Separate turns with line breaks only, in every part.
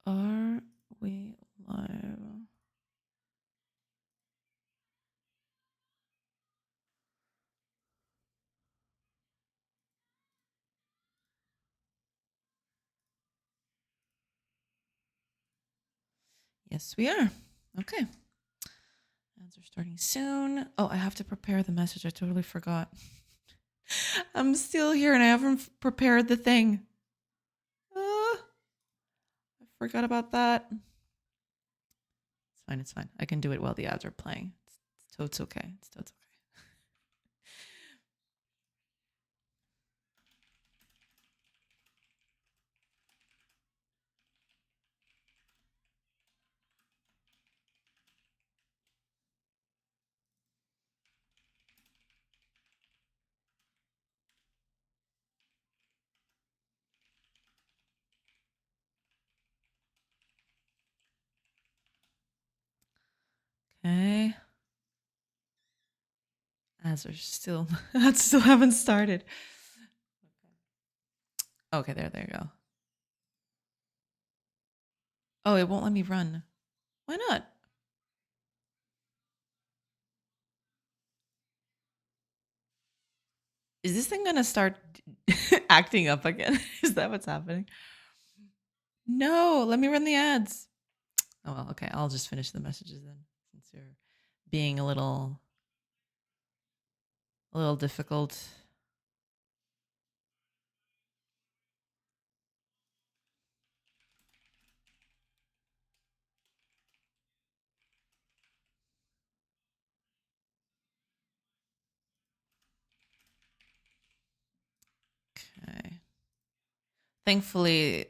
Are we live? Yes, we are. Okay. Ads are starting soon. Oh, I have to prepare the message. I totally forgot. I'm still here and I haven't prepared the thing. I forgot about that. It's fine. It's fine. I can do it while the ads are playing. So it's okay. It's okay. Okay. Ads are still ads still haven't started. Okay, there you go. Oh, it won't let me run. Why not? Is this thing gonna start acting up again? Is that what's happening? No, let me run the ads. Oh well, okay. I'll just finish the messages then, since you're being a little difficult. Okay. Thankfully,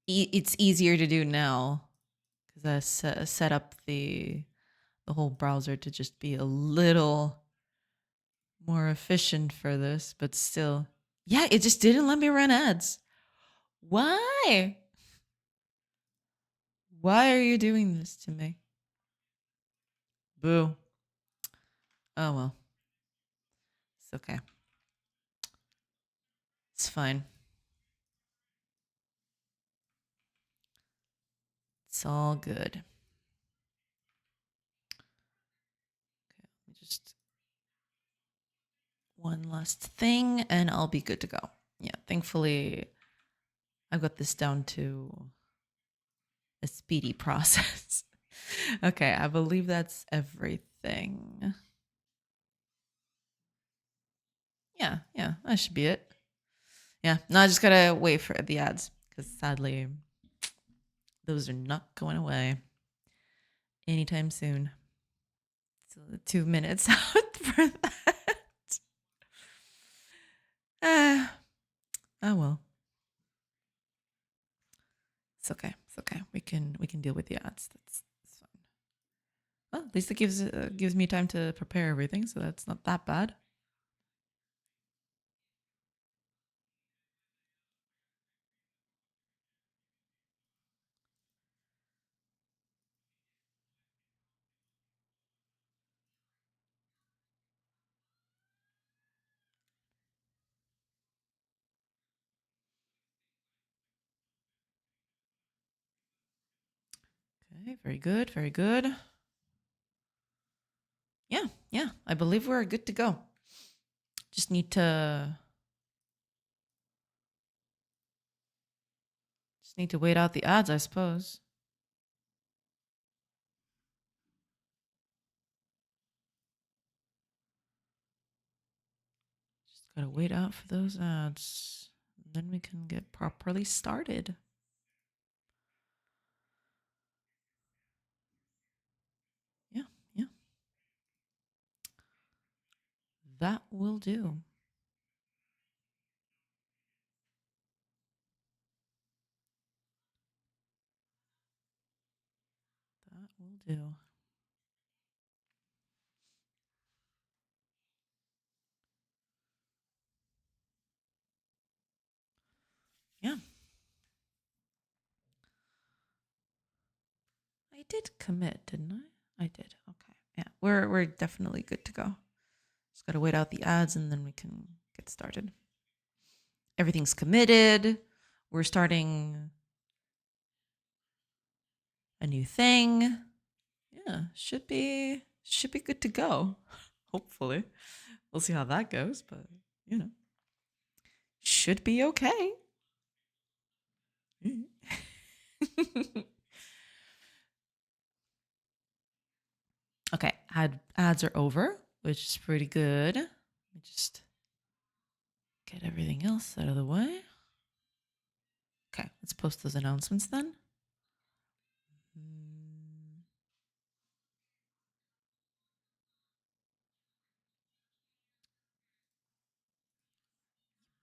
it's easier to do now because I set up the whole browser to just be a little more efficient for this, but still, yeah, it just didn't let me run ads. Why? Why are you doing this to me? Boo. Oh well, it's okay. It's fine. It's all good. Okay, just one last thing and I'll be good to go. Yeah, thankfully I've got this down to a speedy process. Okay, I believe that's everything. Yeah, that should be it. Yeah, now I just gotta wait for the ads because sadly, those are not going away anytime soon. So 2 minutes out for that. Oh well. It's okay. It's okay. We can deal with the ads. That's fine. Well, at least it gives me time to prepare everything, so that's not that bad. Okay, very good, very good. Yeah, I believe we're good to go. Just need to wait out the ads, I suppose. Just gotta wait out for those ads. Then we can get properly started. Yeah. That will do. That will do. Yeah. I did commit, didn't I? I did. Okay. Yeah. We're definitely good to go. Just gotta wait out the ads and then we can get started. Everything's committed. We're starting a new thing. Yeah, should be good to go. Hopefully. We'll see how that goes, but you know. Should be okay. Okay, ads are over, which is pretty good. Let me just get everything else out of the way. Okay, let's post those announcements then.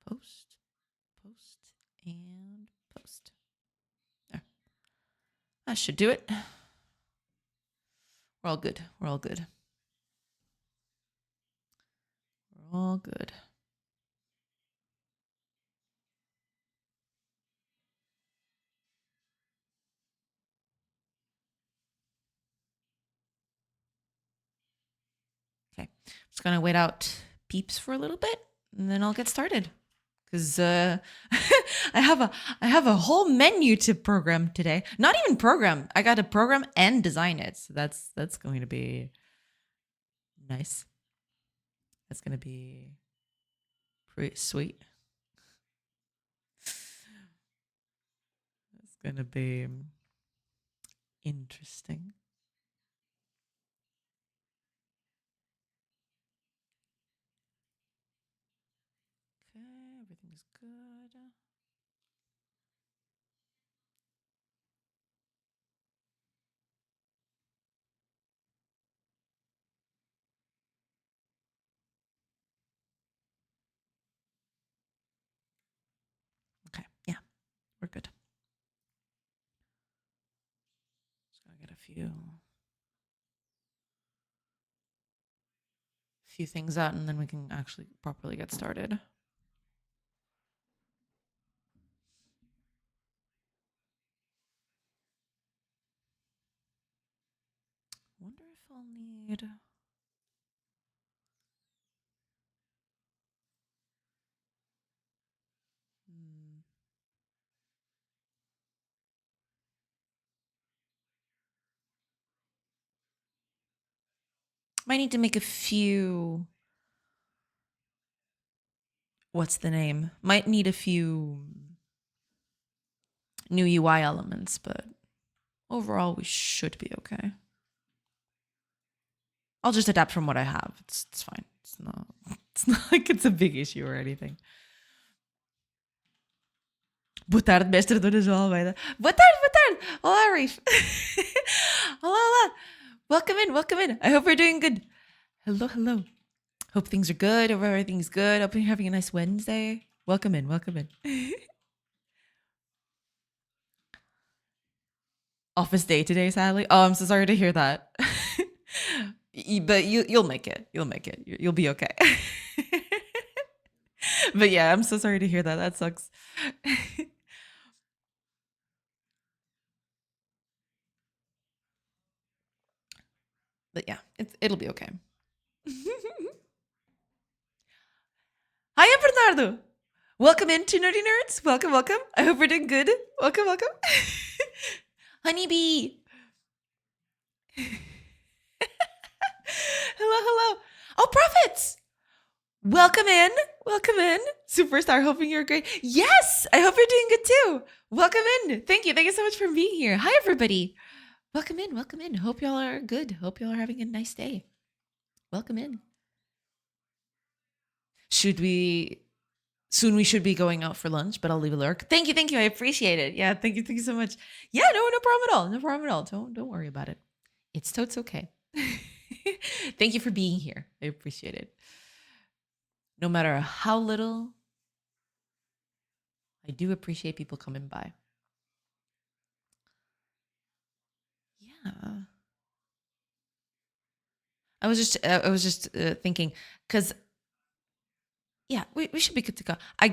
Post, and post. There. That should do it. We're all good. We're all good. We're all good. Okay, just gonna wait out peeps for a little bit, and then I'll get started. Because I have a whole menu to program today. Not even program. I got to program and design it. So that's going to be nice. That's going to be pretty sweet. It's going to be interesting. Okay, everything's good. Okay, yeah, we're good. Just gonna get a few things out, and then we can actually properly get started. Wonder if I'll need. Might need to make a few. What's the name? Might need a few new UI elements, but overall we should be okay. I'll just adapt from what I have. It's fine. It's not like it's a big issue or anything. Boa tarde, mestre Dona João Almeida. Boa tarde. Olá, Reef. Olá. Welcome in. I hope we're doing good. Hello. Hope things are good. Hope everything's good. Hope you're having a nice Wednesday. Welcome in. Office day today, sadly. Oh, I'm so sorry to hear that. But you'll make it. You'll be okay. But yeah, I'm so sorry to hear that. That sucks. But yeah, it'll be okay. Hiya, Bernardo. Welcome into Nerdy Nerds. Welcome. I hope we're doing good. Welcome. Honeybee. Hello. Oh, Prophets. Welcome in. Superstar, hoping you're great. Yes, I hope you're doing good too. Welcome in. Thank you so much for being here. Hi, everybody. Welcome in. Hope y'all are good. Hope y'all are having a nice day. Welcome in. Soon we should be going out for lunch, but I'll leave a lurk. Thank you. I appreciate it. Yeah, thank you so much. Yeah, no problem at all. Don't worry about it. It's totes okay. Thank you for being here. I appreciate it. No matter how little, I do appreciate people coming by. Yeah. I was just thinking, because yeah, we should be good to go. I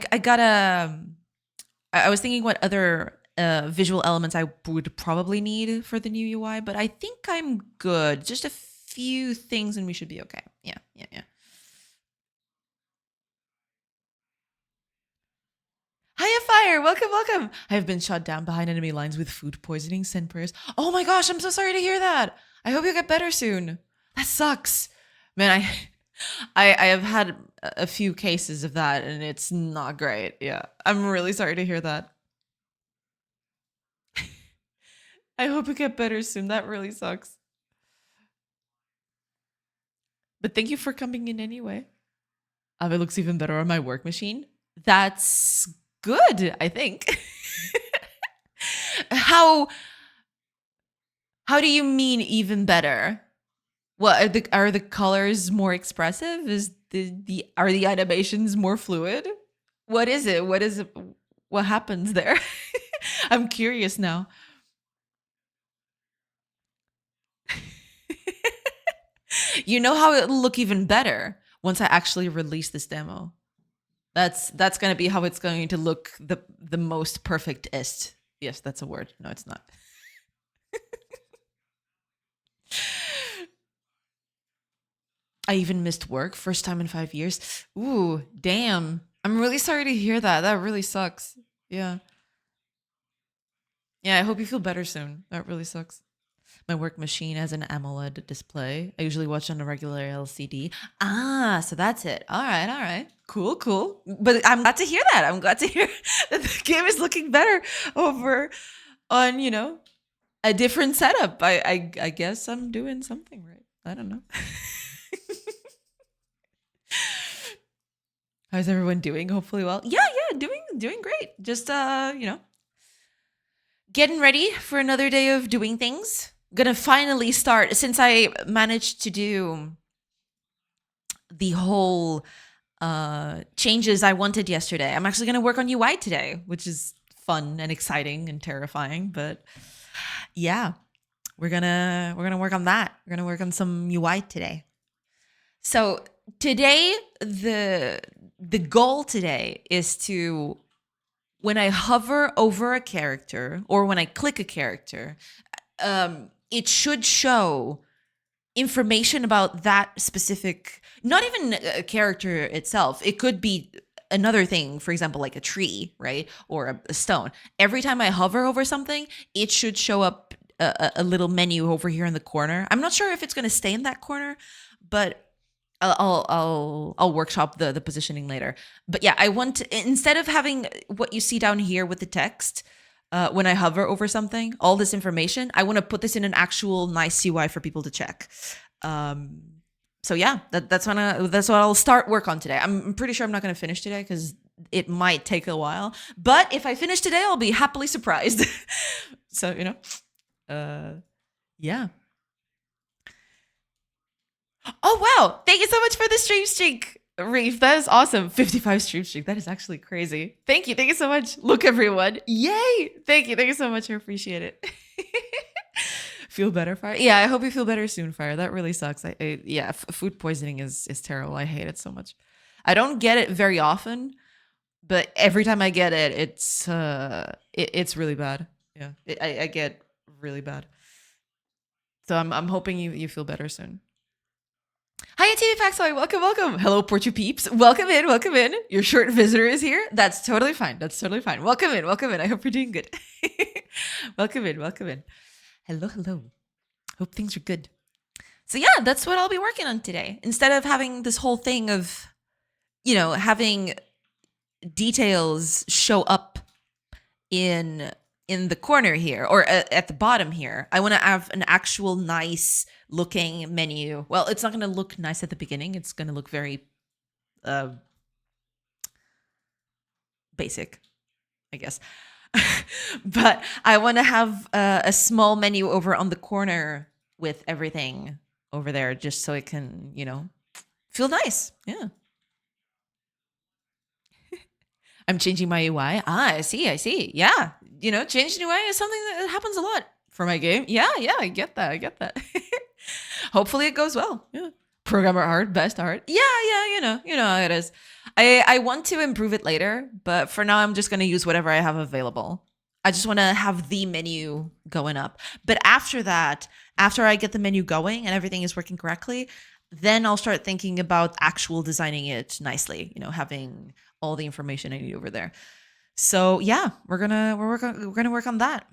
was thinking what other visual elements I would probably need for the new UI, but I think I'm good. Just a few things and we should be okay. Yeah. Hiya, Fire! Welcome, welcome. I have been shot down behind enemy lines with food poisoning. Send prayers. Oh my gosh, I'm so sorry to hear that. I hope you get better soon. That sucks. Man, I have had a few cases of that and it's not great. Yeah. I'm really sorry to hear that. I hope you get better soon. That really sucks. But thank you for coming in anyway. It looks even better on my work machine. That's good, I think. How do you mean even better? What are the colors more expressive? Is are the animations more fluid? What is it? What is it? What happens there? I'm curious now. You know how it'll look even better once I actually release this demo. That's going to be how it's going to look the most perfectest. Yes, that's a word. No, it's not. I even missed work. First time in 5 years. Ooh, damn. I'm really sorry to hear that. That really sucks. Yeah. Yeah, I hope you feel better soon. That really sucks. My work machine has an AMOLED display. I usually watch on a regular LCD. Ah, so that's it. All right, all right. Cool, cool. But I'm glad to hear that. I'm glad to hear that the game is looking better over on, a different setup. I guess I'm doing something right. I don't know. How's everyone doing? Hopefully well. Yeah, doing great. Just getting ready for another day of doing things. Gonna finally start, since I managed to do the whole changes I wanted yesterday. I'm actually gonna work on UI today, which is fun and exciting and terrifying. But yeah, we're gonna work on that. We're gonna work on some UI today. So today, the goal today is to, when I hover over a character or when I click a character, it should show information about that specific, not even a character itself. It could be another thing, for example, like a tree, right? Or a stone. Every time I hover over something, it should show up a little menu over here in the corner. I'm not sure if it's going to stay in that corner, but I'll workshop the positioning later. But yeah, I want to, instead of having what you see down here with the text, when I hover over something, all this information, I want to put this in an actual nice UI for people to check. So yeah, that's what I'll start work on today. I'm pretty sure I'm not going to finish today because it might take a while. But if I finish today, I'll be happily surprised. So yeah. Oh wow! Thank you so much for the stream streak, Reef. That is awesome. 55 stream streak. That is actually crazy. Thank you. Thank you so much. Look, everyone. Yay! Thank you. Thank you so much. I appreciate it. Feel better, Fire? Yeah, I hope you feel better soon, Fire. That really sucks. Food poisoning is terrible. I hate it so much. I don't get it very often, but every time I get it, it's really bad. Yeah, I get really bad. So I'm hoping you feel better soon. Hi, TV Paxoy. Welcome, welcome. Hello, Portu peeps. Welcome in, welcome in. Your short visitor is here. That's totally fine. That's totally fine. Welcome in, welcome in. I hope you're doing good. Welcome in, welcome in. Hello, hello. Hope things are good. So yeah, that's what I'll be working on today. Instead of having this whole thing of, having details show up in the corner here or at the bottom here, I want to have an actual nice looking menu. Well, it's not going to look nice at the beginning. It's going to look very basic, I guess. But I want to have a small menu over on the corner with everything over there just so it can, feel nice. Yeah. I'm changing my UI. I see. Yeah. Changing UI is something that happens a lot for my game. Yeah, I get that. Hopefully it goes well. Yeah. Programmer art, best art. Yeah, you know how it is. I want to improve it later, but for now I'm just going to use whatever I have available. I just want to have the menu going up. But after that, after I get the menu going and everything is working correctly, then I'll start thinking about actual designing it nicely, having all the information I need over there. So yeah, we're gonna work on that.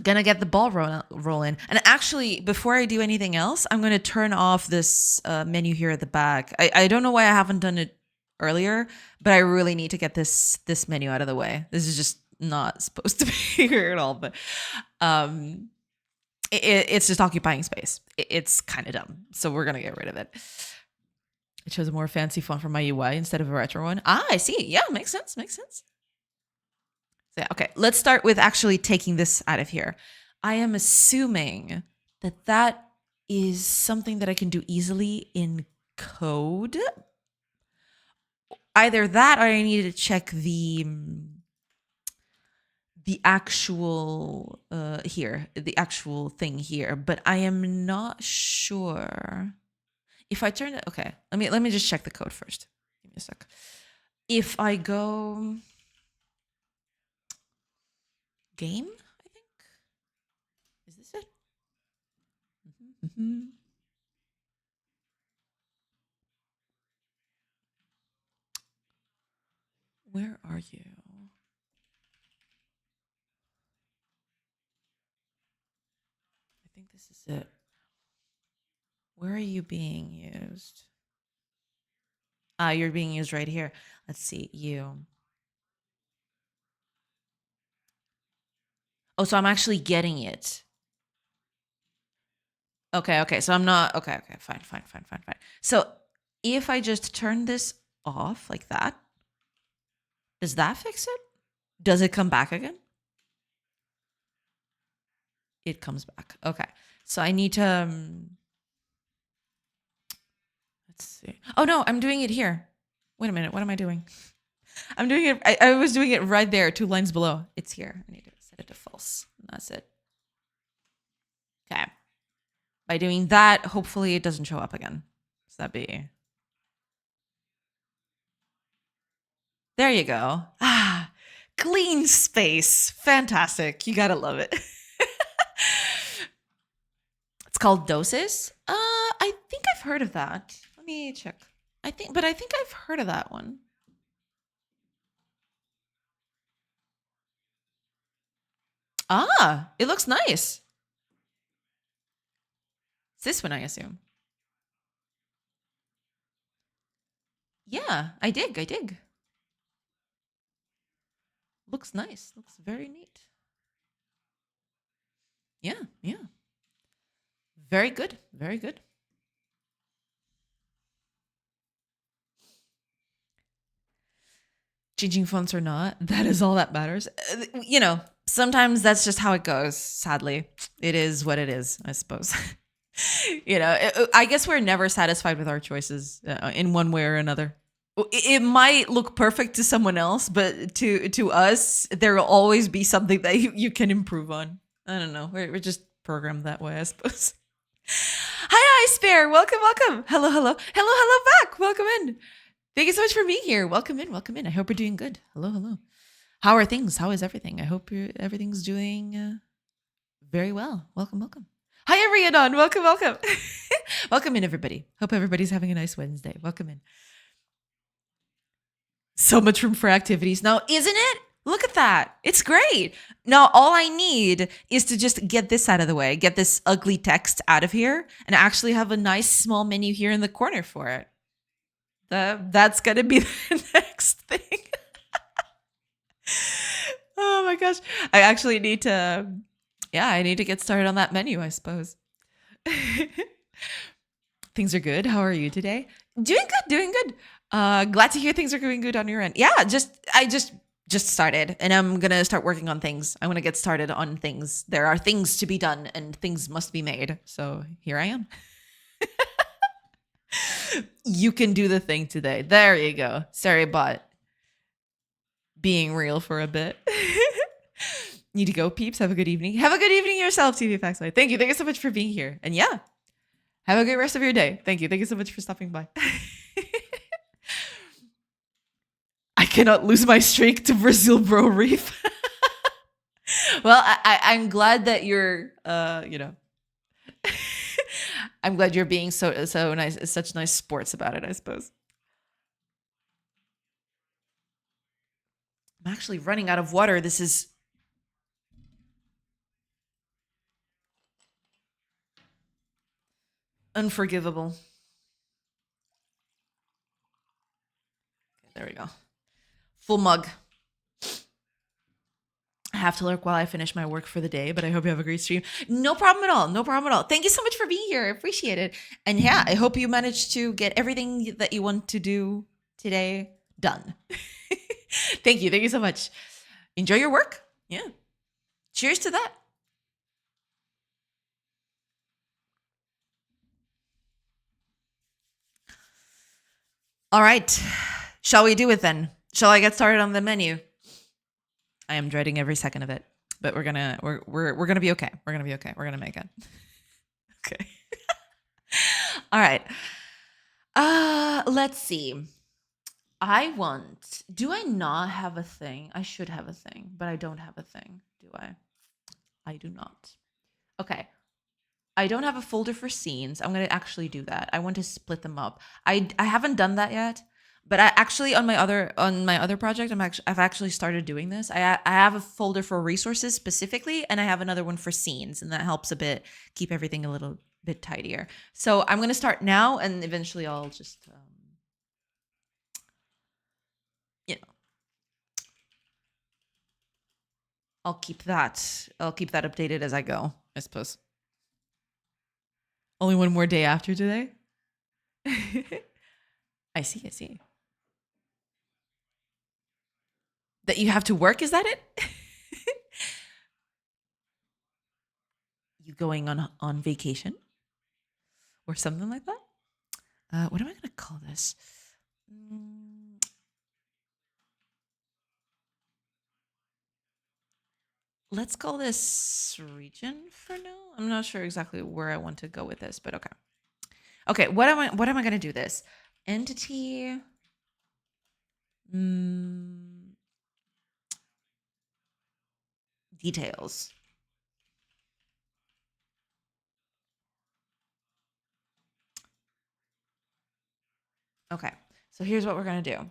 Gonna get the ball rolling. And actually, before I do anything else, I'm gonna turn off this menu here at the back. I don't know why I haven't done it earlier, but I really need to get this menu out of the way. This is just not supposed to be here at all, but um, it's just occupying space. It's kind of dumb, so we're gonna get rid of it. It shows a more fancy font for my UI instead of a retro one. Ah, I see. Yeah, makes sense. Makes sense. So, yeah, okay, let's start with actually taking this out of here. I am assuming that that is something that I can do easily in code. Either that or I need to check the actual here, the actual thing here, but I am not sure. If I turn it, okay, let me just check the code first. Give me a sec. If I go game, I think. Is this it? Where are you? I think this is it. Where are you being used? Ah, you're being used right here. Let's see, you. Oh, so I'm actually getting it. Okay, okay. So I'm not, okay, okay. Fine, fine, fine, fine, fine. So if I just turn this off like that, does that fix it? Does it come back again? It comes back. Okay. So I need to, let's see. Oh no, I'm doing it here. Wait a minute. What am I doing? I'm doing it. I was doing it right there, 2 lines below. It's here. I need to set it to false. And that's it. Okay. By doing that, hopefully it doesn't show up again. So that'd be. There you go. Ah, clean space. Fantastic. You gotta love it. It's called Doses. I think I've heard of that. Let me check. I think I've heard of that one. Ah, it looks nice. It's this one, I assume. Yeah, I dig. I dig. Looks nice. Looks very neat. Yeah, yeah. Very good. Very good. Changing fonts or not, that is all that matters. You know, sometimes that's just how it goes, sadly. It is what it is, I suppose. You know, I guess we're never satisfied with our choices in one way or another. It might look perfect to someone else, but to us, there will always be something that you can improve on. I don't know. We're just programmed that way, I suppose. Hi, Ice Bear. Welcome, welcome. Hello, hello. Hello, hello back. Welcome in. Thank you so much for being here. Welcome in, welcome in. I hope you're doing good. Hello, hello. How are things? How is everything? I hope everything's doing very well. Welcome, welcome. Hi, Arianon. Welcome, welcome. Welcome in, everybody. Hope everybody's having a nice Wednesday. Welcome in. So much room for activities now, isn't it? Look at that. It's great. Now, all I need is to just get this out of the way, get this ugly text out of here, and actually have a nice small menu here in the corner for it. That's going to be the next thing. Oh my gosh. I actually need to, yeah, I need to get started on that menu, I suppose. Things are good. How are you today? Doing good, doing good. Glad to hear things are going good on your end. Yeah, I just started and I'm going to start working on things. I want to get started on things. There are things to be done and things must be made. So here I am. You can do the thing today. There you go. Sorry about being real for a bit. Need to go, peeps. Have a good evening. Have a good evening yourself, TV Facts. Thank you. Thank you so much for being here. And yeah, have a great rest of your day. Thank you. Thank you so much for stopping by. I cannot lose my streak to Brazil Bro Reef. Well, I'm glad that you're, you know, I'm glad you're being so nice, such nice sports about it, I suppose. I'm actually running out of water. This is unforgivable. Okay, there we go. Full mug. I have to lurk while I finish my work for the day, but I hope you have a great stream. No problem at all. No problem at all. Thank you so much for being here. I appreciate it. And yeah, I hope you managed to get everything that you want to do today done. Thank you. Thank you so much. Enjoy your work. Yeah. Cheers to that. All right. Shall we do it then? Shall I get started on the menu? I am dreading every second of it, but we're gonna be okay. We're gonna be okay. We're gonna make it. Okay. All right. Let's see. Do I not have a thing? I should have a thing, but I don't have a thing. Do I? I do not. Okay. I don't have a folder for scenes. I'm going to actually do that. I want to split them up. I haven't done that yet, but I actually on my other project, I've actually started doing this. I have a folder for resources specifically, and I have another one for scenes, and that helps a bit keep everything a little bit tidier. So I'm going to start now, and eventually I'll just I'll keep that updated as I go, I suppose. Only one more day after today? I see. That you have to work, is that it? You going on vacation? Or something like that? What am I going to call this? Let's call this region for now. I'm not sure exactly where I want to go with this, but okay. Okay, what am I going to do this? Entity. Details. Okay, so here's what we're going to do.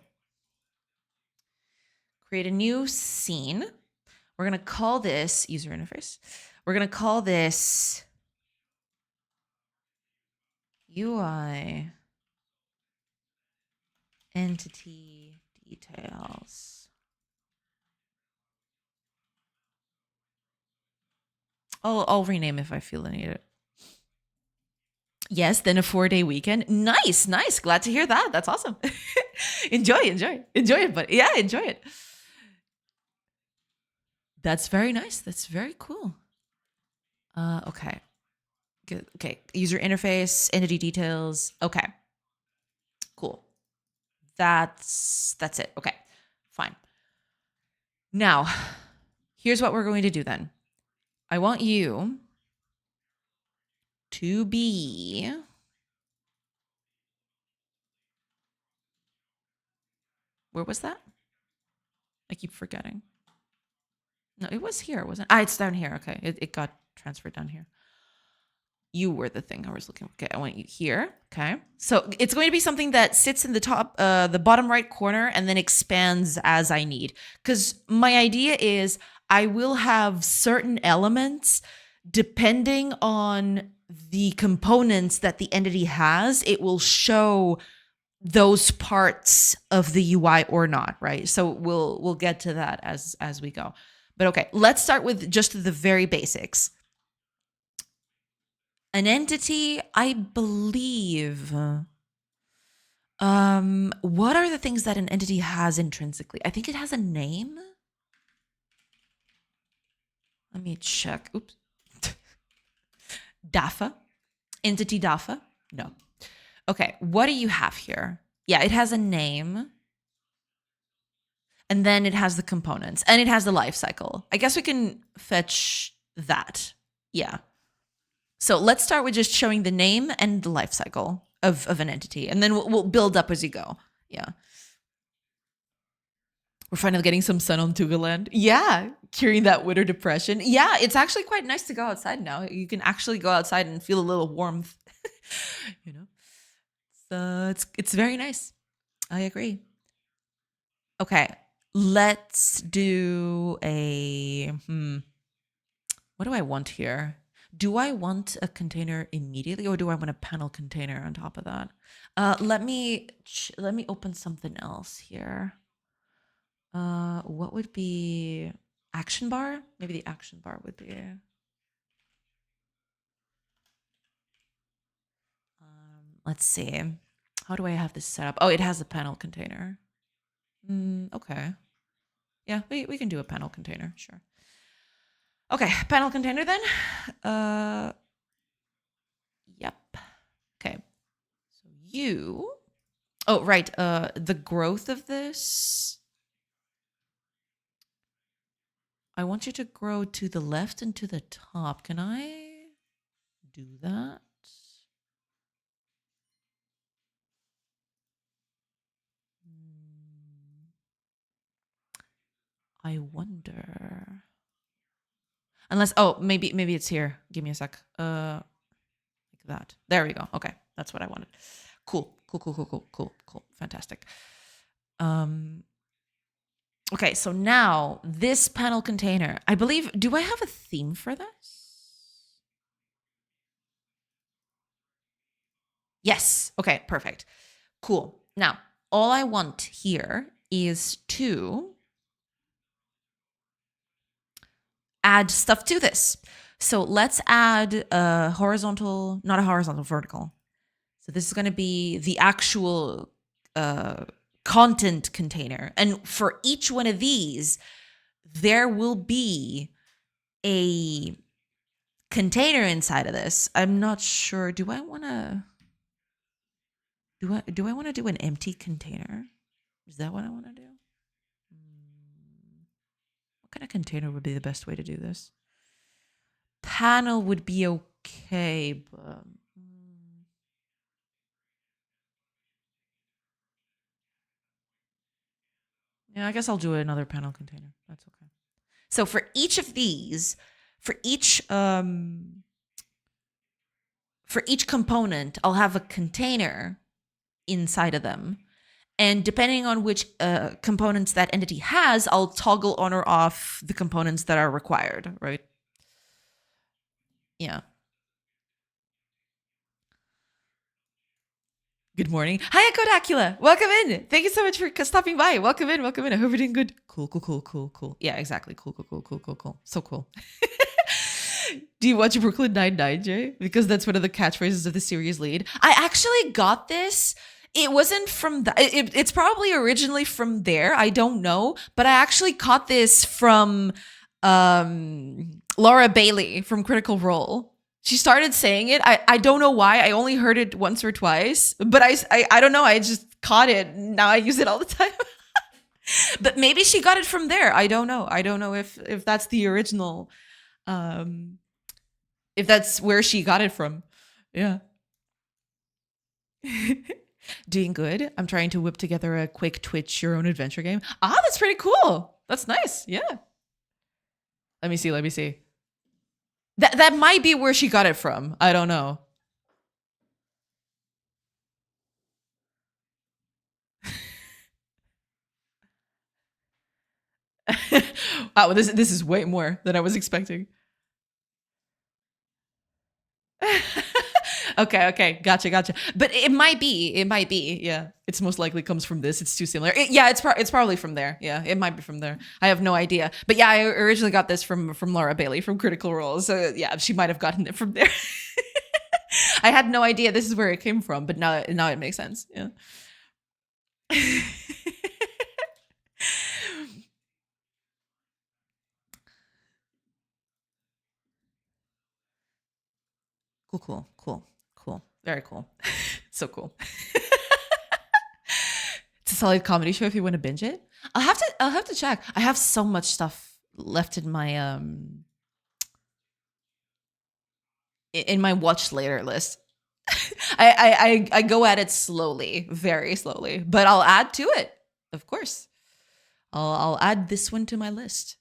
Create a new scene. We're going to call this user interface. We're going to call this UI entity details. I'll rename if I feel the need. Yes, then a 4-day weekend. Nice. Glad to hear that. That's awesome. enjoy it, but yeah, enjoy it. That's very nice. That's very cool. Okay. Good. Okay. User interface, entity details. Okay. Cool. That's it. Okay. Fine. Now, here's what we're going to do then. I want you to be where was that? I keep forgetting. No, it was here, wasn't it? It's down here. Okay. It got transferred down here. You were the thing I was looking for. Okay, I want you here. Okay. So it's going to be something that sits in the bottom right corner and then expands as I need. Because my idea is I will have certain elements depending on the components that the entity has, it will show those parts of the UI or not, right? So we'll get to that as we go. But okay, let's start with just the very basics. An entity, I believe. What are the things that an entity has intrinsically? I think it has a name. Let me check. Oops. DAFA. Entity DAFA? No. Okay, what do you have here? Yeah, it has a name. And then it has the components. And it has the life cycle. I guess we can fetch that. Yeah. So let's start with just showing the name and the life cycle of an entity. And then we'll build up as you go. Yeah. We're finally getting some sun on Tugaland. Yeah, curing that winter depression. Yeah, it's actually quite nice to go outside now. You can actually go outside and feel a little warmth. You know, so it's very nice. I agree. Okay, let's do a, what do I want here? Do I want a container immediately, or do I want a panel container on top of that? Let me open something else here. What would be action bar? Maybe the action bar would be. Let's see. How do I have this set up? Oh, it has a panel container. Okay. Yeah, we can do a panel container, sure. Okay, panel container then. Yep. Okay. So you. Oh, right. The growth of this. I want you to grow to the left and to the top. Can I do that? I wonder. Unless, oh, maybe it's here. Give me a sec. Like that. There we go. Okay, that's what I wanted. Cool. Fantastic. Okay, so now this panel container, I believe, do I have a theme for this? Yes. Okay, perfect. Cool. Now, all I want here is to add stuff to this. So let's add a horizontal, not a horizontal, vertical. So this is going to be the actual content container. And for each one of these, there will be a container inside of this. I'm not sure. Do I want to do an empty container? Is that what I want to do? What kind of container would be the best way to do this? Panel would be okay, but yeah, I guess I'll do another panel container. That's okay. So for each of these, for each component, I'll have a container inside of them. And depending on which components that entity has, I'll toggle on or off the components that are required, right? Yeah. Good morning. Hi, Kodakula. Welcome in. Thank you so much for stopping by. Welcome in. I hope you're doing good. Cool. Yeah, exactly. Cool. So cool. Do you watch Brooklyn Nine-Nine, Jay? Because that's one of the catchphrases of the series lead. I actually got this. It wasn't from that. It's probably originally from there. I don't know. But I actually caught this from Laura Bailey from Critical Role. She started saying it. I don't know why. I only heard it once or twice. But I don't know. I just caught it. Now I use it all the time. But maybe she got it from there. I don't know. I don't know if that's the original. If that's where she got it from. Yeah. Doing good. I'm trying to whip together a quick Twitch your own adventure game. Ah, that's pretty cool. That's nice. Yeah. Let me see. That might be where she got it from. I don't know. Wow, this is way more than I was expecting. Okay, gotcha. But it might be. Yeah, it's most likely comes from this. It's too similar. It's probably from there. Yeah, it might be from there. I have no idea. But yeah, I originally got this from Laura Bailey from Critical Role. So yeah, she might have gotten it from there. I had no idea this is where it came from, but now it makes sense. Yeah. Cool. Very cool. So cool. It's a solid comedy show if you want to binge it. I'll have to check. I have so much stuff left in my watch later list. I go at it slowly, very slowly, but I'll add to it. Of course. I'll add this one to my list.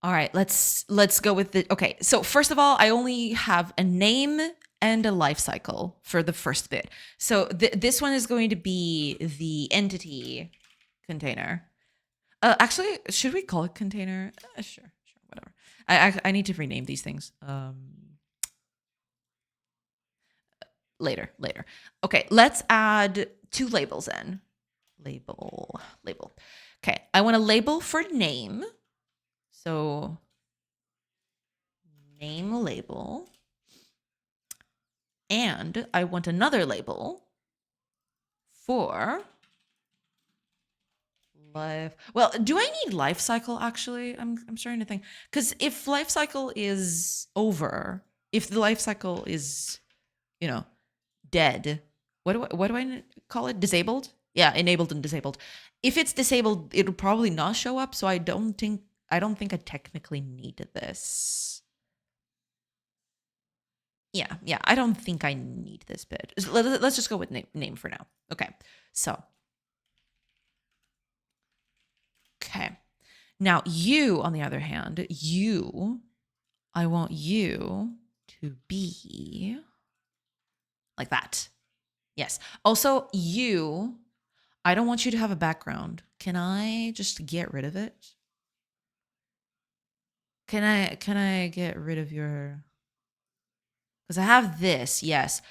All right, let's go with the. Okay, so first of all, I only have a name and a life cycle for the first bit. So this one is going to be the entity container. Actually, should we call it container? Sure, whatever. I need to rename these things. Later. Okay, let's add 2 labels in. Label. Okay, I want a label for name. So name label. And I want another label for life. Well, do I need life cycle actually? I'm starting to think, because if life cycle is over, if the life cycle is, dead, what do I call it? Disabled? Yeah, enabled and disabled. If it's disabled, it'll probably not show up. So I don't think I technically need this. Yeah, I don't think I need this bit. Let's just go with name for now. Okay, so. Okay. Now you, on the other hand, I want you to be like that. Yes. Also, I don't want you to have a background. Can I just get rid of it? Can I get rid of your, because I have this, yes.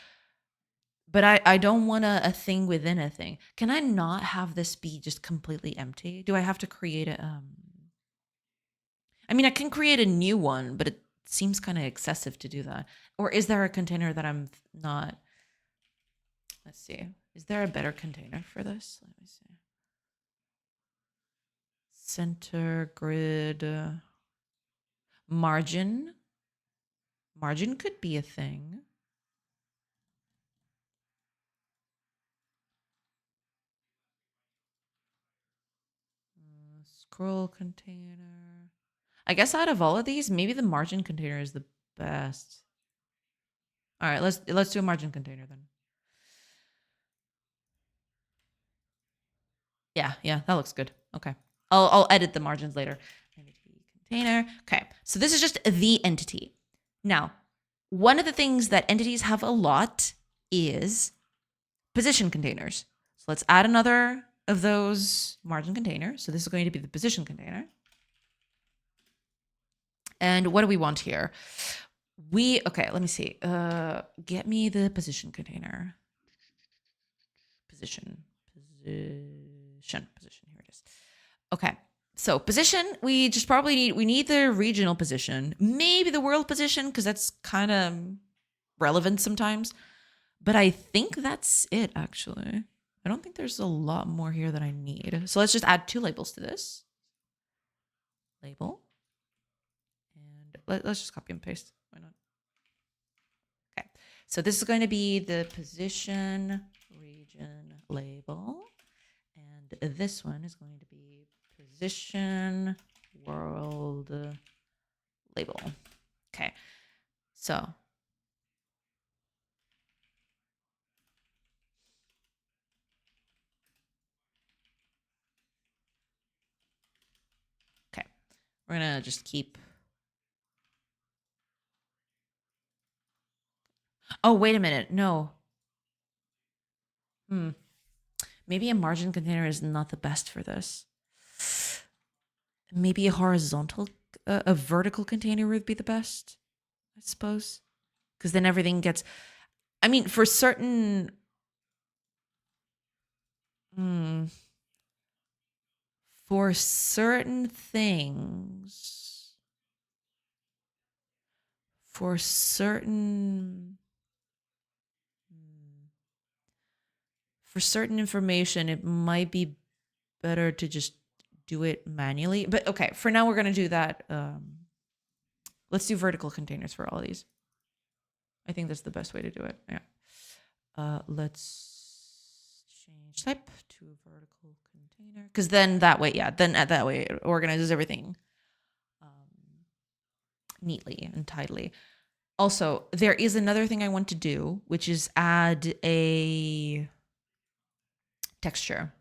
But I don't want a thing within a thing. Can I not have this be just completely empty? Do I have to create a I mean, I can create a new one, but it seems kind of excessive to do that. Or is there a container that I'm not? Let's see. Is there a better container for this? Let me see. Center grid margin. Margin could be a thing. Scroll container. I guess out of all of these, maybe the margin container is the best. All right, let's do a margin container then. Yeah, that looks good. Okay. I'll edit the margins later. Entity container. Okay. So this is just the entity. Now, one of the things that entities have a lot is position containers. So let's add another of those margin containers. So this is going to be the position container. And what do we want here? Okay, let me see. Get me the position container. Position. Here it is. Okay. So position, we just probably need the regional position, maybe the world position, because that's kind of relevant sometimes. But I think that's it, actually. I don't think there's a lot more here that I need. So let's just add 2 labels to this. Label. And let's just copy and paste. Why not? Okay. So this is going to be the position region label. And this one is going to be position world label. Okay. So okay. We're going to just keep. Oh, wait a minute. No. Maybe a margin container is not the best for this. Maybe a vertical container would be the best, I suppose. Because then everything gets, I mean, for certain, for certain things, for certain information, it might be better to just do it manually. But okay, for now, we're going to do that. Let's do vertical containers for all of these. I think that's the best way to do it. Yeah. Let's change type to vertical container. Because then that way, it organizes everything neatly and tidily. Also, there is another thing I want to do, which is add a texture.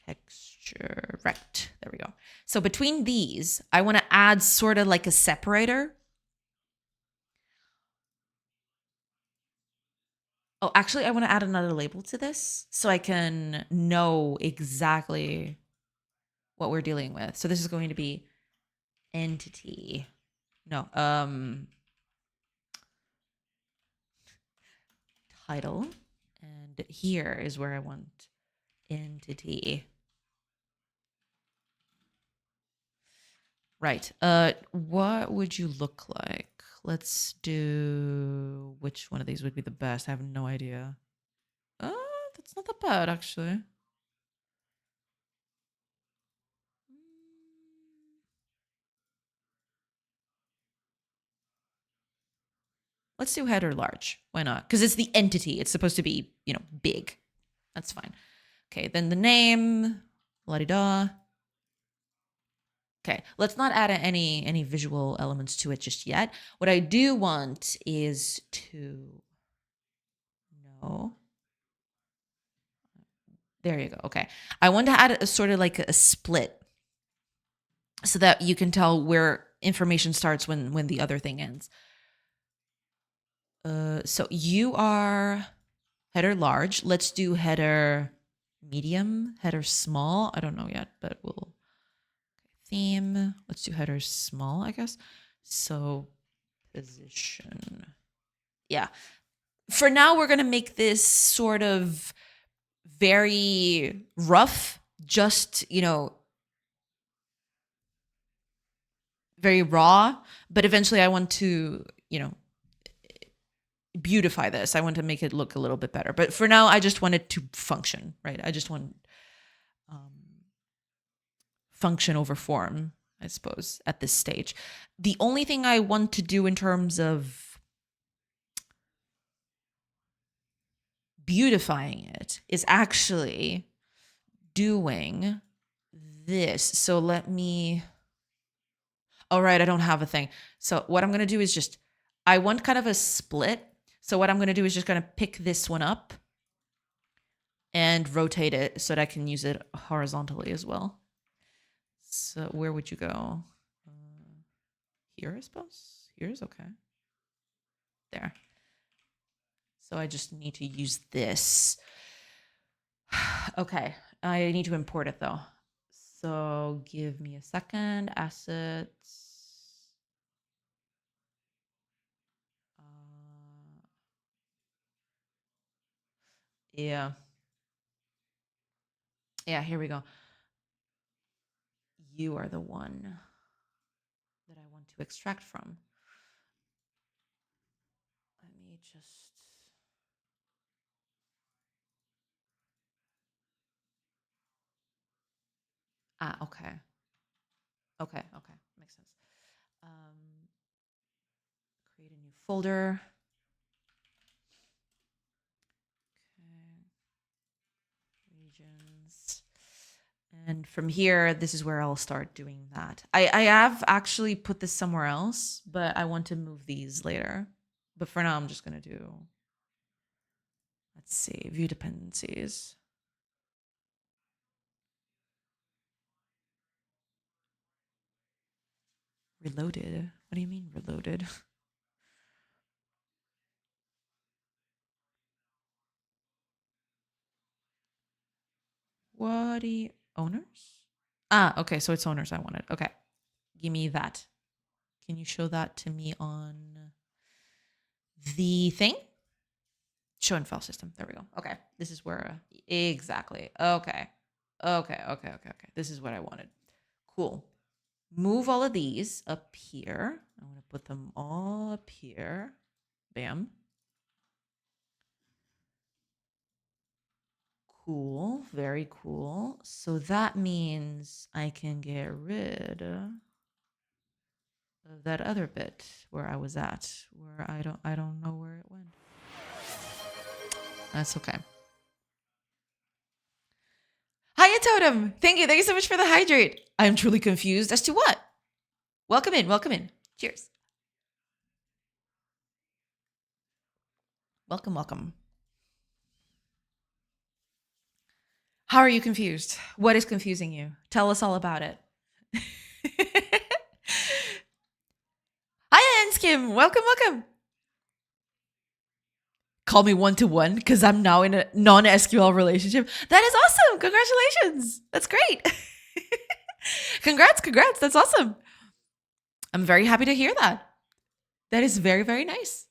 Texture, right. There we go. So between these, I want to add sort of like a separator. Oh, actually, I want to add another label to this so I can know exactly what we're dealing with. So this is going to be entity. No, title. And here is where I want entity. Right. What would you look like? Let's do, which one of these would be the best? I have no idea. That's not that bad, actually. Let's do header large. Why not? Because it's the entity. It's supposed to be, big. That's fine. Okay, then the name, la-di-da. Okay, let's not add any visual elements to it just yet. What I do want is to know. There you go. Okay. I want to add a sort of like a split so that you can tell where information starts when the other thing ends. So you are header large. Let's do header medium, header small. I don't know yet, but we'll theme. Let's do header small, I guess. So position. Yeah. For now, we're going to make this sort of very rough, just, very raw, but eventually I want to, beautify this. I want to make it look a little bit better. But for now, I just want it to function, right? I just want function over form, I suppose, at this stage. The only thing I want to do in terms of beautifying it is actually doing this. So let me, all right, I don't have a thing. So what I'm going to do is just, I want kind of a split. So what I'm going to do is just going to pick this one up and rotate it so that I can use it horizontally as well. So where would you go? Here, I suppose. Here is okay. There. So I just need to use this. Okay. I need to import it though. So give me a second. Assets. Yeah. Yeah, here we go. You are the one that I want to extract from. Let me just... okay. Okay, makes sense. Create a new folder. Okay. Regions. And from here, this is where I'll start doing that. I have actually put this somewhere else, but I want to move these later. But for now, I'm just going to do, let's see, view dependencies. Reloaded? What do you mean reloaded? What do you, owners? Okay, so it's owners I wanted. Okay, give me that. Can you show that to me on the thing? Show in file system. There we go. Okay, this is where, exactly. Okay. This is what I wanted. Cool. Move all of these up here. I want to put them all up here. Bam. Cool. Very cool. So that means I can get rid of that other bit where I was at, where I don't know where it went. That's okay. Hiya, Totem. Thank you. Thank you so much for the hydrate. I'm truly confused as to what. Welcome in. Welcome in. Cheers. Welcome, welcome. How are you confused? What is confusing you? Tell us all about it. Hi, Enskim. Welcome, welcome. call me one-to-one because I'm now in a non-SQL relationship. That is awesome. Congratulations. That's great. Congrats. That's awesome. I'm very happy to hear that. That is very, very nice.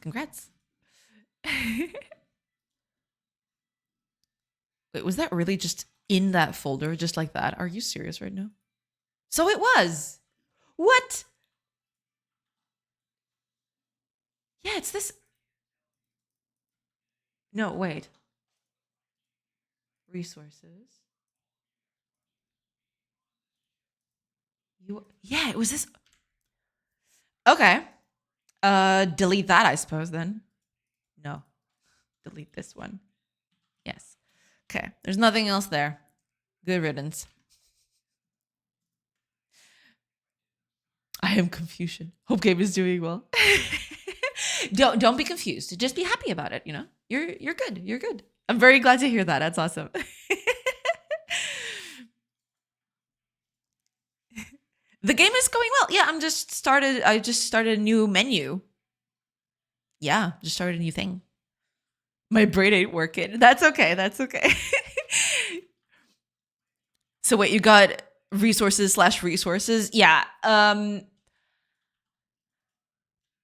Congrats. Wait, was that really just in that folder, just like that? Are you serious right now? So it was. What? Yeah, it's this. No, wait. Resources. Yeah, it was this. Okay. Delete that, I suppose, then. No. Delete this one. Yes. Okay. There's nothing else there. Good riddance. I am confusion. Hope Game is doing well. Don't be confused. Just be happy about it, you know? You're good. You're good. I'm very glad to hear that. That's awesome. The game is going well. Yeah, I just started a new menu. Yeah, just started a new thing. My brain ain't working. That's okay. So wait, you got resources. Yeah.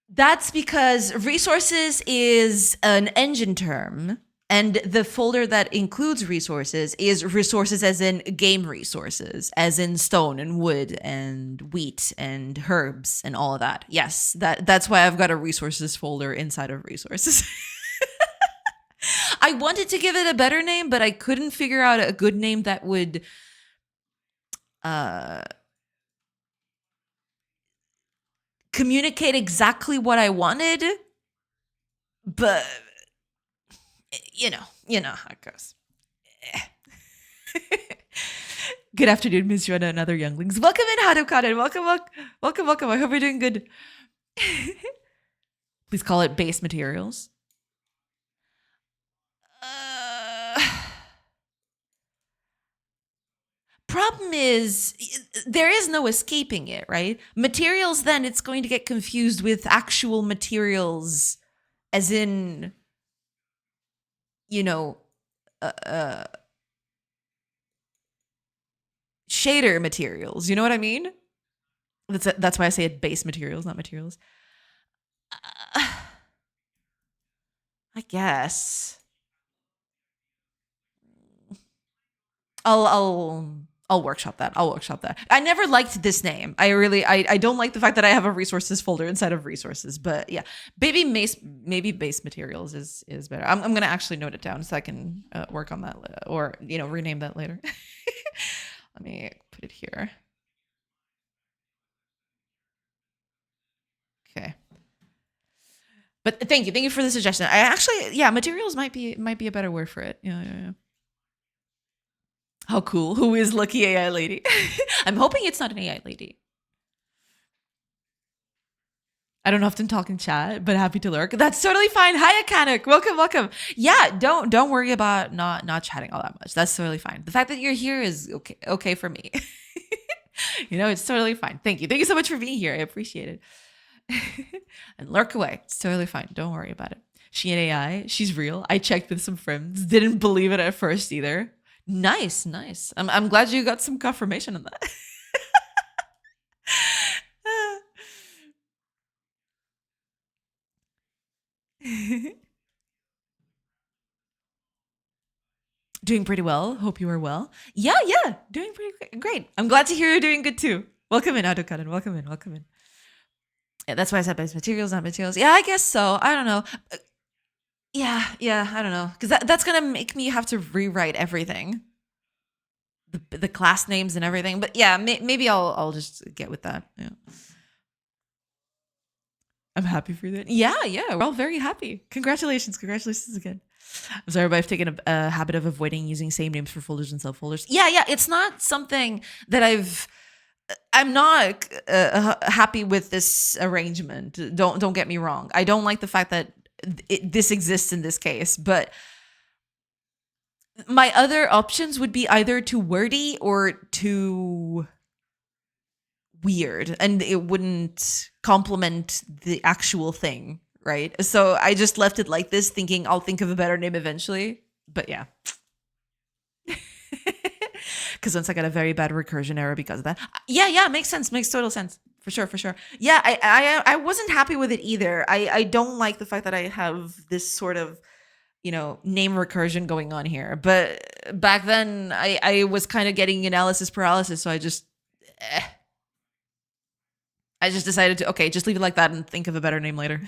That's because resources is an engine term, and the folder that includes resources is resources as in game resources, as in stone and wood and wheat and herbs and all of that. Yes, that's why I've got a resources folder inside of resources. I wanted to give it a better name, but I couldn't figure out a good name that would communicate exactly what I wanted. But you know how it goes. Good afternoon, Ms. Yona and other younglings. Welcome in, Hadokaden. Welcome. I hope you're doing good. Please call it base materials. Problem is, there is no escaping it, right? Materials, then it's going to get confused with actual materials, as in, shader materials. You know what I mean? That's why I say it base materials, not materials. I guess I'll workshop that. I never liked this name. I don't like the fact that I have a resources folder inside of resources. But yeah, maybe base materials is better. I'm gonna actually note it down so I can work on that or rename that later. Let me put it here. Okay. But thank you for the suggestion. I actually, materials might be a better word for it. Yeah. How cool. Who is Lucky AI Lady? I'm hoping it's not an AI lady. I don't often talk in chat, but happy to lurk. That's totally fine. Hi, Akanik. Welcome. Yeah, don't worry about not chatting all that much. That's totally fine. The fact that you're here is okay for me. It's totally fine. Thank you so much for being here. I appreciate it. And lurk away. It's totally fine. Don't worry about it. She an AI. She's real. I checked with some friends. Didn't believe it at first either. Nice. I'm glad you got some confirmation on that. Doing pretty well. Hope you are well. Yeah. Doing pretty great. I'm glad to hear you're doing good too. Welcome in, Adokaden. Welcome in. Yeah, that's why I said base materials, not materials. Yeah, I guess so. I don't know. Yeah, I don't know. Because that's going to make me have to rewrite everything. The class names and everything. But yeah, maybe I'll just get with that. Yeah. I'm happy for that. Yeah, we're all very happy. Congratulations again. I'm sorry, but I've taken a habit of avoiding using same names for folders and subfolders. Yeah, it's not something that I'm not happy with this arrangement. Don't get me wrong. I don't like the fact that this exists in this case, but my other options would be either too wordy or too weird, and it wouldn't complement the actual thing, right? So I just left it like this, thinking I'll think of a better name eventually. But yeah. Because once I got a very bad recursion error because of that. Yeah, makes sense. Makes total sense. For sure. Yeah, I wasn't happy with it either. I don't like the fact that I have this sort of, name recursion going on here. But back then I was kind of getting analysis paralysis, so I just decided to, okay, just leave it like that and think of a better name later.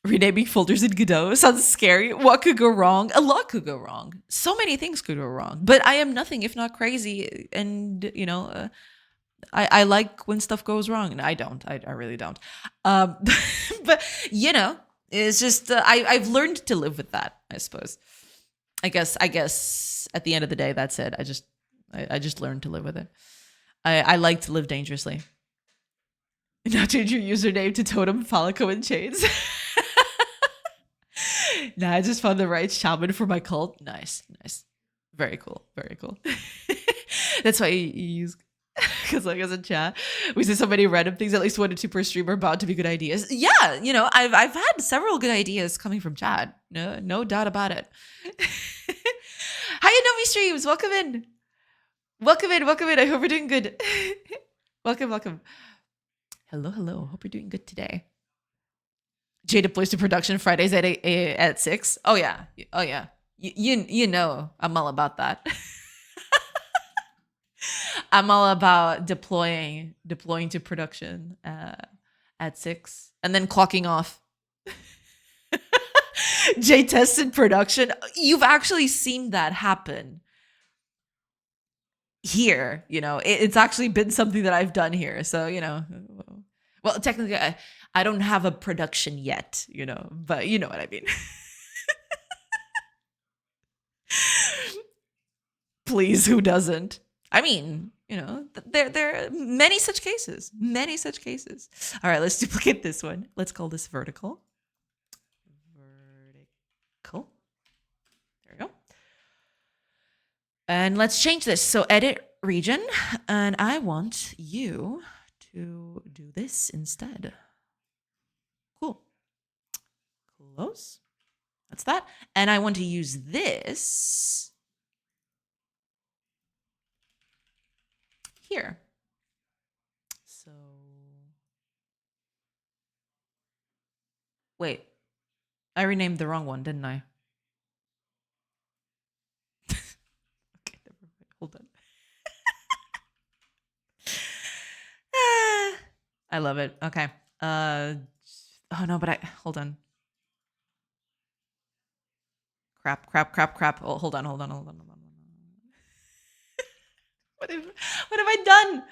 Renaming folders in Godot sounds scary. What could go wrong? A lot could go wrong. So many things could go wrong. But I am nothing if not crazy. And, I like when stuff goes wrong. And I don't. I really don't. But, it's just, I've learned to live with that, I suppose. I guess at the end of the day, that's it. I just learned to live with it. I like to live dangerously. Now change your username to Totem, Phallico, and Chains. Nah, I just found the right shaman for my cult. Nice. Very cool. That's why you use, because like as a chat, we say so many random things, at least 1 to 2 per stream are bound to be good ideas. Yeah, I've had several good ideas coming from chat. No doubt about it. Hi, Novi Streams. Welcome in. I hope you're doing good. Welcome. Hello. Hope you're doing good today. Jay deploys to production Fridays at 6. Oh yeah. You know I'm all about that. I'm all about deploying to production at 6 and then clocking off. Jay tested production. You've actually seen that happen here. It's actually been something that I've done here. So, well, technically I don't have a production yet, but you know what I mean. Please, who doesn't? I mean, there are many such cases. All right, let's duplicate this one. Let's call this vertical. There we go. And let's change this. So edit region, and I want you to do this instead. Cool. Close. That's that. And I want to use this here. So, wait, I renamed the wrong one, didn't I? Okay, hold on. I love it. Okay. Oh no, but hold on. Crap. Oh, hold on. What have I done?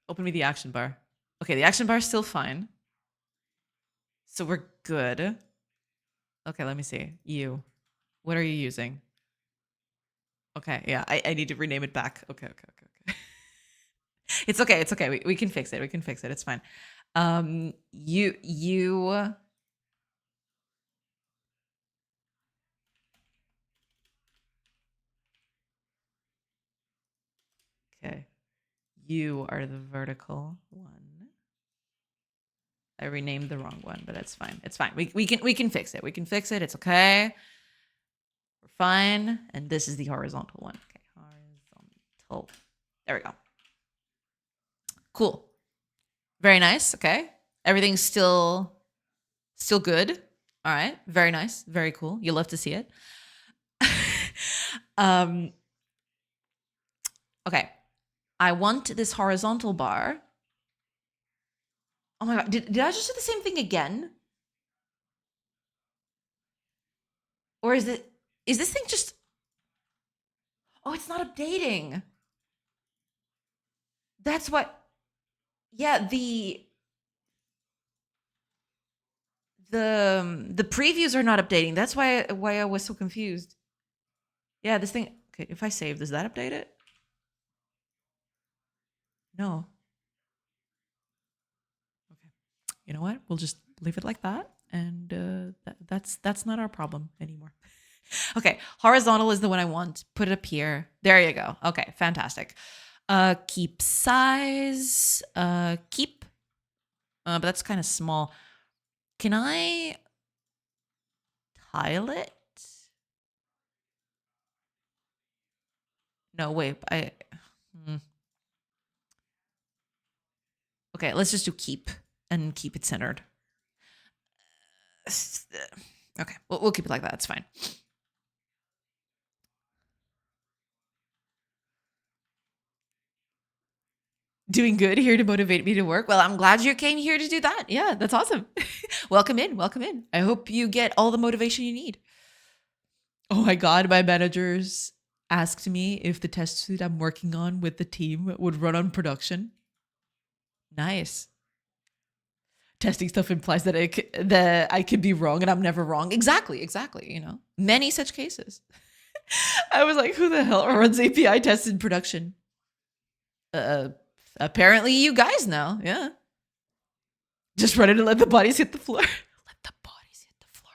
Open me the action bar. Okay, the action bar is still fine. So we're good. Okay, let me see. What are you using? Okay, yeah, I need to rename it back. Okay. It's okay. We can fix it. It's fine. You. Okay. You are the vertical one. I renamed the wrong one, but it's fine. We can fix it. It's okay. We're fine. And this is the horizontal one. Okay, horizontal. There we go. Cool. Very nice. Okay. Everything's still good. All right. Very nice. Very cool. You love to see it. Okay. I want this horizontal bar. Oh my God. Did I just do the same thing again? Or is this thing just... Oh, it's not updating. That's what... Yeah, the previews are not updating. That's why I was so confused. Yeah, this thing... Okay, if I save, does that update it? No. Okay. You know what? We'll just leave it like that. And that's not our problem anymore. Okay, horizontal is the one I want. Put it up here. There you go. Okay, fantastic. Keep size. Keep But that's kind of small. Can I tile it? No, wait. Okay, let's just do keep and keep it centered. Okay, we'll keep it like that. It's fine. Doing good, here to motivate me to work. Well, I'm glad you came here to do that. Yeah, that's awesome. Welcome in. Welcome in. I hope you get all the motivation you need. Oh my God, my managers asked me if the test suite I'm working on with the team would run on production. Nice. Testing stuff implies that I could be wrong and I'm never wrong. Exactly. You know, many such cases. I was like, who the hell runs API tests in production? Apparently you guys know. Yeah. Just run it and let the bodies hit the floor. Let the bodies hit the floor.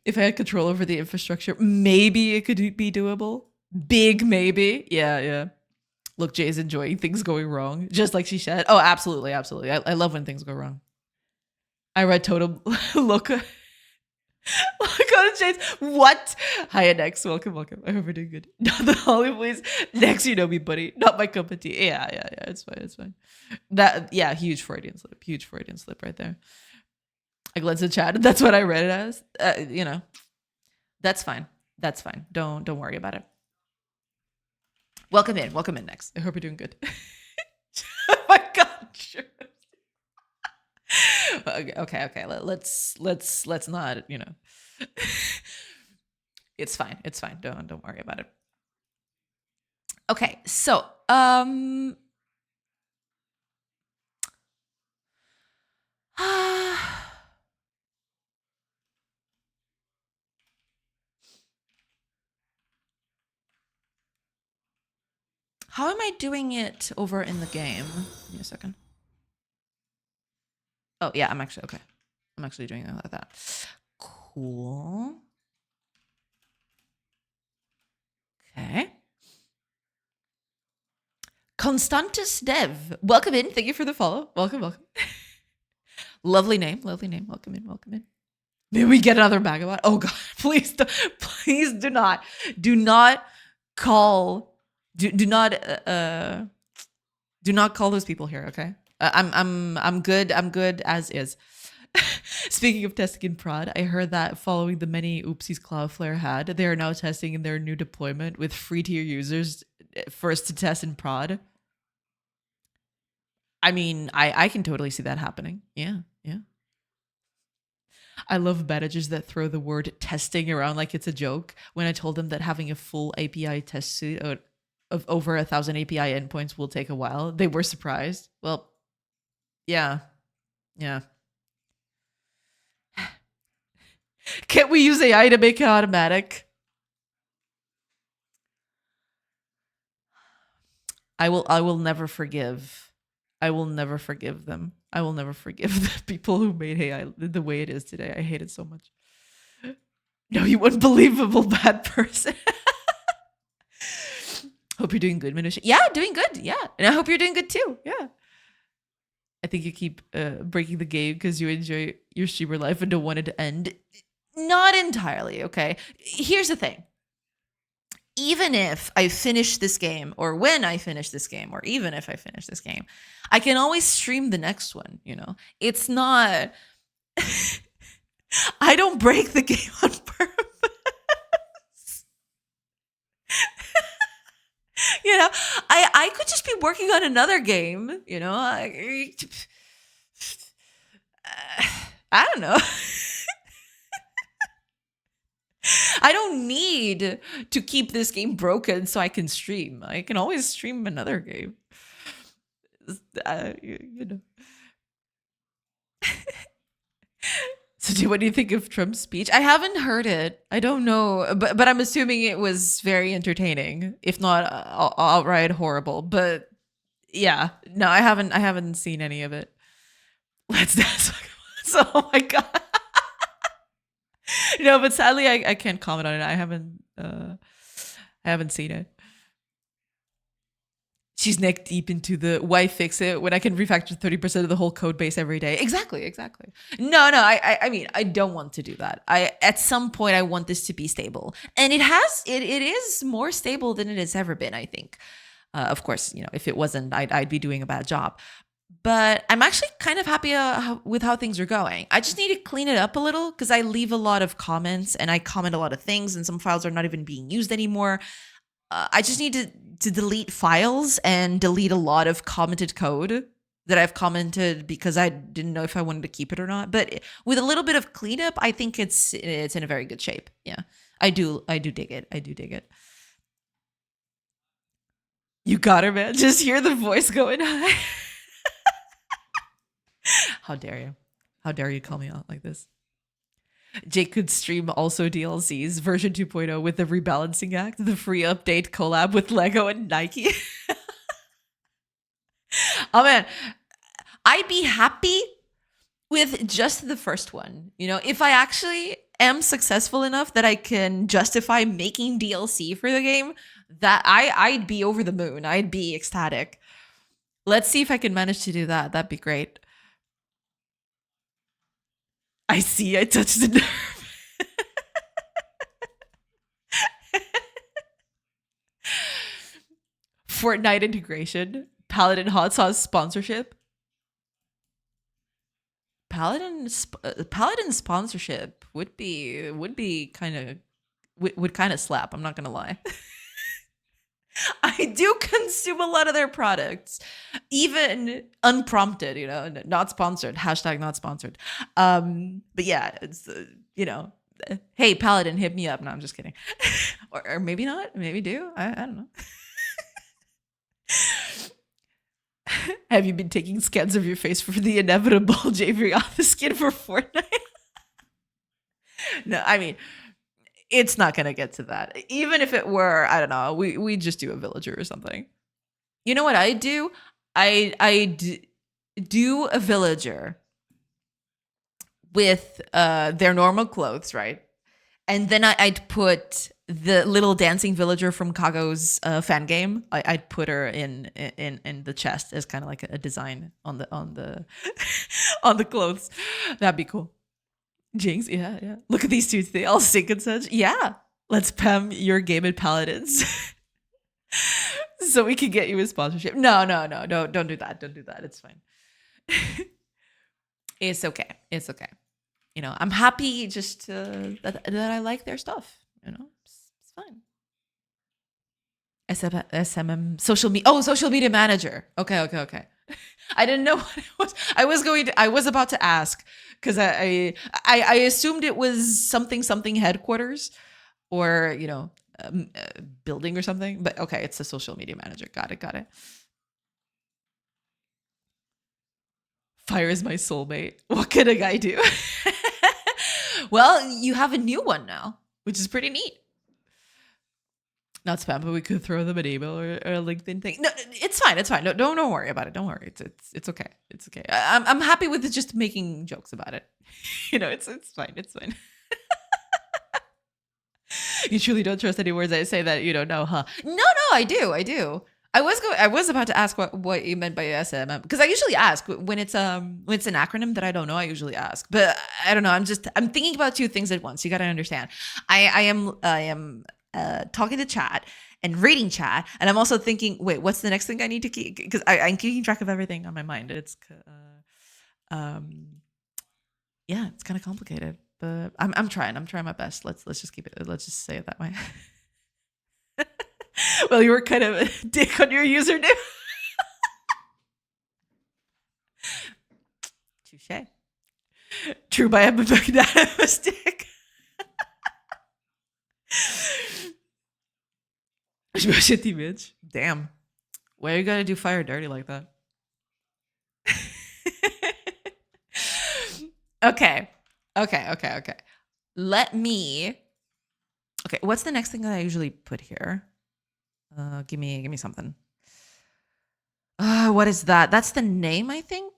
If I had control over the infrastructure, maybe it could be doable. Big maybe. Yeah. Look, Jay's enjoying things going wrong, just like she said. Oh, absolutely. I love when things go wrong. I read Totem. Look on Jay's. What? Hi, Next. Welcome. I hope you're doing good. Not the Holly, please. Next, you know me, buddy. Not my cup of tea. Yeah. It's fine. Huge Freudian slip right there. I glanced at chat. That's what I read it as. You know, that's fine. Don't worry about it. Welcome in, Next. I hope you're doing good. Oh my God, sure. Okay. Let's not, you know. It's fine. Don't worry about it. Okay, so how am I doing it over in the game? Give me a second. Oh yeah, I'm actually okay. I'm actually doing it like that. Cool. Okay. Constantus Dev, welcome in. Thank you for the follow. Welcome. Lovely name. Welcome in. May we get another Magabot? Oh God, please do not call. Do not call those people here. Okay. I'm good as is. Speaking of testing in prod, I heard that following the many oopsies Cloudflare had, they are now testing in their new deployment with free tier users first to test in prod. I mean, I can totally see that happening. Yeah. I love managers that throw the word testing around like it's a joke. When I told them that having a full API test suite of over 1,000 API endpoints will take a while, they were surprised. Well, yeah. Can't we use AI to make it automatic? I will never forgive. I will never forgive them. I will never forgive the people who made AI the way it is today. I hate it so much. No, you unbelievable bad person. Hope you're doing good, Minutia. Yeah, doing good. Yeah. And I hope you're doing good too. Yeah. I think you keep breaking the game because you enjoy your streamer life and don't want it to end. Not entirely, okay? Here's the thing. Even if I finish this game, or when I finish this game, or even if I finish this game, I can always stream the next one, you know? It's not... I don't break the game on purpose. You know, I could just be working on another game, you know? I don't know. I don't need to keep this game broken so I can stream. I can always stream another game. You know. So what do you think of Trump's speech? I haven't heard it. I don't know, but I'm assuming it was very entertaining, if not outright horrible. But yeah, no, I haven't seen any of it. Let's dance. Oh my God. No, but sadly I can't comment on it. I haven't seen it. she's neck deep into the why fix it when I can refactor 30% of the whole code base every day. Exactly. No, I mean, I don't want to do that. At some point I want this to be stable. And it is more stable than it has ever been, I think. Of course, if it wasn't, I'd be doing a bad job. But I'm actually kind of happy with how things are going. I just need to clean it up a little because I leave a lot of comments and I comment a lot of things, and some files are not even being used anymore. I just need to delete files and delete a lot of commented code that I've commented because I didn't know if I wanted to keep it or not. But with a little bit of cleanup, I think it's in a very good shape. Yeah, I do dig it. I do dig it. You got her, man. Just hear the voice going high. How dare you? How dare you call me out like this? Jake could stream also DLCs version 2.0 with the Rebalancing Act, the free update collab with Lego and Nike. Oh man, I'd be happy with just the first one. If I actually am successful enough that I can justify making DLC for the game, that I'd be over the moon. I'd be ecstatic. Let's see if I can manage to do that. That'd be great. I see. I touched the nerve. Fortnite integration. Paladin hot sauce sponsorship. Paladin sponsorship would kind of slap. I'm not gonna lie. I do consume a lot of their products, even unprompted, not sponsored, hashtag not sponsored. But yeah, it's, hey, Paladin, hit me up. No, I'm just kidding. or maybe not, maybe do. I don't know. Have you been taking scans of your face for the inevitable Javriana skin for Fortnite? No, I mean, it's not going to get to that. Even if it were, I don't know, we just do a villager or something. You know what I do? I do a villager with their normal clothes, right? And then I'd put the little dancing villager from Kago's fan game. I'd put her in the chest as kind of like a design on the on the clothes. That'd be cool. Jinx, yeah. Look at these two. They all sync and such. Yeah. Let's pam your game at Paladins. So we can get you a sponsorship. No. Don't do that. Don't do that. It's fine. It's okay. It's okay. I'm happy just that I like their stuff. It's fine. SMM social media. Oh, social media manager. Okay. I didn't know what it was. I was about to ask because I assumed it was something headquarters or building or something. But okay, it's a social media manager. Got it. Fire is my soulmate. What can a guy do? Well, you have a new one now, which is pretty neat. Not spam, but we could throw them an email or a LinkedIn thing. No, it's fine. No, don't worry about it. Don't worry. It's okay. It's okay. I'm happy with just making jokes about it. It's fine. It's fine. You truly don't trust any words I say that you don't know, huh? No, I do. I was about to ask what you meant by SMM because I usually ask when it's an acronym that I don't know. I usually ask, but I don't know. I'm thinking about two things at once. You got to understand. I am talking to chat and reading chat, and I'm also thinking, wait, what's the next thing I need to keep? Because I'm keeping track of everything on my mind. It's yeah, it's kind of complicated, but I'm trying my best. Let's just keep it. Let's just say it that way. Well, you were kind of a dick on your username. Touche. True by a magnanimous dick. Shitty bitch. Damn. Why you gotta do fire dirty like that? Okay. Let me. Okay, what's the next thing that I usually put here? Give me something. What is that? That's the name, I think.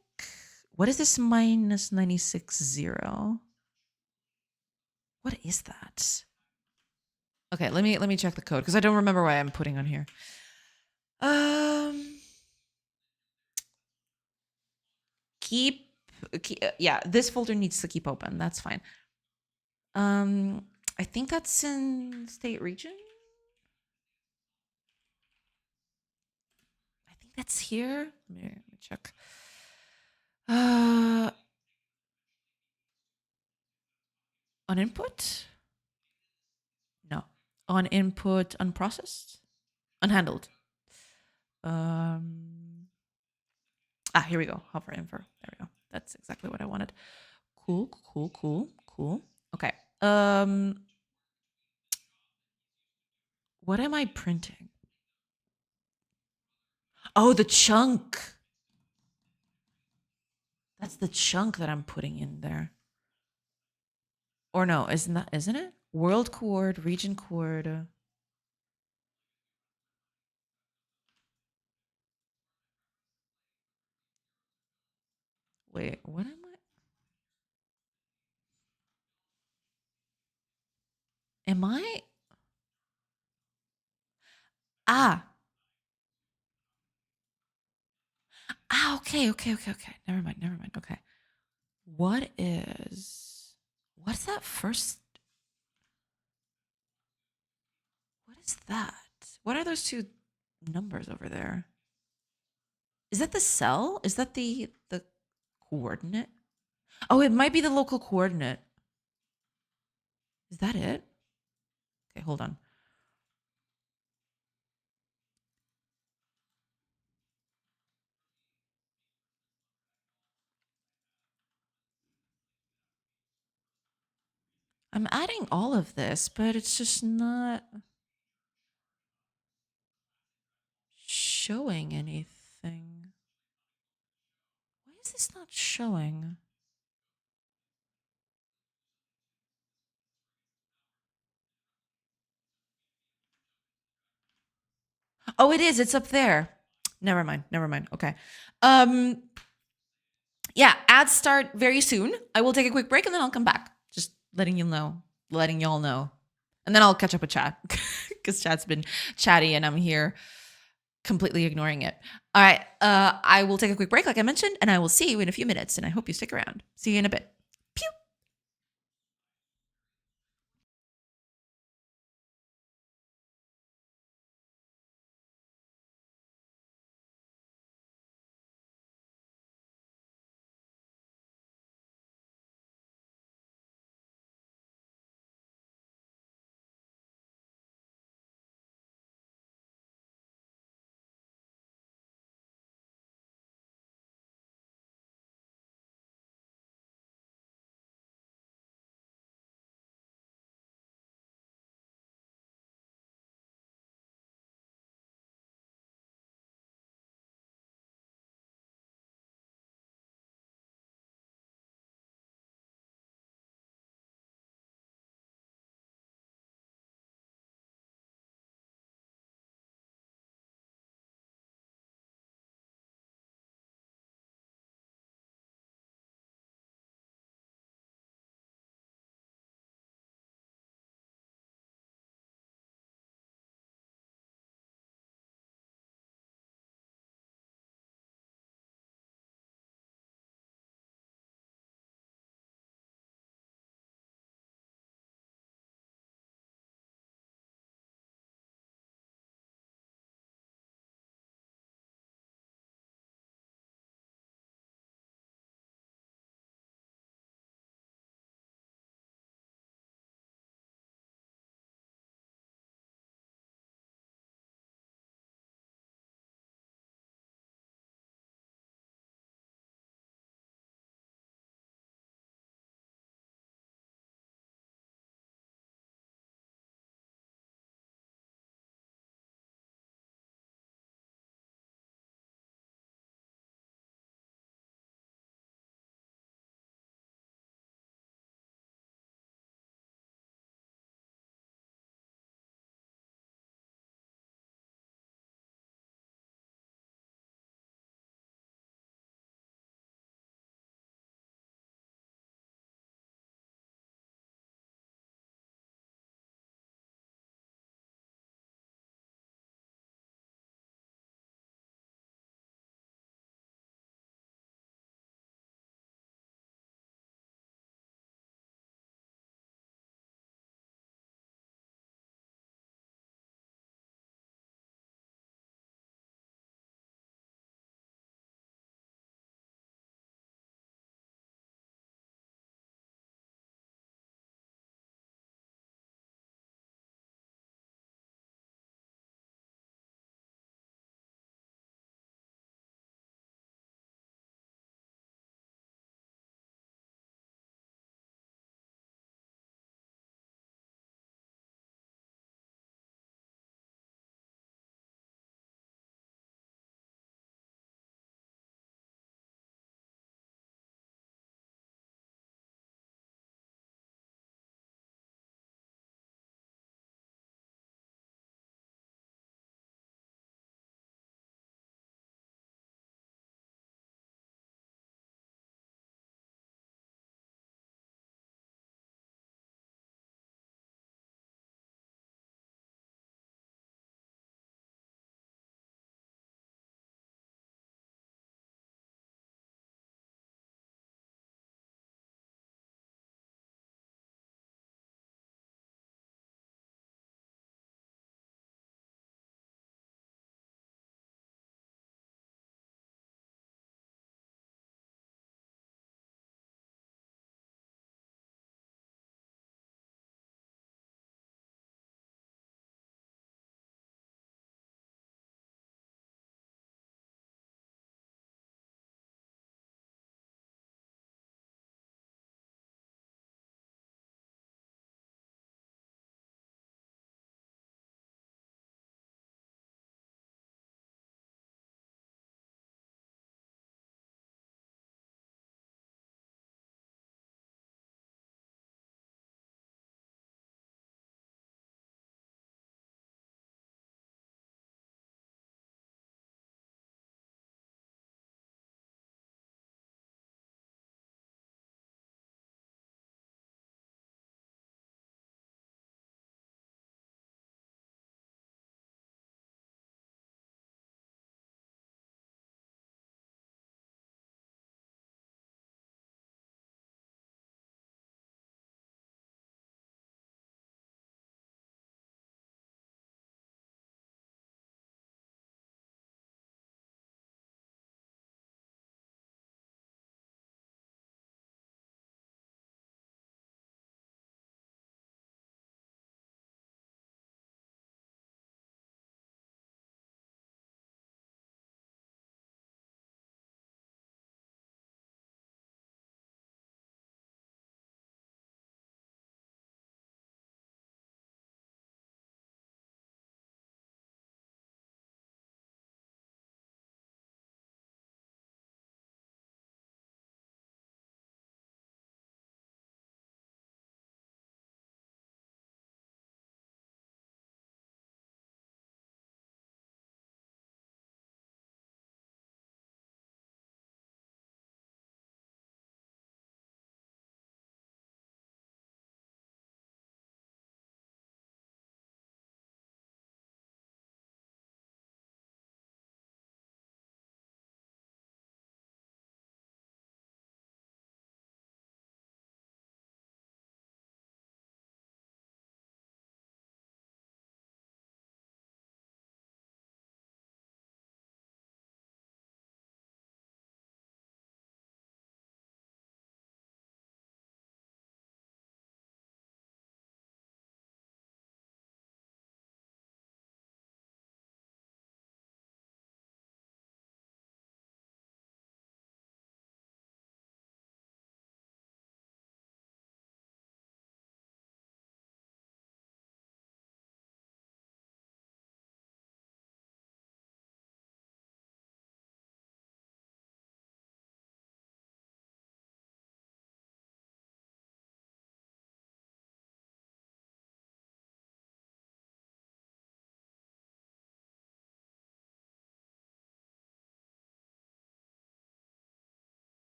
What is this minus 960? What is that? Okay, let me check the code because I don't remember why I'm putting on here. yeah, this folder needs to keep open. That's fine. I think that's in state region. I think that's here. Let me check. On input? No. On input, unprocessed? Unhandled. Here we go. Hover infer. There we go. That's exactly what I wanted. Cool, cool, cool, cool. Okay. What am I printing? Oh, the chunk. That's the chunk that I'm putting in there. Or no, isn't it? World coord, region coord. Wait, what am I? Am I? Ah. Okay. Never mind. Okay. What's that first? What is that? What are those two numbers over there? Is that the cell? Is that the coordinate? Oh, it might be the local coordinate. Is that it? Okay, hold on. I'm adding all of this, but it's just not showing anything. Why is this not showing? Oh, it is. It's up there. Never mind. Okay. Yeah, ads start very soon. I will take a quick break and then I'll come back. Just letting y'all know. And then I'll catch up with chat because chat's been chatty and I'm here completely ignoring it. All right. I will take a quick break, like I mentioned, and I will see you in a few minutes. And I hope you stick around. See you in a bit. Pew.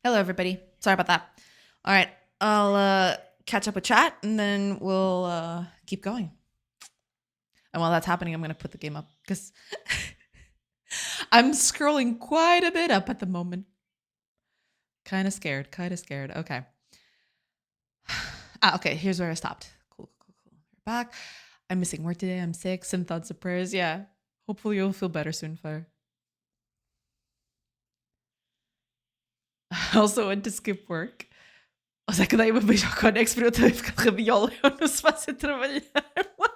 Hello, everybody. Sorry about that. All right, I'll catch up with chat and then we'll keep going. And while that's happening, I'm going to put the game up because I'm scrolling quite a bit up at the moment. Kind of scared. Okay. Okay, here's where I stopped. Cool. We're back. I'm missing work today. I'm sick. Some thoughts and prayers. Yeah. Hopefully you'll feel better soon, Fire. I also went to skip work. O sea, que daí me vejo com a Next, pero eu também fico rabiola. Eu não se faço trabalhar. What?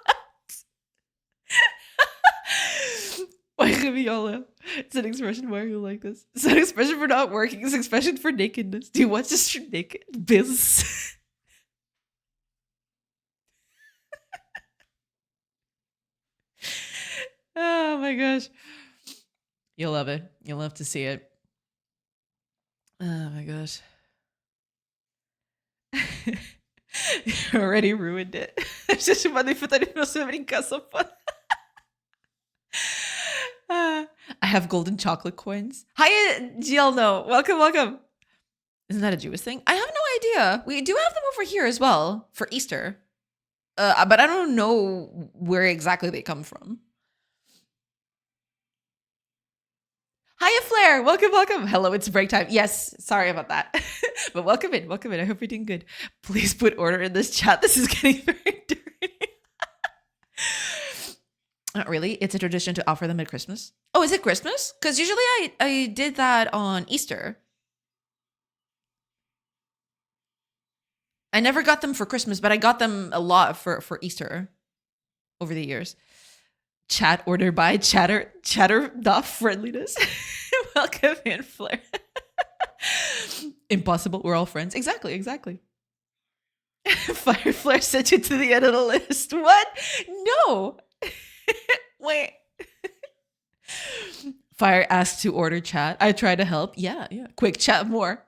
Why rabiola? It's an expression. Why are you like this? It's an expression for not working. It's an expression for nakedness. Do you watch this stream naked? Biz. Oh my gosh. You'll love it. You'll love to see it. Oh my gosh. You already ruined it. Just mandei foto no seu brincação. I have golden chocolate coins. Hi, Gielno. Welcome. Isn't that a Jewish thing? I have no idea. We do have them over here as well for Easter. But I don't know where exactly they come from. Hiya, Flair. Welcome. Hello, it's break time. Yes, sorry about that. But welcome in. I hope you're doing good. Please put order in this chat. This is getting very dirty. Not really. It's a tradition to offer them at Christmas. Oh, is it Christmas? Because usually I did that on Easter. I never got them for Christmas, but I got them a lot for Easter over the years. Chat order by chatter friendliness. Welcome in, Flair. Impossible. We're all friends. Exactly. Fire Flair sent you to the end of the list. What? No. Wait. Fire asked to order chat. I try to help. Yeah. Quick, chat more.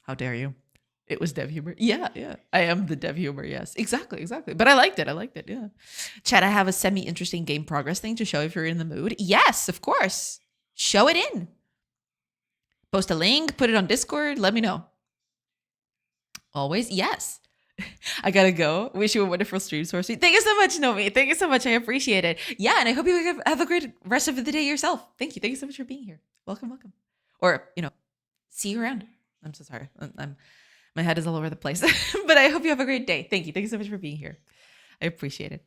How dare you? It was dev humor. Yeah. I am the dev humor. Yes, exactly. But I liked it. Yeah. Chat, I have a semi-interesting game progress thing to show if you're in the mood. Yes, of course. Show it in. Post a link, put it on Discord. Let me know. Always. Yes. I gotta go. Wish you a wonderful stream, Sorcery. Thank you so much, Nomi. Thank you so much. I appreciate it. Yeah, and I hope you have a great rest of the day yourself. Thank you so much for being here. Welcome. Or, see you around. I'm so sorry. My head is all over the place. But I hope you have a great day. Thank you so much for being here. I appreciate it.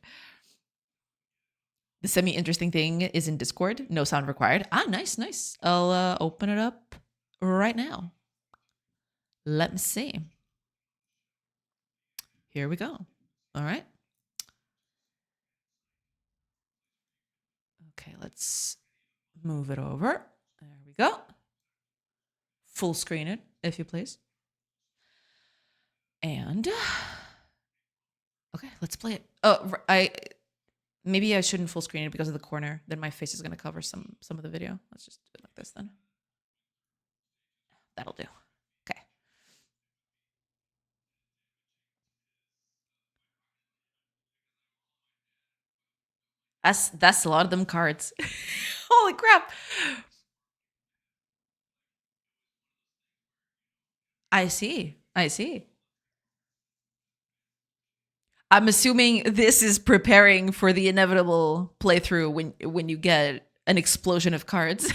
The semi-interesting thing is in Discord. No sound required. Ah, nice. I'll open it up right now. Let me see. Here we go. All right. Okay, let's move it over. There we go. Full screen it, if you please. And okay, let's play it. Oh, maybe I shouldn't full screen it because of the corner. Then my face is going to cover some of the video. Let's just do it like this then. That'll do. Okay. That's a lot of them cards. Holy crap. I see. I'm assuming this is preparing for the inevitable playthrough when you get an explosion of cards.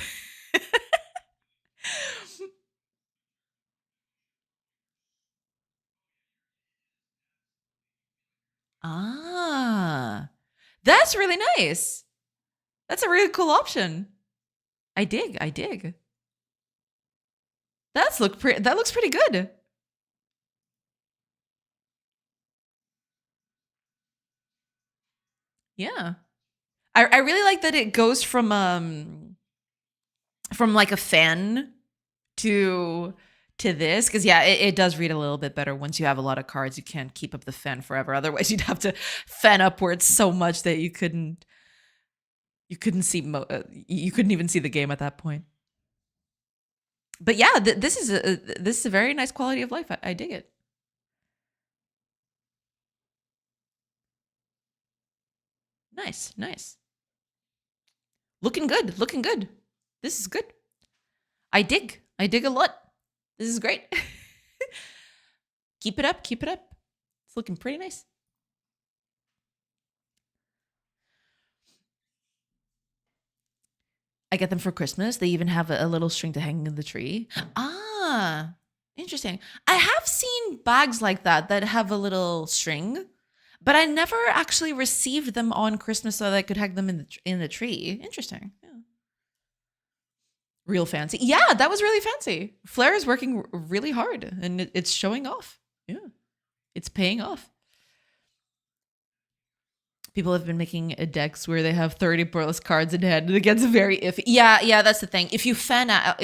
Ah, that's really nice. That's a really cool option. I dig. That looks pretty good. Yeah. I really like that it goes from like a fan to this, because yeah, it does read a little bit better once you have a lot of cards. You can't keep up the fan forever. Otherwise, you'd have to fan upwards so much that you couldn't see you couldn't even see the game at that point. But yeah, this is a very nice quality of life. I dig it. Nice. Looking good. This is good. I dig. I dig a lot. This is great. Keep it up. Keep it up. It's looking pretty nice. I get them for Christmas. They even have a little string to hang in the tree. Ah, interesting. I have seen bags like that have a little string, but I never actually received them on Christmas so that I could hang them in the tree. Interesting. Yeah. Real fancy. Yeah, that was really fancy. Flair is working really hard and it's showing off. Yeah, it's paying off. People have been making decks where they have 30 plus cards in hand. It gets very iffy. Yeah, that's the thing. If you fan out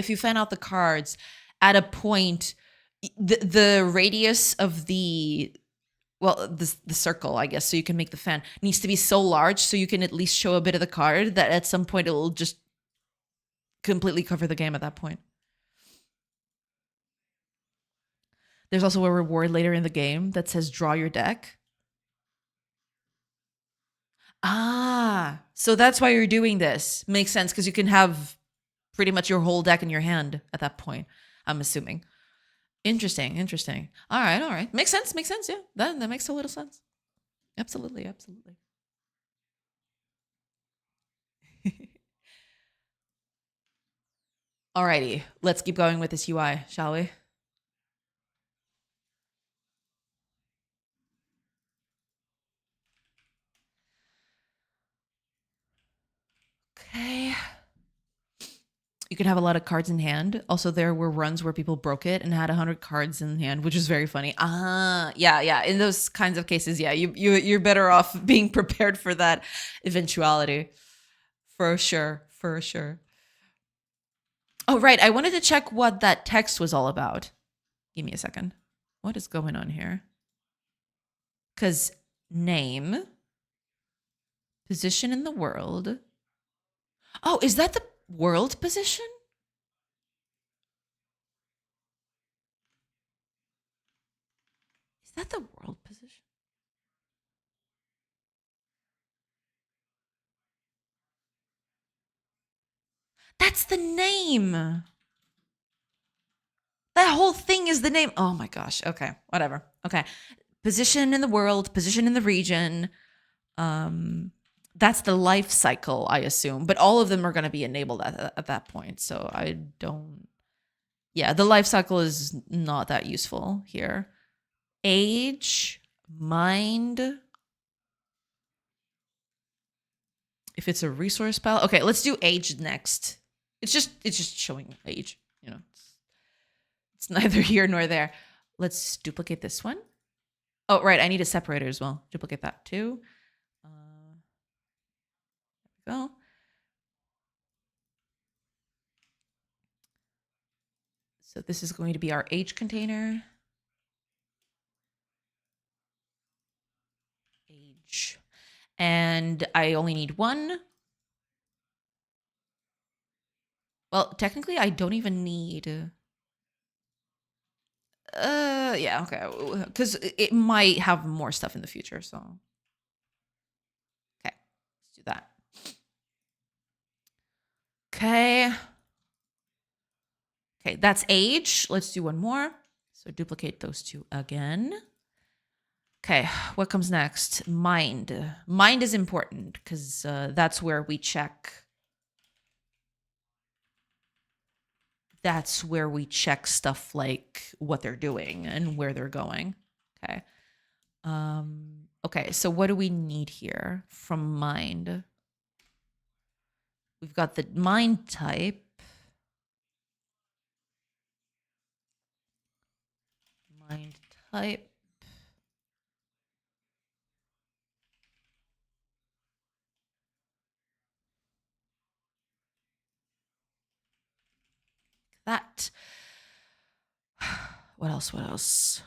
the cards at a point, the radius of the circle, I guess, so you can make the fan needs to be so large so you can at least show a bit of the card that at some point it will just completely cover the game at that point. There's also a reward later in the game that says draw your deck. Ah, so that's why you're doing this. Makes sense because you can have pretty much your whole deck in your hand at that point, I'm assuming. Interesting. All right. Makes sense. Yeah, that makes a little sense. Absolutely. Alrighty, let's keep going with this UI, shall we? Okay. You can have a lot of cards in hand. Also, there were runs where people broke it and had 100 cards in hand, which is very funny. Yeah. In those kinds of cases, yeah, you're better off being prepared for that eventuality, for sure. Oh, right. I wanted to check what that text was all about. Give me a second. What is going on here? Because name, position in the world. Oh, is that the world position? Is that the world position? That's the name. That whole thing is the name. Oh my gosh. Okay. Whatever. Okay. Position in the world, position in the region. That's the life cycle, I assume. But all of them are going to be enabled at that point. So I don't. Yeah, the life cycle is not that useful here. Age, mind. If it's a resource pal. Okay, let's do age next. It's just showing age, you know. It's neither here nor there. Let's duplicate this one. Oh, right. I need a separator as well. Duplicate that too. There we go. So this is going to be our age container. Age. And I only need one. Well, technically, I don't even need... yeah, okay. Because it might have more stuff in the future, so... Okay, let's do that. Okay. Okay, that's age. Let's do one more. So duplicate those two again. Okay, what comes next? Mind. Mind is important because that's where we check. That's where we check stuff like what they're doing and where they're going. Okay. Okay, so what do we need here from mind? We've got the mind type. Mind type. That. What else?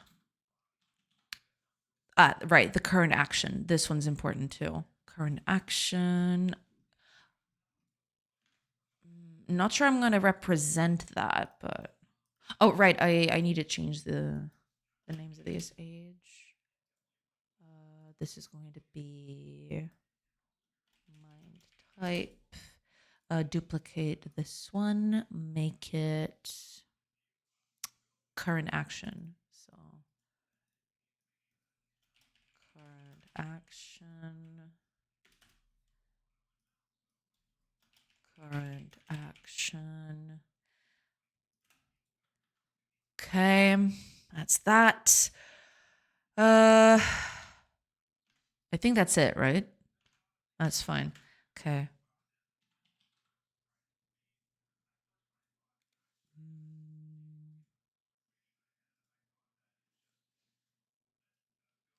Right, the current action. This one's important too. Current action. Not sure I'm going to represent that, but... Oh, right, I need to change the names of these. Age. This is going to be mind type. Duplicate this one. Make it current action. So current action. Current action. Okay, that's that. I think that's it, right? That's fine. Okay.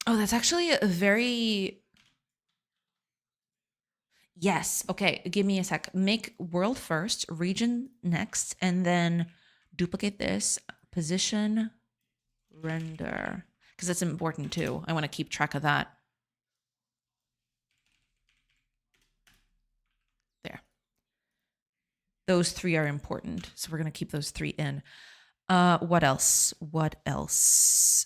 Oh, that's actually a very... Yes. Okay. Give me a sec. Make world first, region next, and then duplicate this, position, render. Because that's important too. I want to keep track of that. There. Those three are important. So we're going to keep those three in. What else? What else?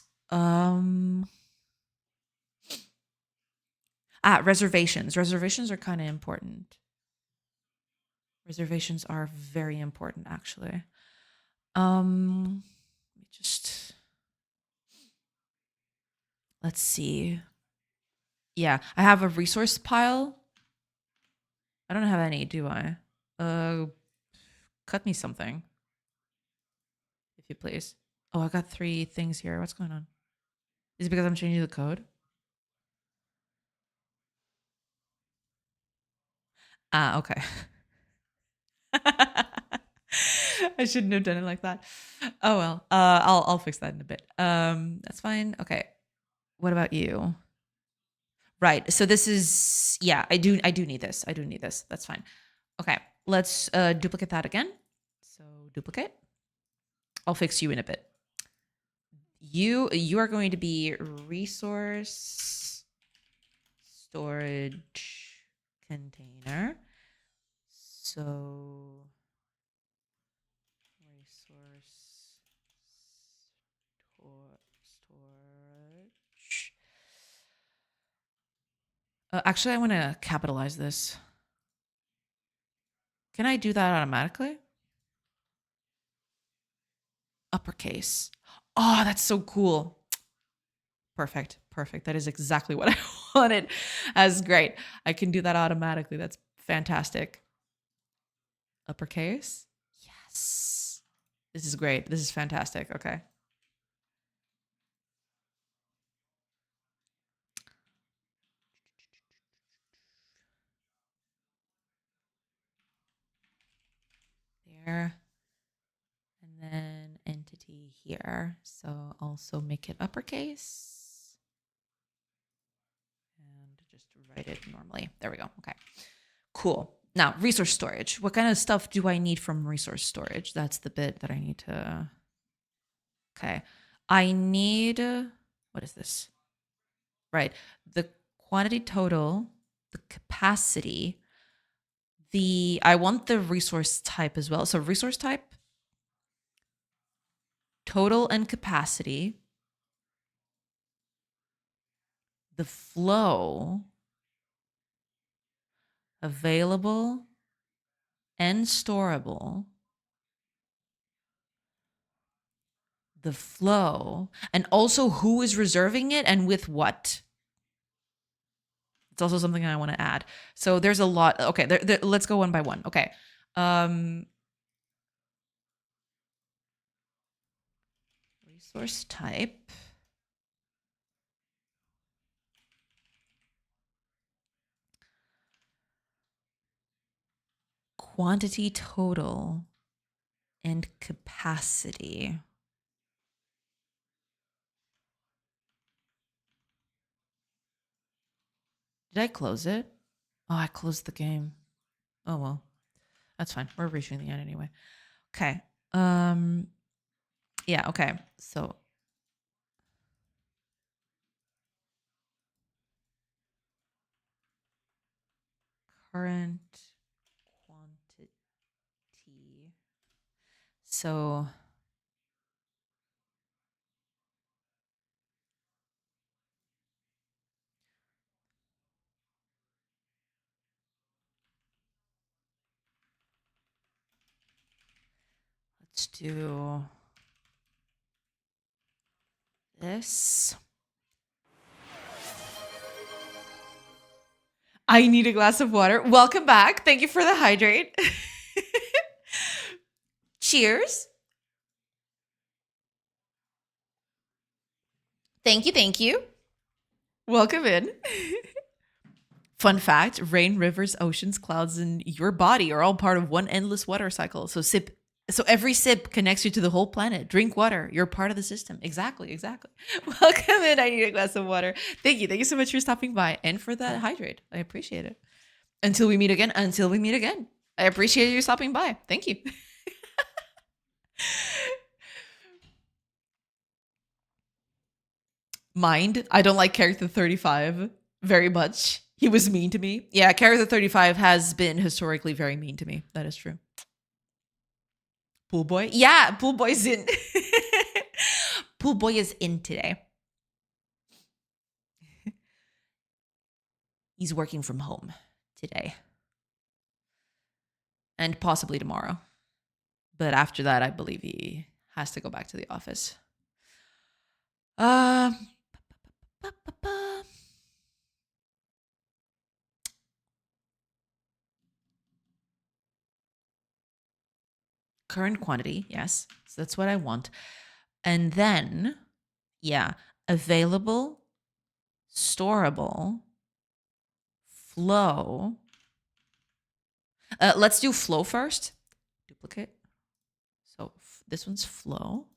Reservations. Reservations are kind of important. Reservations are very important, actually. Just... Let's see. Yeah, I have a resource pile. I don't have any, do I? Cut me something, if you please. Oh, I got 3 things here. What's going on? Is it because I'm changing the code? Okay. I shouldn't have done it like that. Oh well. I'll fix that in a bit. That's fine. Okay. What about you? Right. So this is... yeah, I do need this. I do need this. That's fine. Okay. Let's duplicate that again. So duplicate. I'll fix you in a bit. You are going to be resource storage container. So resource storage. Actually, I want to capitalize this. Can I do that automatically? Uppercase. Oh, that's so cool. Perfect. Perfect. That is exactly what I wanted. That's great. I can do that automatically. That's fantastic. Uppercase. Yes. This is great. This is fantastic. Okay. There. And then entity here. So also make it uppercase. And just write it normally. There we go. Okay. Cool. Now, resource storage. What kind of stuff do I need from resource storage? That's the bit that I need to... Okay. I need... what is this? Right. The quantity total, the capacity, I want the resource type as well. So resource type, total and capacity, the flow, available and storable, the flow, and also who is reserving it and with what. It's also something I want to add. So there's a lot. Okay, let's go one by one. Okay. Resource type. Quantity total and capacity. Did I close it? Oh, I closed the game. Oh, well, that's fine. We're reaching the end anyway. Okay. Yeah, okay. So current quantity. So let's do this. I need a glass of water. Welcome back. Thank you for the hydrate. Cheers. Thank you. Thank you. Welcome in. Fun fact, rain, rivers, oceans, clouds, and your body are all part of one endless water cycle. So every sip connects you to the whole planet. Drink water. You're part of the system. Exactly. Welcome in. I need a glass of water. Thank you. Thank you so much for stopping by and for that hydrate. I appreciate it. Until we meet again. I appreciate you stopping by. Thank you. Mind, I don't like character 35 very much. He was mean to me. Yeah, character 35 has been historically very mean to me. That is true. Pool boy? Yeah, pool boy's in. Pool boy is in today. He's working from home today. And possibly tomorrow. But after that, I believe he has to go back to the office. Current quantity, yes. So that's what I want. And then, yeah, available, storable, flow. Let's do flow first. Duplicate. So this one's flow.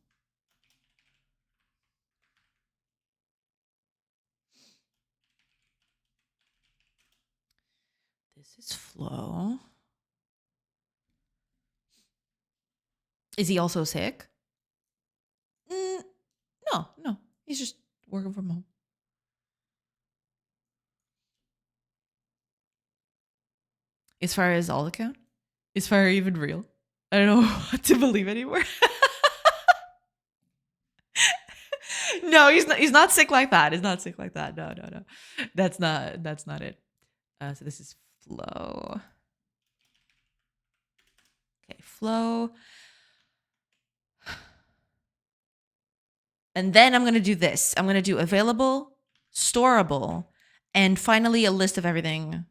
This is flow. Is he also sick? No. He's just working from home. Is Fire his alt account? Is Fire even real? I don't know what to believe anymore. No, he's not sick like that. He's not sick like that. No. That's not it. So this is flow. Okay, flow. And then I'm going to do this. I'm going to do available, storable, and finally a list of everything.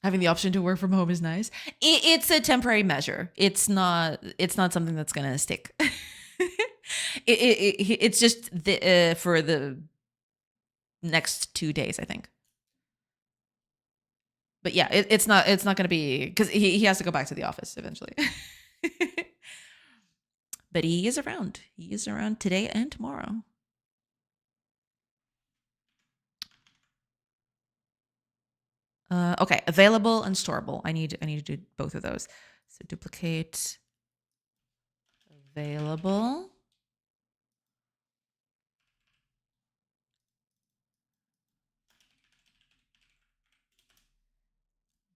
Having the option to work from home is nice. It's a temporary measure. It's not something that's going to stick. It's just for the next 2 days, I think. But yeah, it's not going to be, because he has to go back to the office eventually. But he is around. He is around today and tomorrow. Okay, available and storable. I need to do both of those. So duplicate available.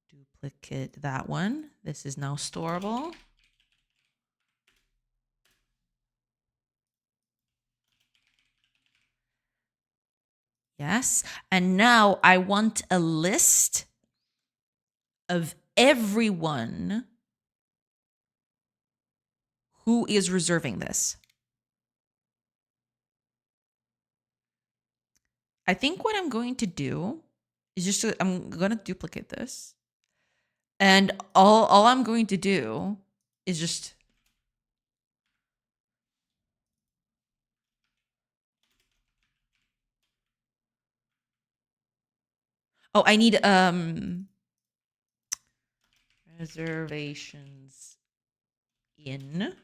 Duplicate that one. This is now storable. Yes. And now I want a list of everyone who is reserving this. I think what I'm going to do is I'm going to duplicate this. And all I'm going to do is just... Oh, I need reservations in.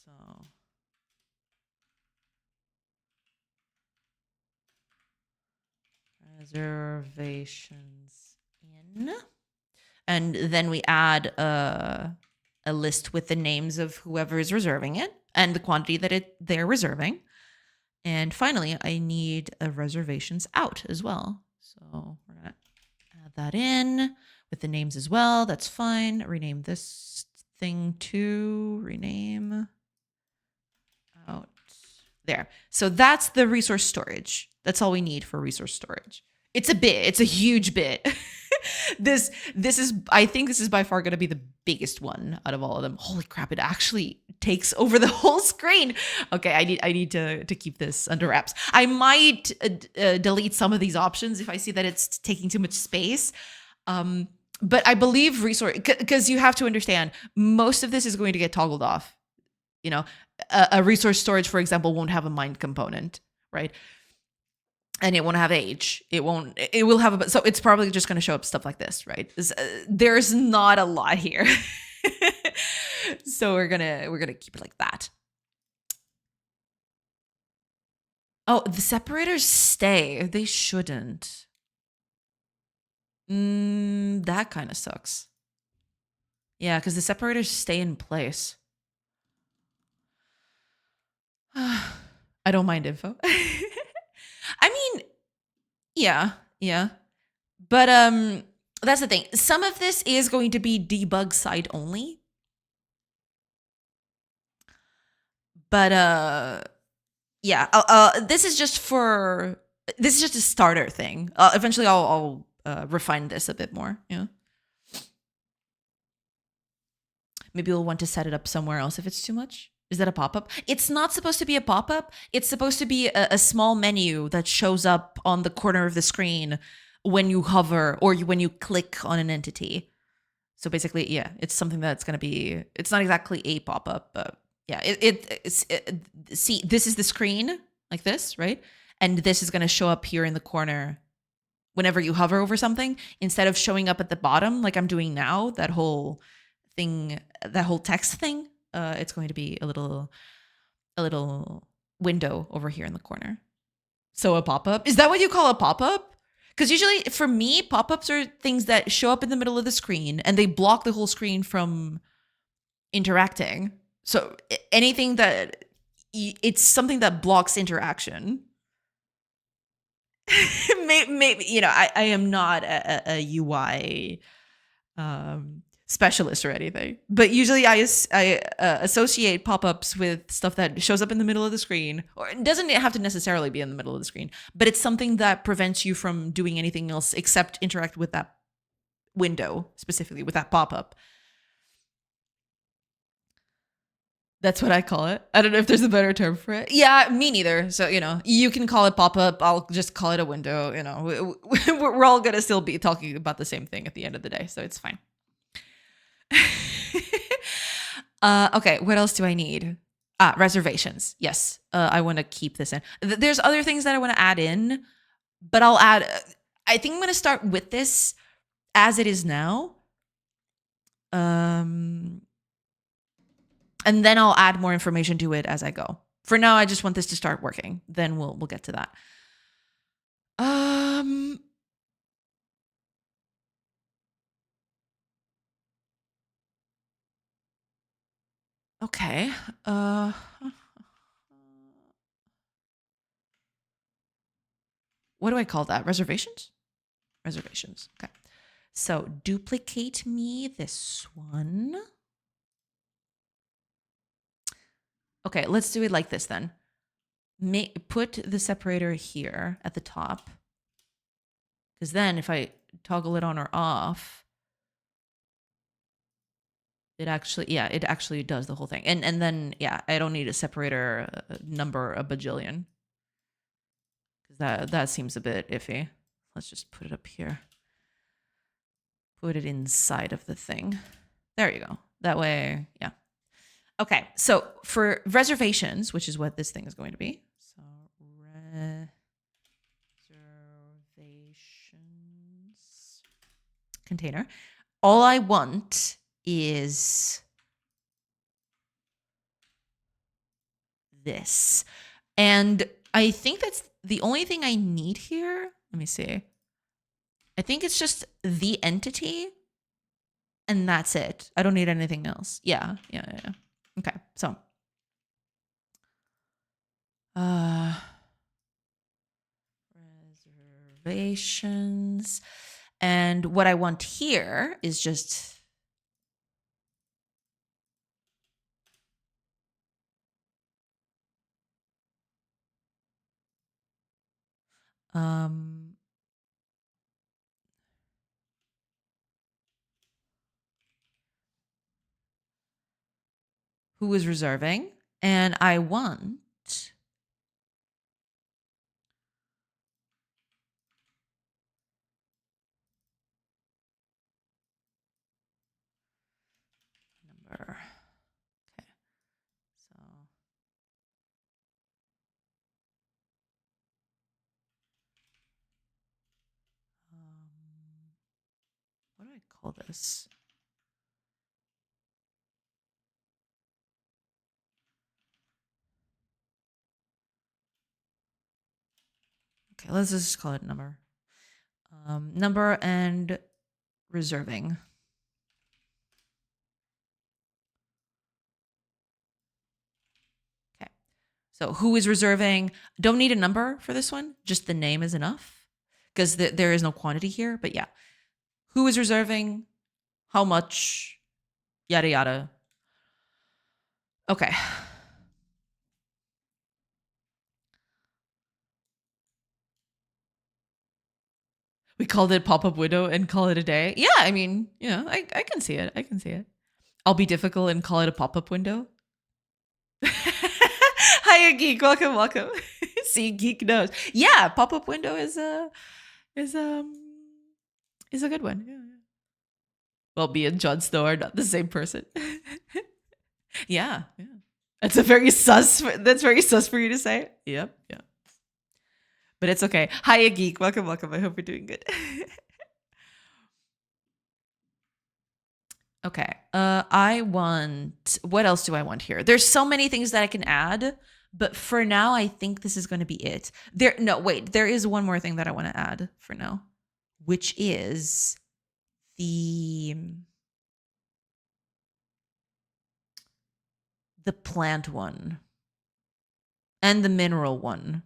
So reservations in. And then we add a list with the names of whoever is reserving it and the quantity that they're reserving. And finally, I need a reservations out as well. So we're going to add that in with the names as well. That's fine. Rename this thing to rename out. There. So that's the resource storage. That's all we need for resource storage. It's a bit. It's a huge bit. This is, I think this is by far going to be the biggest one out of all of them. Holy crap, it actually takes over the whole screen. Okay, I need to keep this under wraps. I might delete some of these options if I see that it's taking too much space. But I believe resource, because you have to understand, most of this is going to get toggled off. You know, a resource storage, for example, won't have a mind component, right? And it won't have age. It will have so it's probably just going to show up stuff like this, right? There's not a lot here. So we're gonna keep it like that. Oh, the separators stay. They shouldn't. That kind of sucks. Yeah, because the separators stay in place. I don't mind info. I mean, yeah. But that's the thing. Some of this is going to be debug side only. But yeah, this is just a starter thing. Eventually I'll refine this a bit more, yeah. Maybe we'll want to set it up somewhere else if it's too much. Is that a pop-up? It's not supposed to be a pop-up. It's supposed to be a small menu that shows up on the corner of the screen when you hover or when you click on an entity. So basically, yeah, it's something that's going to be, it's not exactly a pop-up, but yeah, see, this is the screen like this, right? And this is going to show up here in the corner whenever you hover over something, instead of showing up at the bottom like I'm doing now, that whole thing, that whole text thing. It's going to be a little window over here in the corner. So a pop-up, is that what you call a pop-up? Because usually for me, pop-ups are things that show up in the middle of the screen and they block the whole screen from interacting. So anything that, it's something that blocks interaction. Maybe, you know, I am not a UI specialist or anything, but usually I associate pop-ups with stuff that shows up in the middle of the screen, or it doesn't have to necessarily be in the middle of the screen, but it's something that prevents you from doing anything else except interact with that window, specifically with that pop-up. That's what I call it. I don't know if there's a better term for it. Yeah, me neither. So, you know, you can call it pop-up. I'll just call it a window. You know, we're all going to still be talking about the same thing at the end of the day. So it's fine. Okay, what else do I need? Reservations. Yes, I want to keep this in. There's other things that I want to add in, but I'll add. I think I'm going to start with this as it is now. And then I'll add more information to it as I go. For now, I just want this to start working. Then we'll get to that. Okay. What do I call that? Reservations? Reservations. Okay. So duplicate me this one. Okay, let's do it like this then. Put the separator here at the top. Because then if I toggle it on or off, it actually does the whole thing. And then, yeah, I don't need a separator number a bajillion. Because that seems a bit iffy. Let's just put it up here. Put it inside of the thing. There you go. That way, yeah. Okay, so for reservations, which is what this thing is going to be. So reservations container. All I want is this. And I think that's the only thing I need here. Let me see. I think it's just the entity and that's it. I don't need anything else. Yeah. Okay, so reservations. And what I want here is just who is reserving, and I want number. Okay, so what do I call this? Okay, let's just call it number. Number and reserving. Okay. So who is reserving? Don't need a number for this one. Just the name is enough because there is no quantity here. But yeah, who is reserving? How much? Yada yada. Okay. We called it pop-up window and call it a day. Yeah, I mean, I can see it. I can see it. I'll be difficult and call it a pop-up window. Hiya, geek. Welcome, welcome. See, geek knows. Yeah, pop-up window is a good one. Yeah. Well, me and Jon Snow are not the same person. Yeah. That's very sus for you to say. Yep. Yeah. But it's okay. Hiya, geek. Welcome, welcome. I hope you're doing good. Okay. I want. What else do I want here? There's so many things that I can add, but for now, I think this is going to be it. Wait. There is one more thing that I want to add for now, which is the plant one and the mineral one,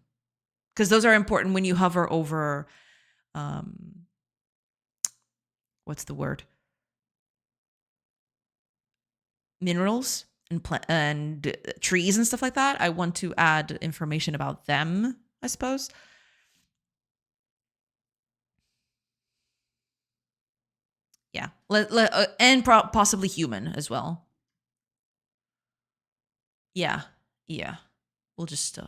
because those are important when you hover over. What's the word? Minerals and trees and stuff like that. I want to add information about them, I suppose. Yeah. And possibly human as well. Yeah. Yeah. We'll just do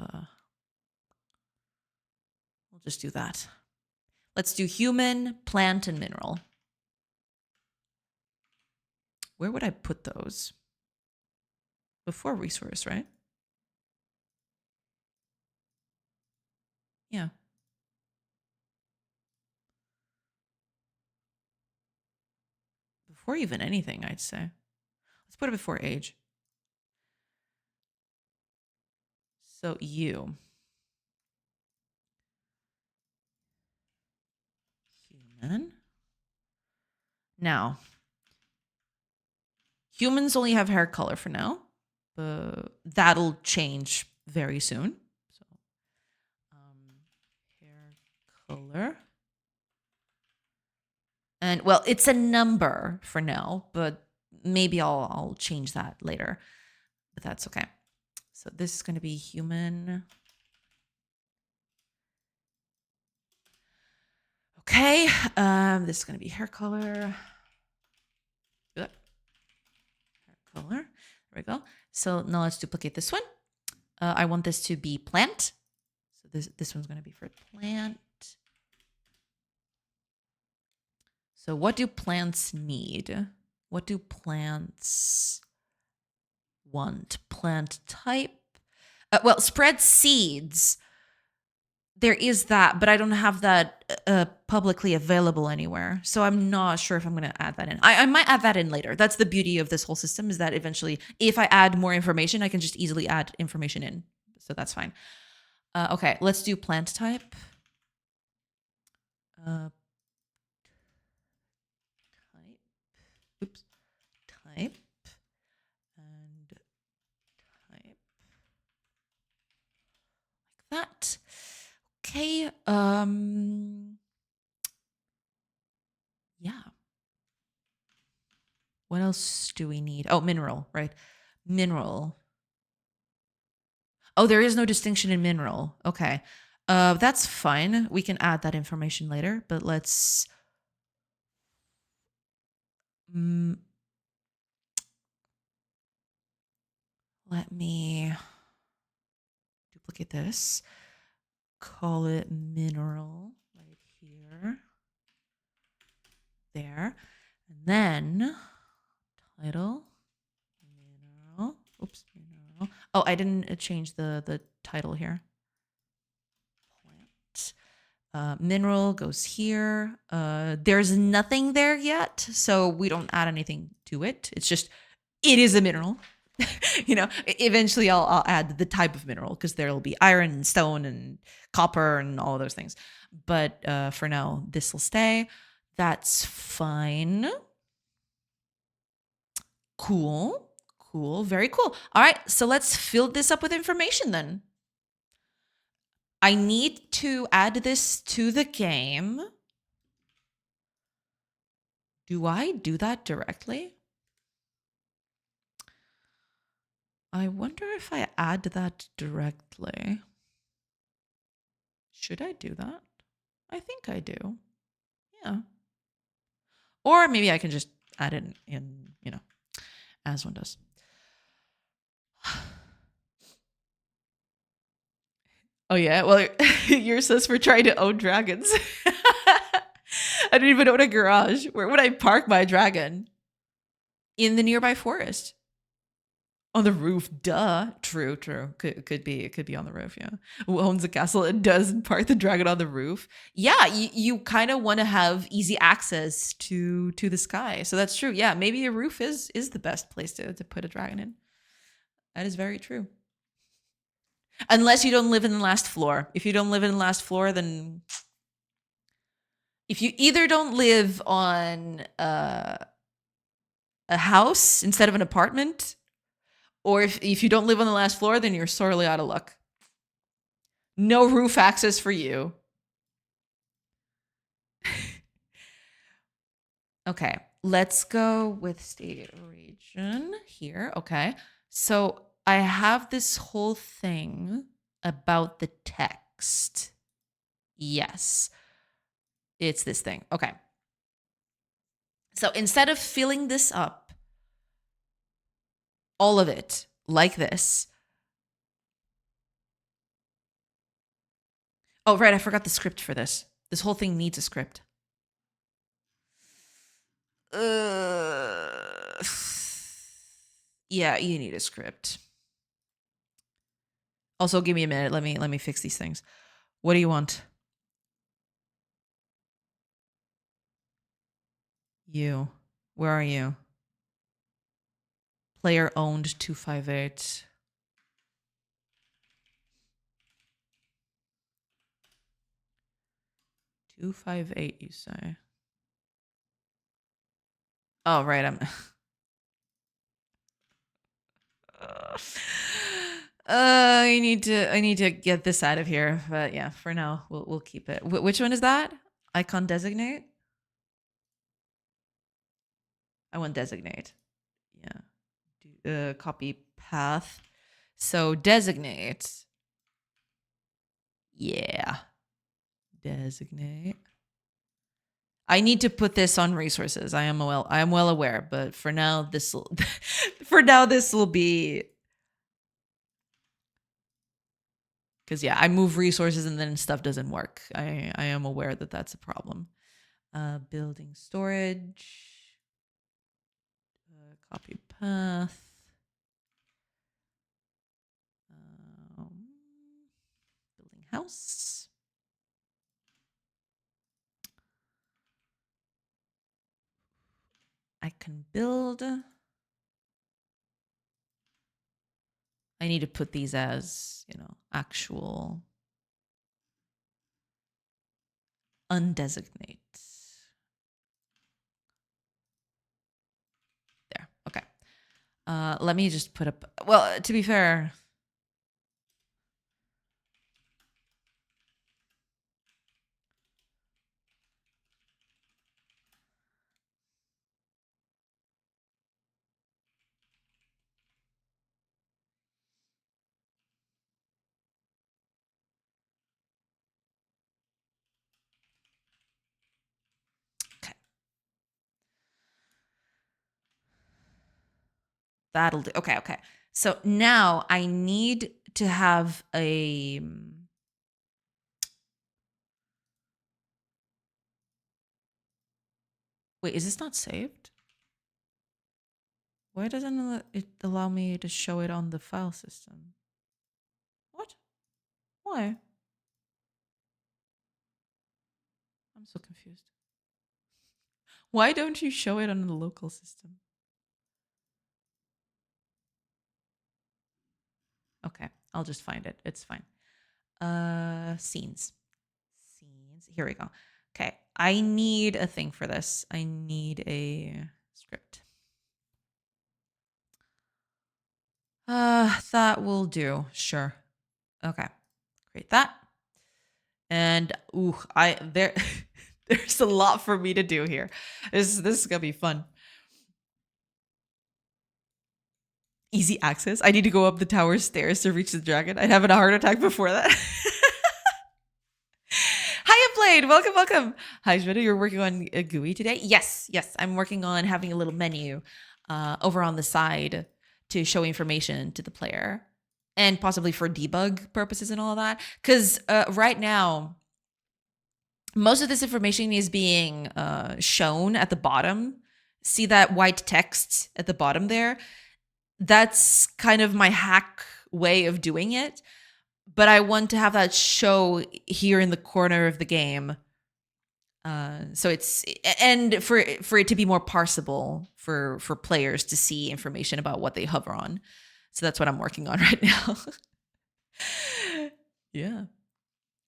that. Let's do human, plant, and mineral. Where would I put those? Before resource, right? Yeah. Before even anything, I'd say. Let's put it before age. So you. Human. Now, humans only have hair color for now. That'll change very soon. So, hair color. And well, it's a number for now, but maybe I'll change that later. But that's okay. So this is going to be human. Okay. This is going to be hair color. Hair color. There we go. So now let's duplicate this one. I want this to be plant. So this one's going to be for plant. So what do plants need? What do plants want? Plant type? Well, spread seeds. There is that, but I don't have that publicly available anywhere. So I'm not sure if I'm going to add that in. I might add that in later. That's the beauty of this whole system, is that eventually, if I add more information, I can just easily add information in. So that's fine. Okay, let's do plant type. Type. And type. Like that. Okay. Yeah. What else do we need? Oh, mineral, right? Mineral. Oh, there is no distinction in mineral. Okay. That's fine. We can add that information later, but let's Let me duplicate this. Call it mineral right here. There. And then title mineral. Oops, mineral. Oh, I didn't change the title here. Plant. Mineral goes here. There's nothing there yet, so we don't add anything to it. It's just, it is a mineral. You know, eventually I'll add the type of mineral because there'll be iron and stone and copper and all of those things. But for now, this will stay. That's fine. Cool. Cool. Very cool. All right. So let's fill this up with information then. I need to add this to the game. Do I do that directly? I wonder if I add that directly. Should I do that? I think I do. Yeah. Or maybe I can just add it in, you know, as one does. Oh, yeah. Well, yours says for trying to own dragons. I don't even own a garage. Where would I park my dragon? In the nearby forest. On the roof, duh. True, true. Could be. It could be on the roof, yeah. Who owns a castle and doesn't park the dragon on the roof? Yeah, you kind of want to have easy access to the sky. So that's true. Yeah, maybe a roof is the best place to put a dragon in. That is very true. Unless you don't live in the last floor. If you don't live in the last floor, then if you either don't live on a house instead of an apartment, or if you don't live on the last floor, then you're sorely out of luck. No roof access for you. Okay, let's go with state region here. Okay, so I have this whole thing about the text. Yes, it's this thing. Okay. So instead of filling this up, all of it like this. Oh, right. I forgot the script for this. This whole thing needs a script. Yeah, you need a script. Also, give me a minute. Let me fix these things. What do you want? You. Where are you? Player owned 258. You say? Oh, right. I need to get this out of here. But yeah, for now, we'll keep it. Which one is that? Icon designate? I want designate. Yeah. Copy path. So designate. Yeah. Designate. I need to put this on resources. I am well aware, but for now this will be, because yeah, I move resources and then stuff doesn't work. I am aware that that's a problem. Building storage. Copy path. Building house. I can build. I need to put these as, you know, actual undesignate. There. Okay. Let me just put up. Well, to be fair. Okay. That'll do. Okay. Okay. So now I need to have a... Wait, is this not saved? Why doesn't it allow me to show it on the file system? What? Why? I'm so confused. Why don't you show it on the local system? Okay, I'll just find it. It's fine. Scenes. Here we go. Okay, I need a thing for this. I need a script. That will do. Sure. Okay. Create that. And there's a lot for me to do here. This is gonna be fun. Easy access. I need to go up the tower stairs to reach the dragon. I'd have a heart attack before that. Hiya, Blade. Welcome, welcome. Hi, Shredder. You're working on a GUI today? Yes. I'm working on having a little menu over on the side to show information to the player and possibly for debug purposes and all of that. Because right now, most of this information is being shown at the bottom. See that white text at the bottom there? That's kind of my hack way of doing it. But I want to have that show here in the corner of the game. So it's, and for it to be more parsable for players to see information about what they hover on. So that's what I'm working on right now. Yeah.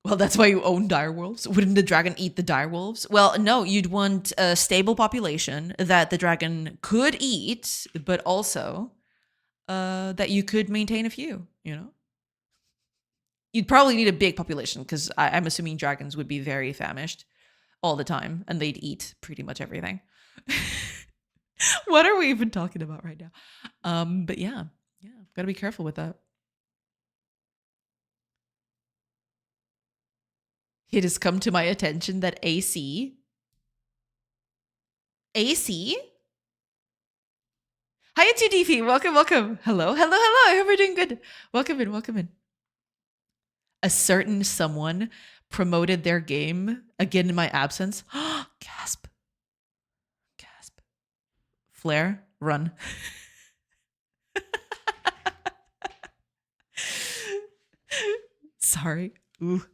Well, that's why you own direwolves. Wouldn't the dragon eat the direwolves? Well, no, you'd want a stable population that the dragon could eat, but also that you could maintain a few, you know? You'd probably need a big population because I'm assuming dragons would be very famished all the time and they'd eat pretty much everything. What are we even talking about right now? But yeah, gotta be careful with that. It has come to my attention that AC? Hiya, 2DP. Welcome. Hello. I hope you're doing good. Welcome in. A certain someone promoted their game again in my absence. Gasp. Flare, run. Sorry. Ooh,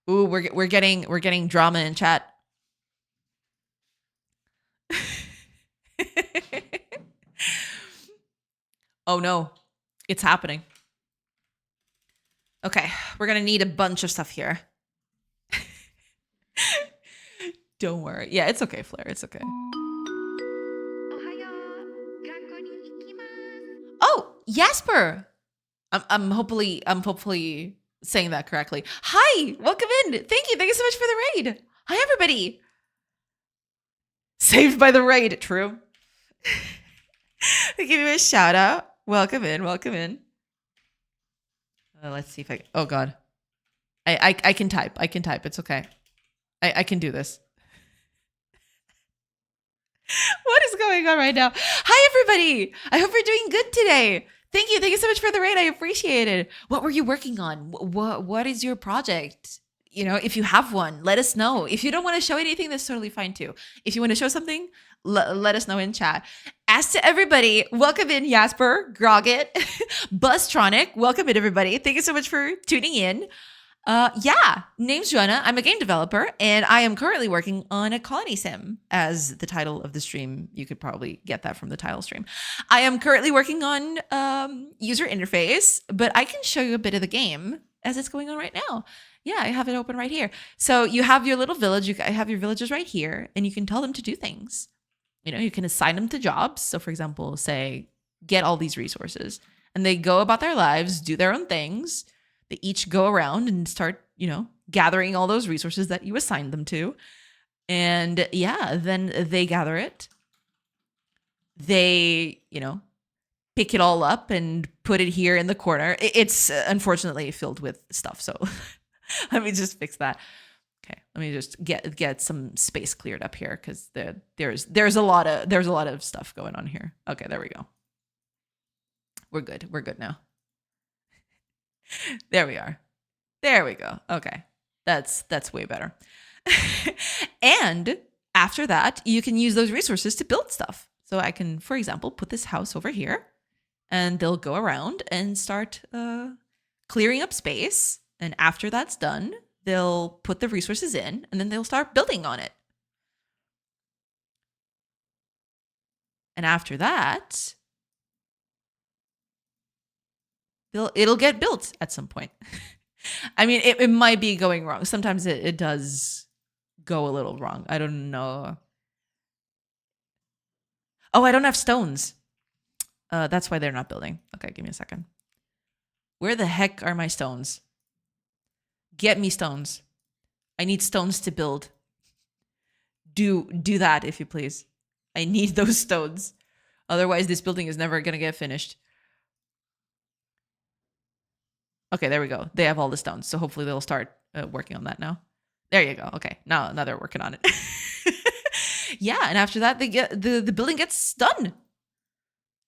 we're getting drama in chat. Oh no, it's happening. Okay, we're gonna need a bunch of stuff here. Don't worry. Yeah, it's okay, Flare. It's okay. Oh, Jasper. I'm hopefully saying that correctly. Hi, welcome in. Thank you so much for the raid. Hi, everybody. Saved by the raid. True. I give you a shout out. Welcome in. Let's see if I. Oh God, I can type. It's okay. I can do this. What is going on right now? Hi, everybody. I hope you're doing good today. Thank you so much for the raid. I appreciate it. What were you working on? What is your project? You know, if you have one, let us know. If you don't want to show anything, that's totally fine too. If you want to show something, let us know in chat. As to everybody, welcome in Jasper, Grogget, Bustronic. Welcome in, everybody. Thank you so much for tuning in. Name's Joanna. I'm a game developer, and I am currently working on a colony sim as the title of the stream. You could probably get that from the title stream. I am currently working on user interface, but I can show you a bit of the game as it's going on right now. Yeah, I have it open right here. So you have your little village. I have your villagers right here, and you can tell them to do things. You know, you can assign them to jobs. So, for example, say, get all these resources, and they go about their lives, do their own things. They each go around and start, you know, gathering all those resources that you assigned them to. And yeah, then they gather it. They, you know, pick it all up and put it here in the corner. It's unfortunately filled with stuff. So let me just fix that. Okay, let me just get some space cleared up here because there's a lot of stuff going on here. Okay, there we go. We're good. We're good now. There we are. There we go. Okay. That's way better. And after that, you can use those resources to build stuff. So I can, for example, put this house over here, and they'll go around and start clearing up space. And after that's done, they'll put the resources in, and then they'll start building on it. And after that, it'll get built at some point. I mean, it might be going wrong. Sometimes it does go a little wrong. I don't know. Oh, I don't have stones. That's why they're not building. Okay, give me a second. Where the heck are my stones? Get me stones. I need stones to build. Do that, if you please. I need those stones. Otherwise, this building is never going to get finished. Okay, there we go. They have all the stones, so hopefully they'll start working on that now. There you go. Okay, now they're working on it. Yeah, and after that, they get the building gets done,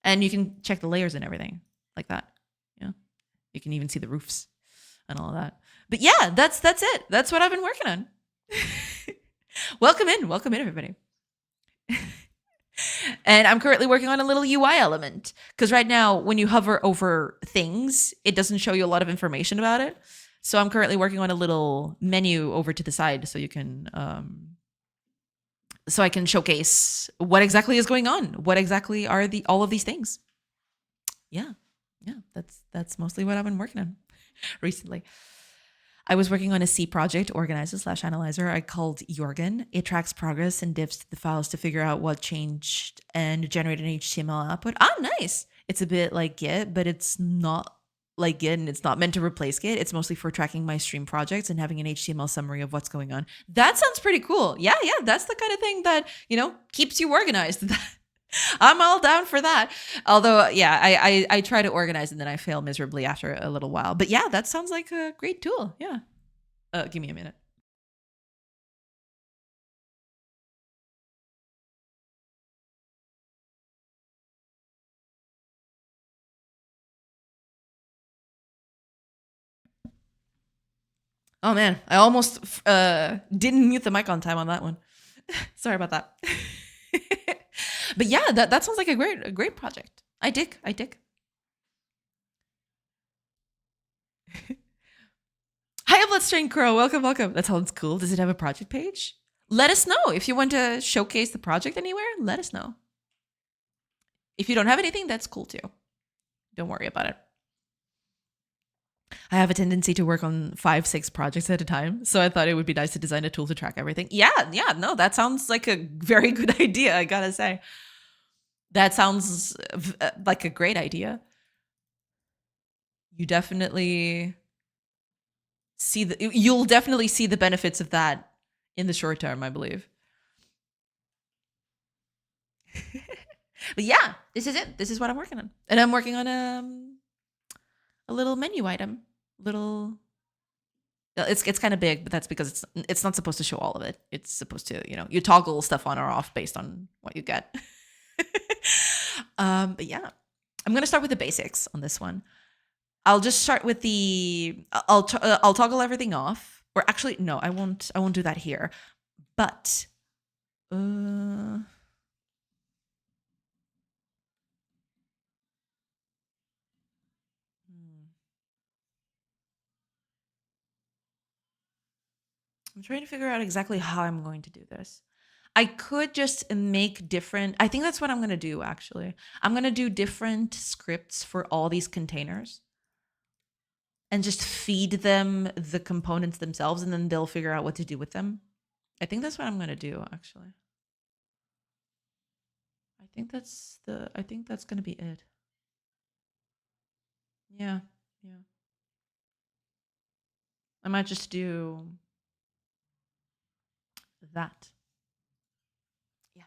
and you can check the layers and everything like that. Yeah, you can even see the roofs and all of that. But yeah, that's it. That's what I've been working on. Welcome in, everybody. And I'm currently working on a little UI element, because right now when you hover over things, it doesn't show you a lot of information about it. So I'm currently working on a little menu over to the side, so you can so I can showcase what exactly is going on. What exactly are all of these things? Yeah, that's mostly what I've been working on recently. I was working on a C project, organizer/analyzer, I called Jorgen. It tracks progress and divs to the files to figure out what changed and generate an HTML output. Nice. It's a bit like Git, but it's not like Git, and it's not meant to replace Git. It's mostly for tracking my stream projects and having an HTML summary of what's going on. That sounds pretty cool. Yeah, that's the kind of thing that, keeps you organized. I'm all down for that. Although, yeah, I try to organize and then I fail miserably after a little while. But yeah, that sounds like a great tool. Yeah. Give me a minute. Oh man, I almost didn't mute the mic on time on that one. Sorry about that. But yeah, that sounds like a great project. I dig. Hi, Bloodstrained Crow. Welcome. That sounds cool. Does it have a project page? Let us know. If you want to showcase the project anywhere, let us know. If you don't have anything, that's cool too. Don't worry about it. I have a tendency to work on 5-6 projects at a time, so I thought it would be nice to design a tool to track everything. Yeah, no, that sounds like a very good idea, I gotta say. That sounds like a great idea. You'll definitely see the benefits of that in the short term, I believe. But yeah, this is it. This is what I'm working on. And I'm working on a little menu item. It's kind of big, but that's because it's not supposed to show all of it. It's supposed to, you toggle stuff on or off based on what you get. But yeah, I'm gonna start with the basics on this one. I'll just start with I'll toggle everything off. Or actually, no, I won't do that here. But I'm trying to figure out exactly how I'm going to do this. I could just make different, I think that's what I'm going to do, actually. I'm going to do different scripts for all these containers and just feed them the components themselves, and then they'll figure out what to do with them. I think that's what I'm going to do, actually. I think that's going to be it. Yeah. I might just do that. Yeah.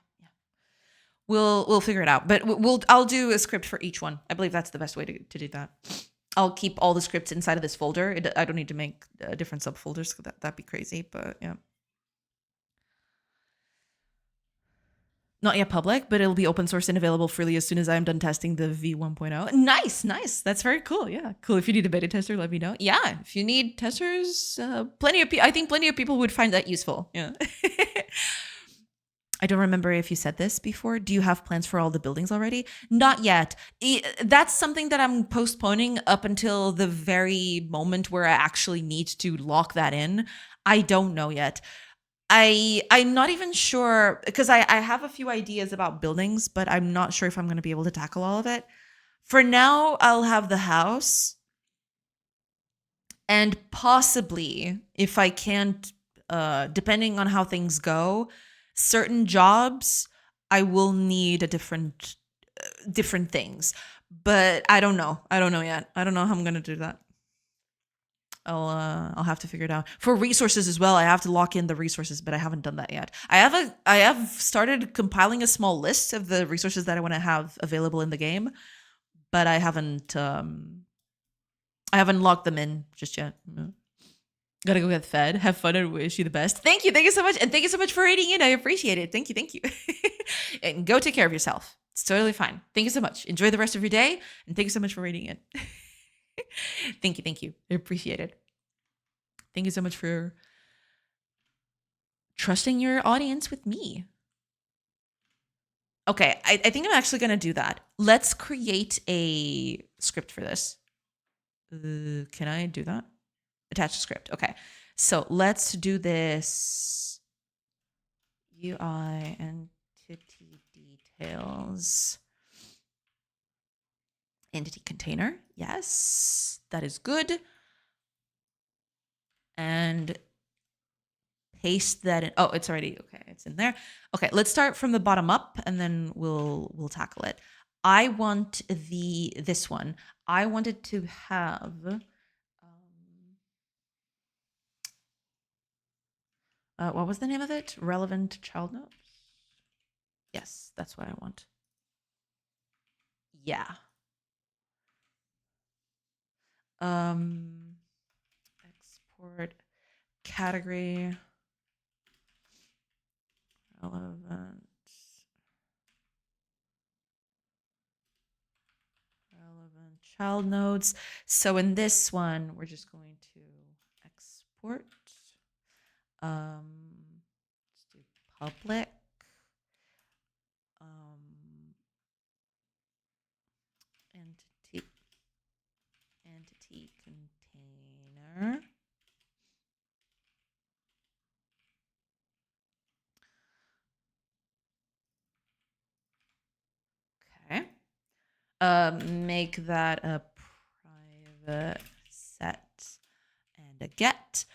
We'll figure it out, but I'll do a script for each one. I believe that's the best way to do that. I'll keep all the scripts inside of this folder. I don't need to make different subfolders. That'd be crazy, but yeah. Not yet public, but it'll be open source and available freely as soon as I'm done testing the V1.0. Nice, nice. That's very cool. Yeah, cool. If you need a beta tester, let me know. Yeah, if you need testers, plenty of people. I think plenty of people would find that useful. Yeah. I don't remember if you said this before. Do you have plans for all the buildings already? Not yet. That's something that I'm postponing up until the very moment where I actually need to lock that in. I don't know yet. I'm not even sure because I have a few ideas about buildings, but I'm not sure if I'm going to be able to tackle all of it. For now, I'll have the house, and possibly if I can't, depending on how things go, certain jobs I will need a different things. But I don't know. I don't know yet. I don't know how I'm going to do that. I'll have to figure it out. For resources as well, I have to lock in the resources, but I haven't done that yet. I have started compiling a small list of the resources that I want to have available in the game, but I haven't locked them in just yet. No. Gotta go get fed. Have fun and wish you the best. Thank you so much, and thank you so much for rating in. I appreciate it. Thank you. And go take care of yourself. It's totally fine. Thank you so much. Enjoy the rest of your day, and thank you so much for rating it. Thank you. I appreciate it. Thank you so much for trusting your audience with me. Okay, I think I'm actually going to do that. Let's create a script for this. Can I do that? Attach a script. Okay, so let's do this. UI entity details. Entity container. Yes, that is good. And paste that in. Oh, it's already okay. It's in there. Okay, let's start from the bottom up, and then we'll tackle it. I want this one. I wanted to have what was the name of it? Relevant child notes. Yes, that's what I want. Yeah. Export category relevant child nodes. So in this one, we're just going to export. Let's do public. Entity container. Okay. Make that a private set and a get.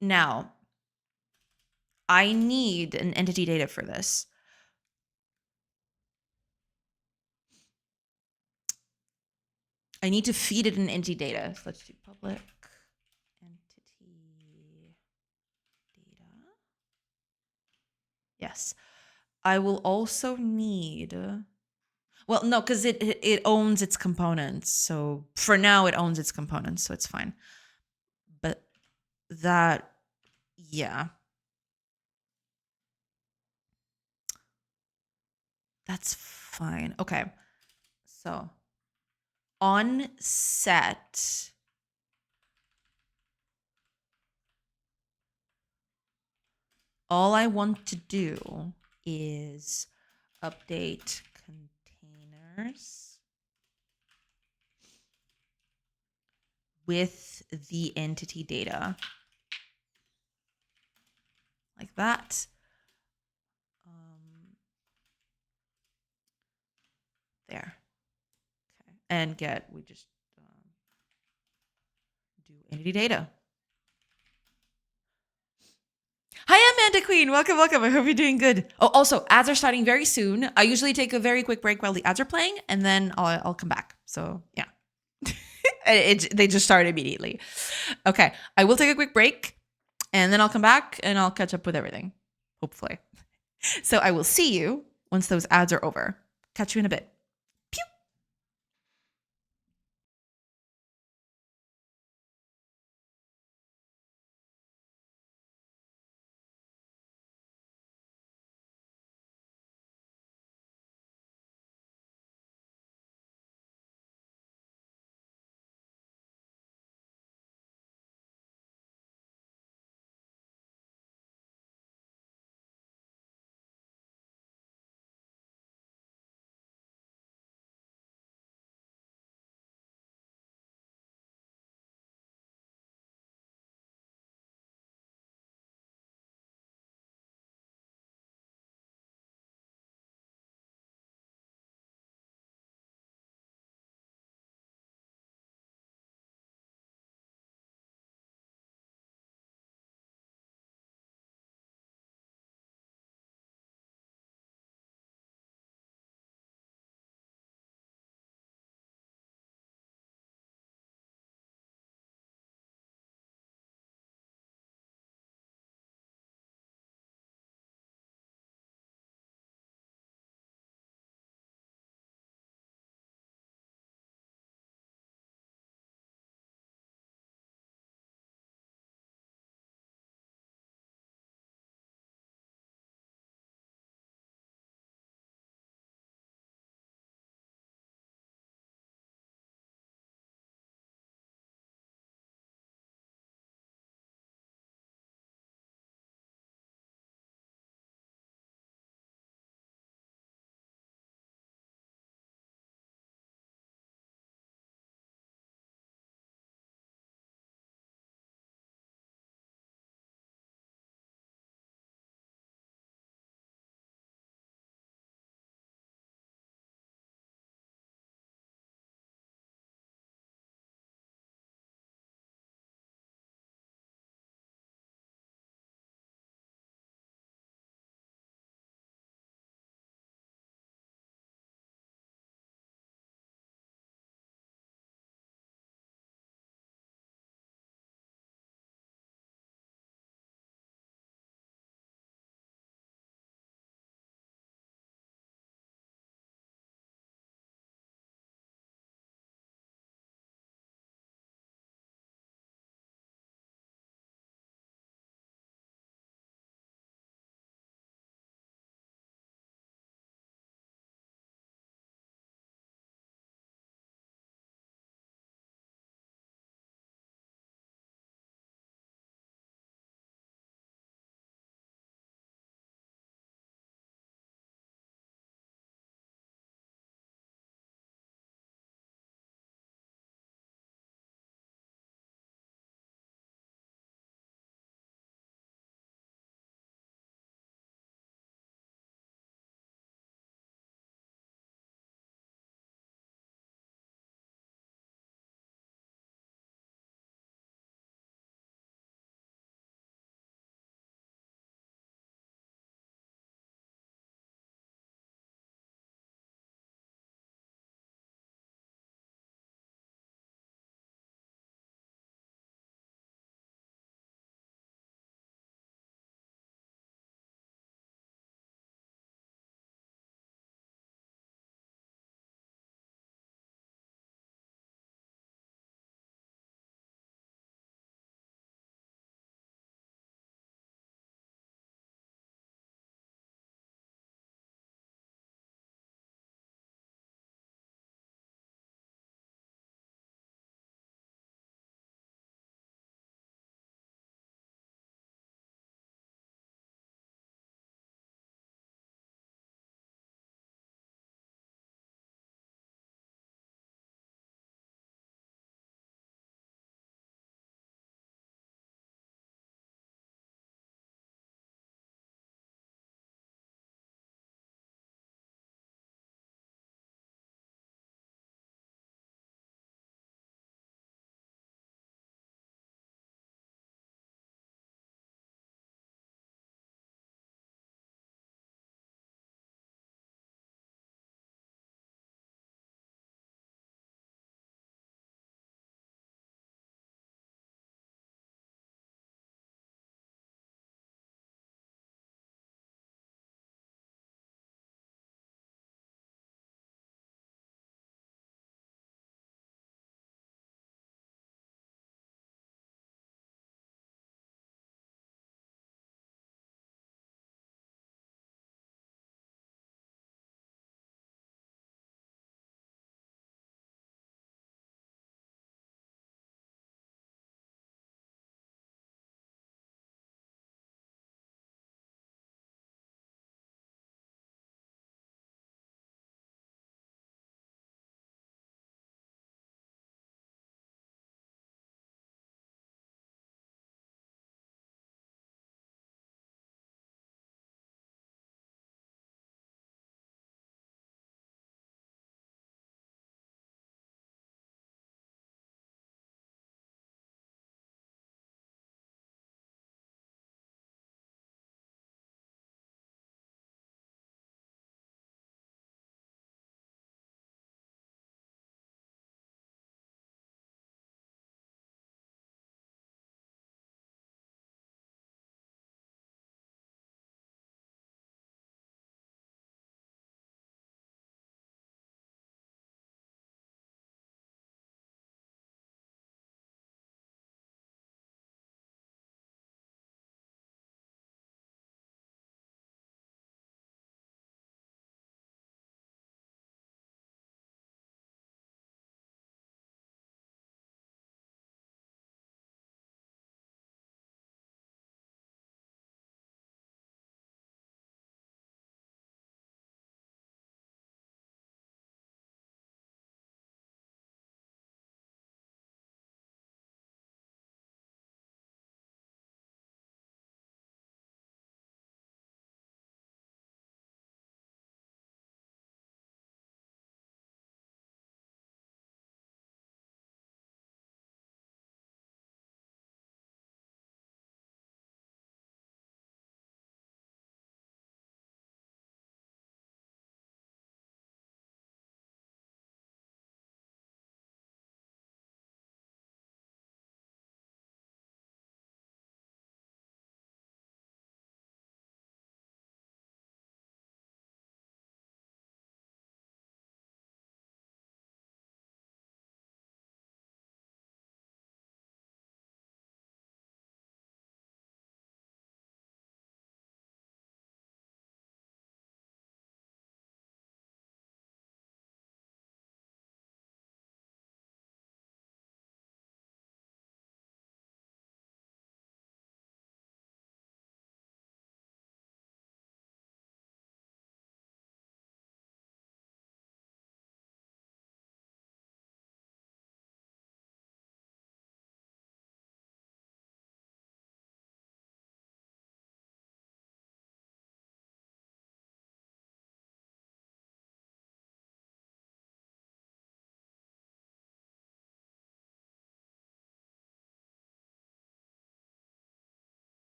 Now I need an entity data for this. I need to feed it an entity data. So let's do public entity data. Yes. I will also need, well, no, because it owns its components. So for now, it owns its components, so it's fine. But that, yeah. That's fine. Okay. So on set, all I want to do is update containers with the entity data. Like that. There. Okay. And get, we just do entity data. Hi, Amanda Queen. Welcome. I hope you're doing good. Oh, also, ads are starting very soon. I usually take a very quick break while the ads are playing, and then I'll come back. So, yeah. They just start immediately. Okay. I will take a quick break, and then I'll come back, and I'll catch up with everything, hopefully. So I will see you once those ads are over. Catch you in a bit.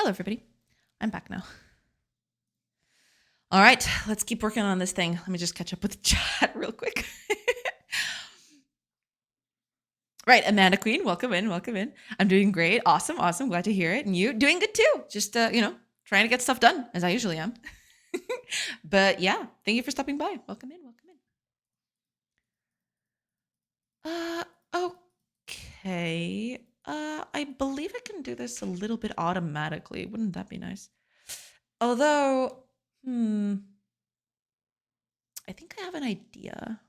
Hello, everybody. I'm back now. All right, let's keep working on this thing. Let me just catch up with the chat real quick. Right, Amanda Queen, welcome in, welcome in. I'm doing great. Awesome, awesome. Glad to hear it. And you doing good too. Just, trying to get stuff done as I usually am. But yeah, thank you for stopping by. Welcome in, welcome in. Okay. I believe I can do this a little bit automatically. Wouldn't that be nice? Although, I think I have an idea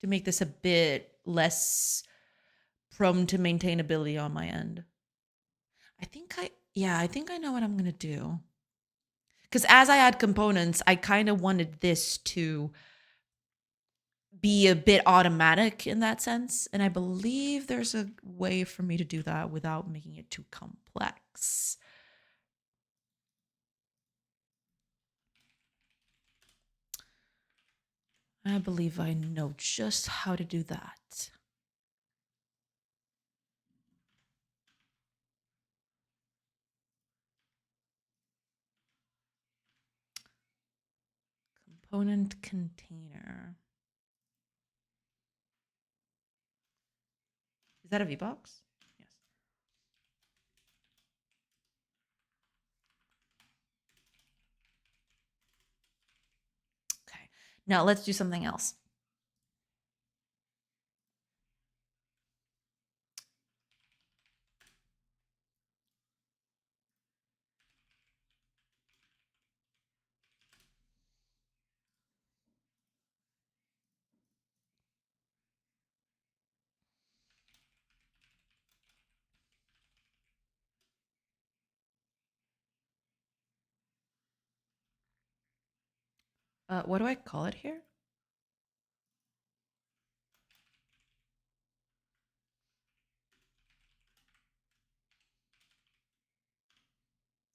to make this a bit less prone to maintainability on my end. I think I know what I'm going to do. Because as I add components, I kind of wanted this to be a bit automatic in that sense. And I believe there's a way for me to do that without making it too complex. I believe I know just how to do that. Component container. Is that a VBox? Yes. Okay. Now let's do something else. What do I call it here?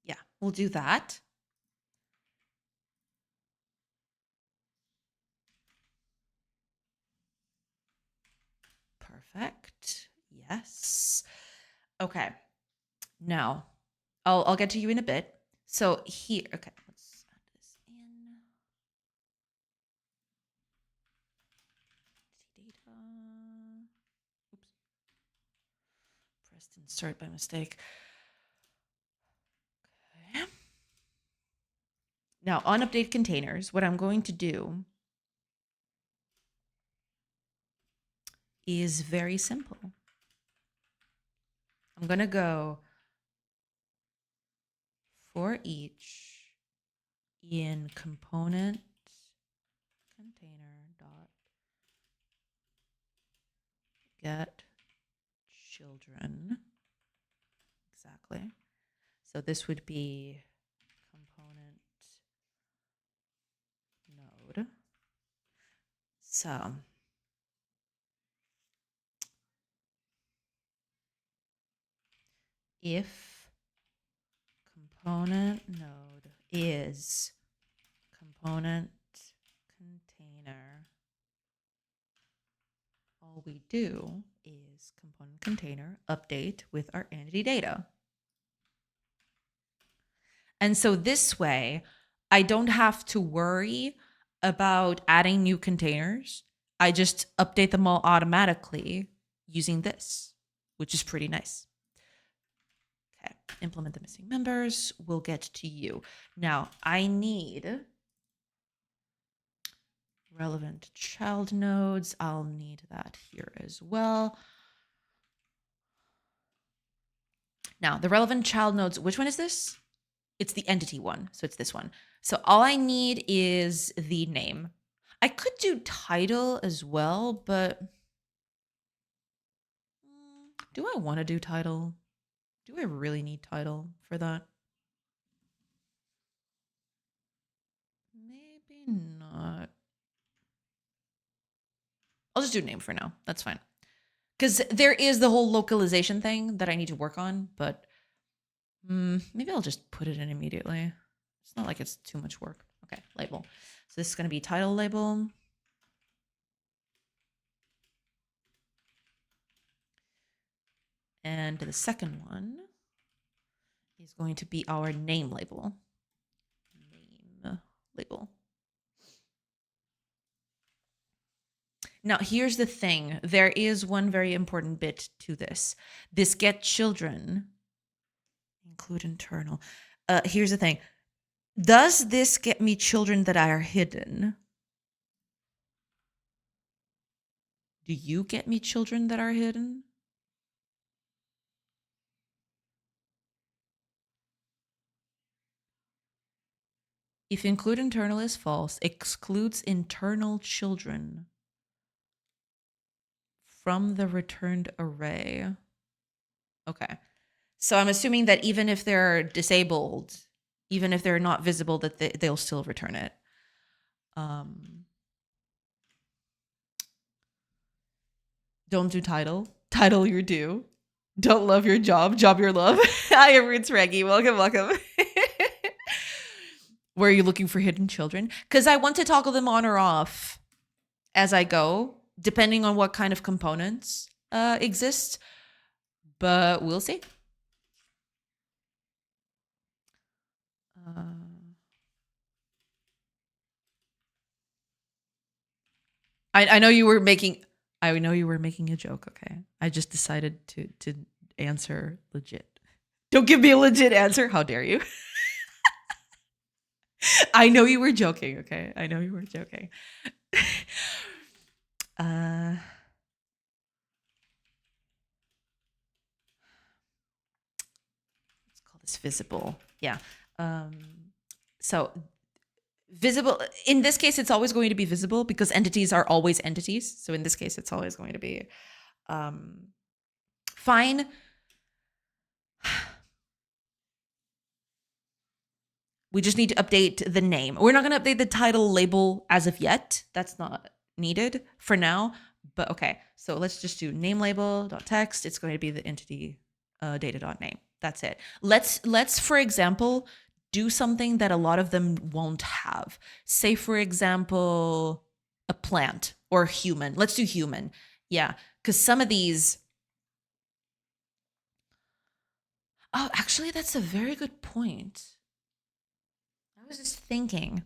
Yeah, we'll do that. Perfect. Yes. Okay. Now, I'll get to you in a bit. So here, okay, let's add this in. Data. Oops. Pressed insert by mistake. Okay. Now, on update containers, what I'm going to do is very simple. I'm going to go for each in component container dot get children. Exactly. So this would be component node. So if component node is component container, all we do is component container update with our entity data. And so this way, I don't have to worry about adding new containers. I just update them all automatically using this, which is pretty nice. Okay, implement the missing members. We'll get to you. Now, I need relevant child nodes. I'll need that here as well. Now, the relevant child nodes, which one is this? It's the entity one, so it's this one. So all I need is the name. I could do title as well, but do I want to do title? Do I really need title for that? Maybe not. I'll just do name for now. That's fine. Because there is the whole localization thing that I need to work on, but maybe I'll just put it in immediately. It's not like it's too much work. Okay, label. So this is going to be title label. And the second one is going to be our name label. Name label. Now, here's the thing. There is one very important bit to this. This get children, include internal. Here's the thing. Does this get me children that are hidden? Do you get me children that are hidden? If include internal is false, excludes internal children from the returned array. Okay. So I'm assuming that even if they're disabled, even if they're not visible, that they'll still return it. Don't do title. Title your do. Don't love your job. Job your love. Hi, Roots Reggie. Welcome, welcome. Where are you looking for hidden children? Because I want to toggle them on or off as I go, depending on what kind of components exist. But we'll see. I know you were making. I know you were making a joke. Okay, I just decided to answer legit. Don't give me a legit answer. How dare you? I know you were joking. Okay, I know you were joking. Let's call this visible. Yeah. So visible, in this case, it's always going to be visible because entities are always entities. So in this case, it's always going to be fine. We just need to update the name. We're not going to update the title label as of yet. That's not needed for now. But okay, so let's just do name label.text. It's going to be the entity data.name. That's it. Let's for example, do something that a lot of them won't have. Say, for example, a plant or human. Let's do human. Yeah, because some of these... Oh, actually, that's a very good point. I was just thinking,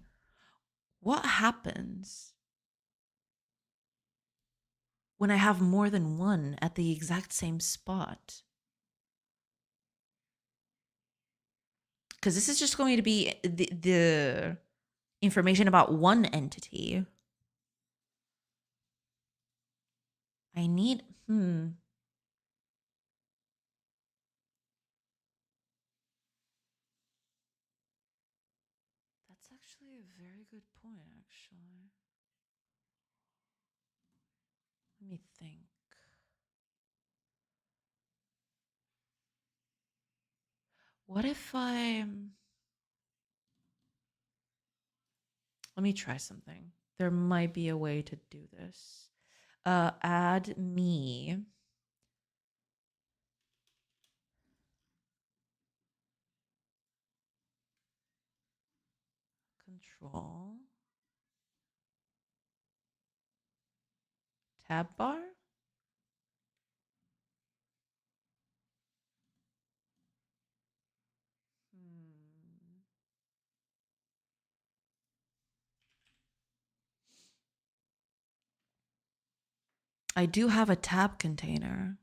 what happens when I have more than one at the exact same spot? Because this is just going to be the information about one entity. I need, That's actually a very good point, actually. Let me think. What if let me try something. There might be a way to do this. Add me. Control. Tab bar. I do have a tab container.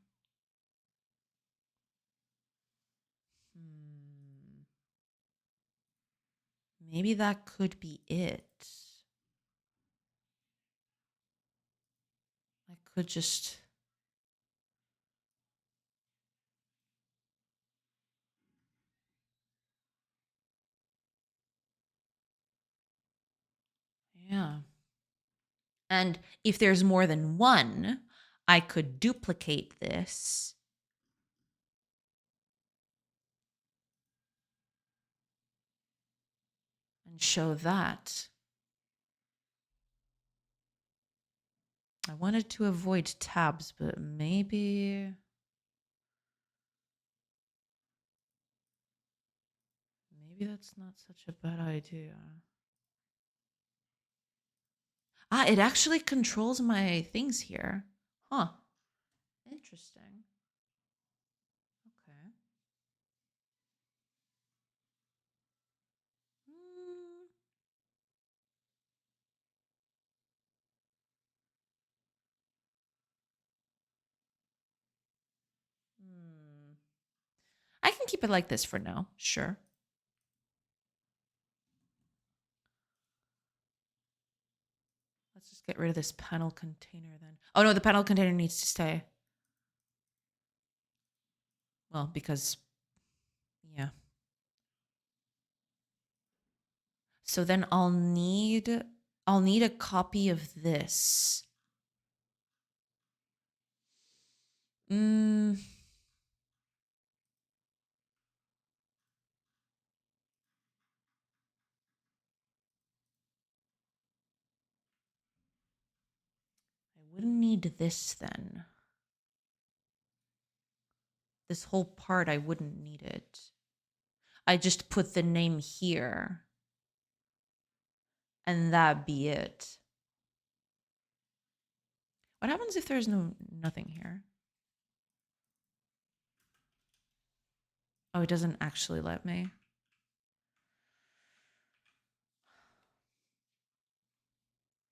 Maybe that could be it. I could just... Yeah. And if there's more than one, I could duplicate this. And show that. I wanted to avoid tabs, but maybe that's not such a bad idea. Ah, it actually controls my things here. Huh. Interesting. Okay. I can keep it like this for now. Sure. Let's just get rid of this panel container then. Oh no, the panel container needs to stay. Well, because, yeah. So then I'll need a copy of this. I wouldn't need this then. This whole part, I wouldn't need it. I just put the name here. And that be it. What happens if there's nothing here? Oh, it doesn't actually let me.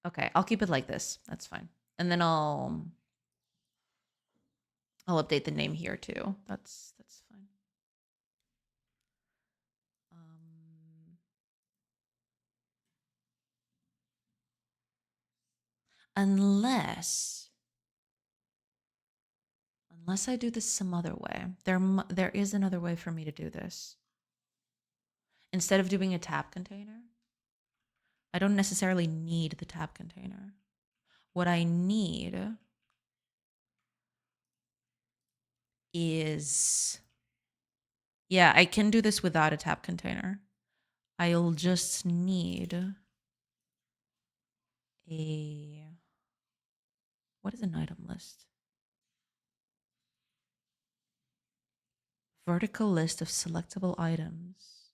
Okay, I'll keep it like this. That's fine. And then I'll update the name here too. That's fine. Unless I do this some other way. There is another way for me to do this. Instead of doing a tab container, I don't necessarily need the tab container. What I need is, yeah, I can do this without a tab container. I'll just need what is an item list? Vertical list of selectable items.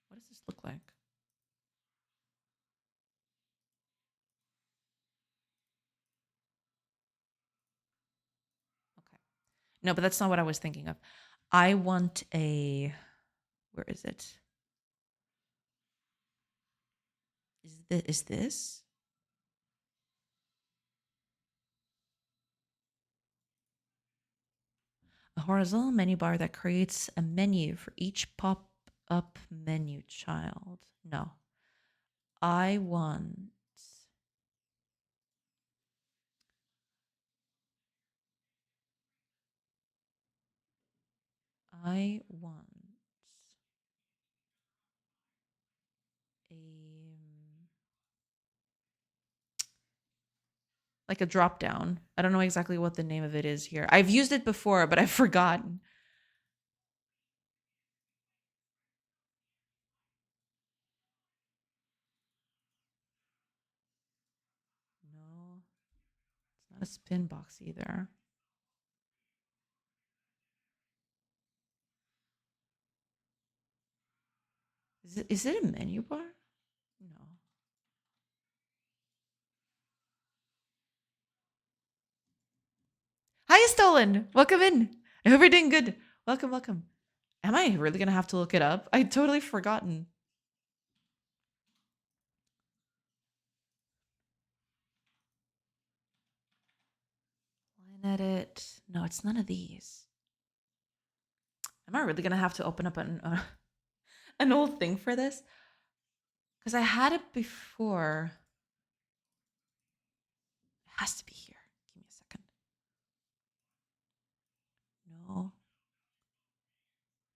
What does this look like? Okay. No, but that's not what I was thinking of. I want a, where is it? Is this? A horizontal menu bar that creates a menu for each pop-up menu child. No. I want a like a drop down. I don't know exactly what the name of it is here. I've used it before, but I've forgotten. No, it's not a spin box either. Is it a menu bar? No. Hi, Stolen. Welcome in. I hope you're doing good. Welcome, welcome. Am I really gonna have to look it up? I'd totally forgotten. Line edit. No, it's none of these. Am I really gonna have to open up an old thing for this? Because I had it before. It has to be here. Give me a second. No.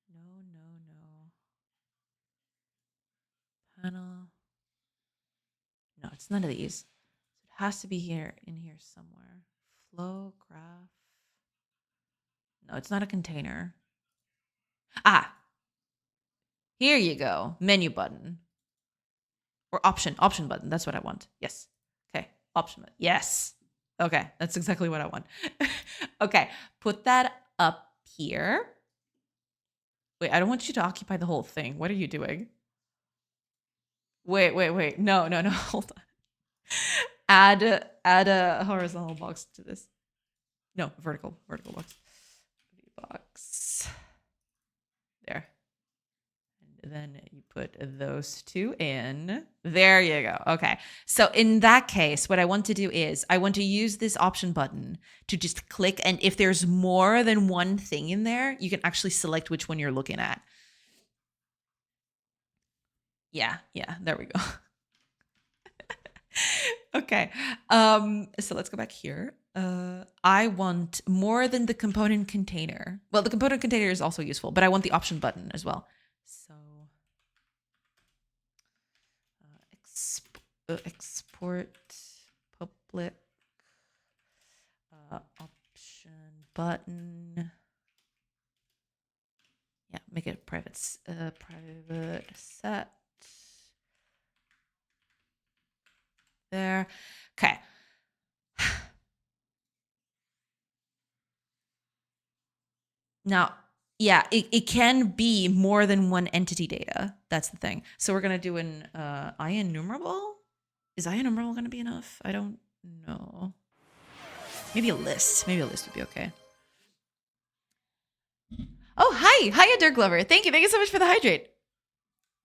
No. Panel. No, it's none of these. So it has to be here, in here somewhere. Flow, graph. No, it's not a container. Ah, here you go. Menu button. Or option button. That's what I want. Yes. Okay. Option button. Yes. Okay. That's exactly what I want. Okay. Put that up here. Wait, I don't want you to occupy the whole thing. What are you doing? Wait. No. Hold on. Add a horizontal box to this. No, vertical box. Box. There. And then you put those two in. There you go. Okay. So in that case, what I want to do is I want to use this option button to just click. And if there's more than one thing in there, you can actually select which one you're looking at. Yeah. There we go. Okay. So let's go back here. I want more than the component container. Well, the component container is also useful, but I want the option button as well. So export public option button. Yeah, make it private set. There. Okay. Now, yeah, it can be more than one entity data. That's the thing. So we're going to do an IEnumerable. Is IEnumerable going to be enough? I don't know. Maybe a list. Maybe a list would be okay. Oh, hi. Hiya, Dirk Glover. Thank you so much for the hydrate.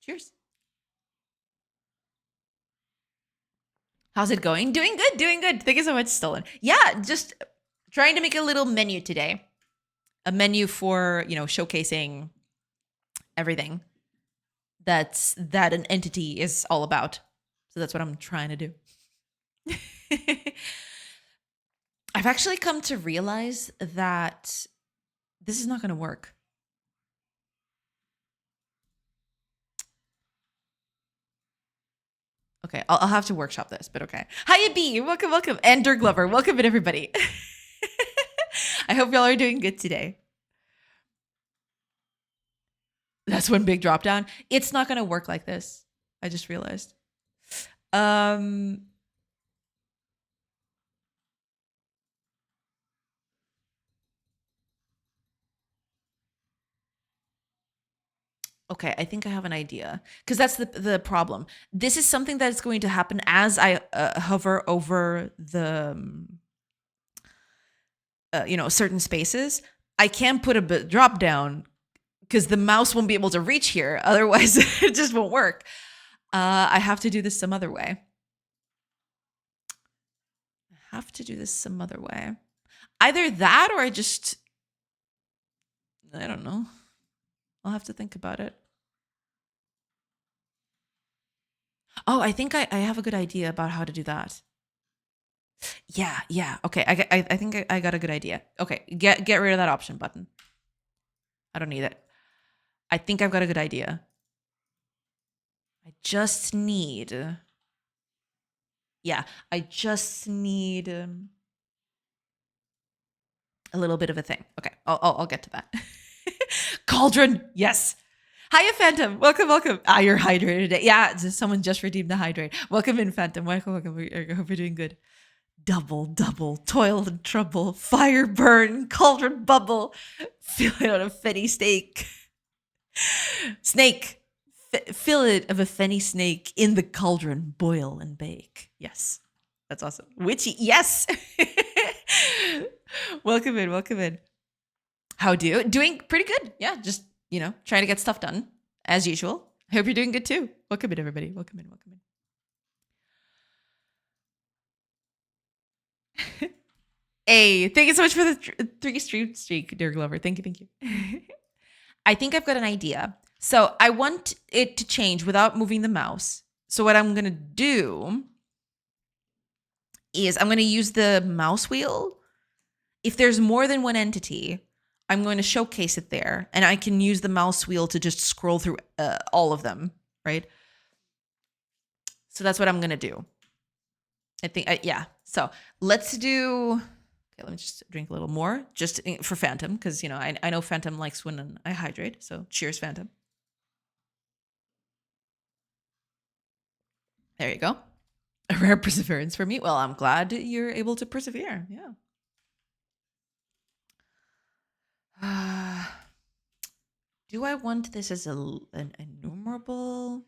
Cheers. How's it going? Doing good. Thank you so much, Stolen. Yeah, just trying to make a little menu today. A menu for, showcasing everything that an entity is all about. So that's what I'm trying to do. I've actually come to realize that this is not going to work. Okay, I'll have to workshop this, but okay. Hiya, B. Welcome. And Dirk Glover. Welcome in, everybody. I hope y'all are doing good today. That's one big drop down. It's not going to work like this. I just realized. Okay, I think I have an idea, because that's the problem. This is something that's going to happen as I hover over the certain spaces. I can't put a drop down because the mouse won't be able to reach here. Otherwise, it just won't work. I have to do this some other way. Either that or I don't know. I'll have to think about it. Oh, I think I have a good idea about how to do that. Yeah. Okay, I think I got a good idea. Okay, get rid of that option button. I don't need it. I think I've got a good idea. I just need a little bit of a thing. Okay, I'll get to that. Cauldron, yes. Hiya, Phantom. Welcome. You're hydrated today. Yeah, someone just redeemed the hydrate. Welcome in, Phantom. Welcome. I hope you're doing good. Double, toil and trouble, fire burn, cauldron bubble, fillet on a fenny snake. Fillet of a fenny snake in the cauldron, boil and bake. Yes, that's awesome. Witchy, yes. Welcome in. How do you? Doing pretty good. Yeah, just, trying to get stuff done as usual. I hope you're doing good too. Welcome in, everybody. Welcome in. Hey, thank you so much for the 3 stream streak, dear Glover. Thank you. I think I've got an idea. So I want it to change without moving the mouse. So what I'm going to do is I'm going to use the mouse wheel. If there's more than one entity, I'm going to showcase it there. And I can use the mouse wheel to just scroll through all of them, right? So that's what I'm going to do. I think, yeah. So let's do... Okay, let me just drink a little more, just for Phantom, because, I know Phantom likes when I hydrate. So cheers, Phantom. There you go. A rare perseverance for me. Well, I'm glad you're able to persevere. Yeah. Do I want this as an enumerable?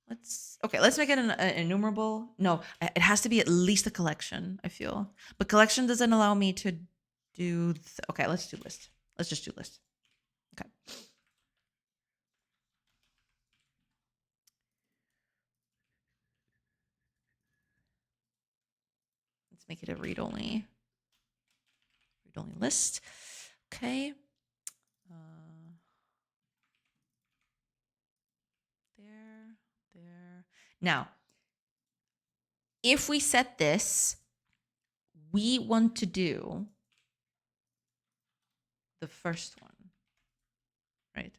Let's make it an enumerable. No, it has to be at least a collection, I feel. But collection doesn't allow me to do... Okay, let's do list. Let's just do list. Let's make it a read-only list. Okay. There. Now, if we set this, we want to do the first one, right?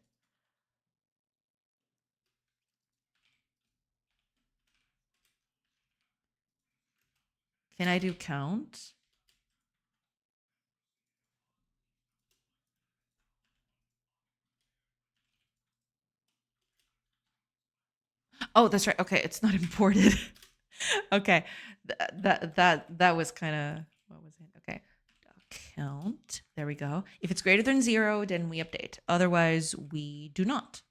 Can I do count? Oh, that's right. Okay, it's not imported. Okay, that was kind of, what was it? Okay, count. There we go. If it's greater than 0, then we update. Otherwise, we do not.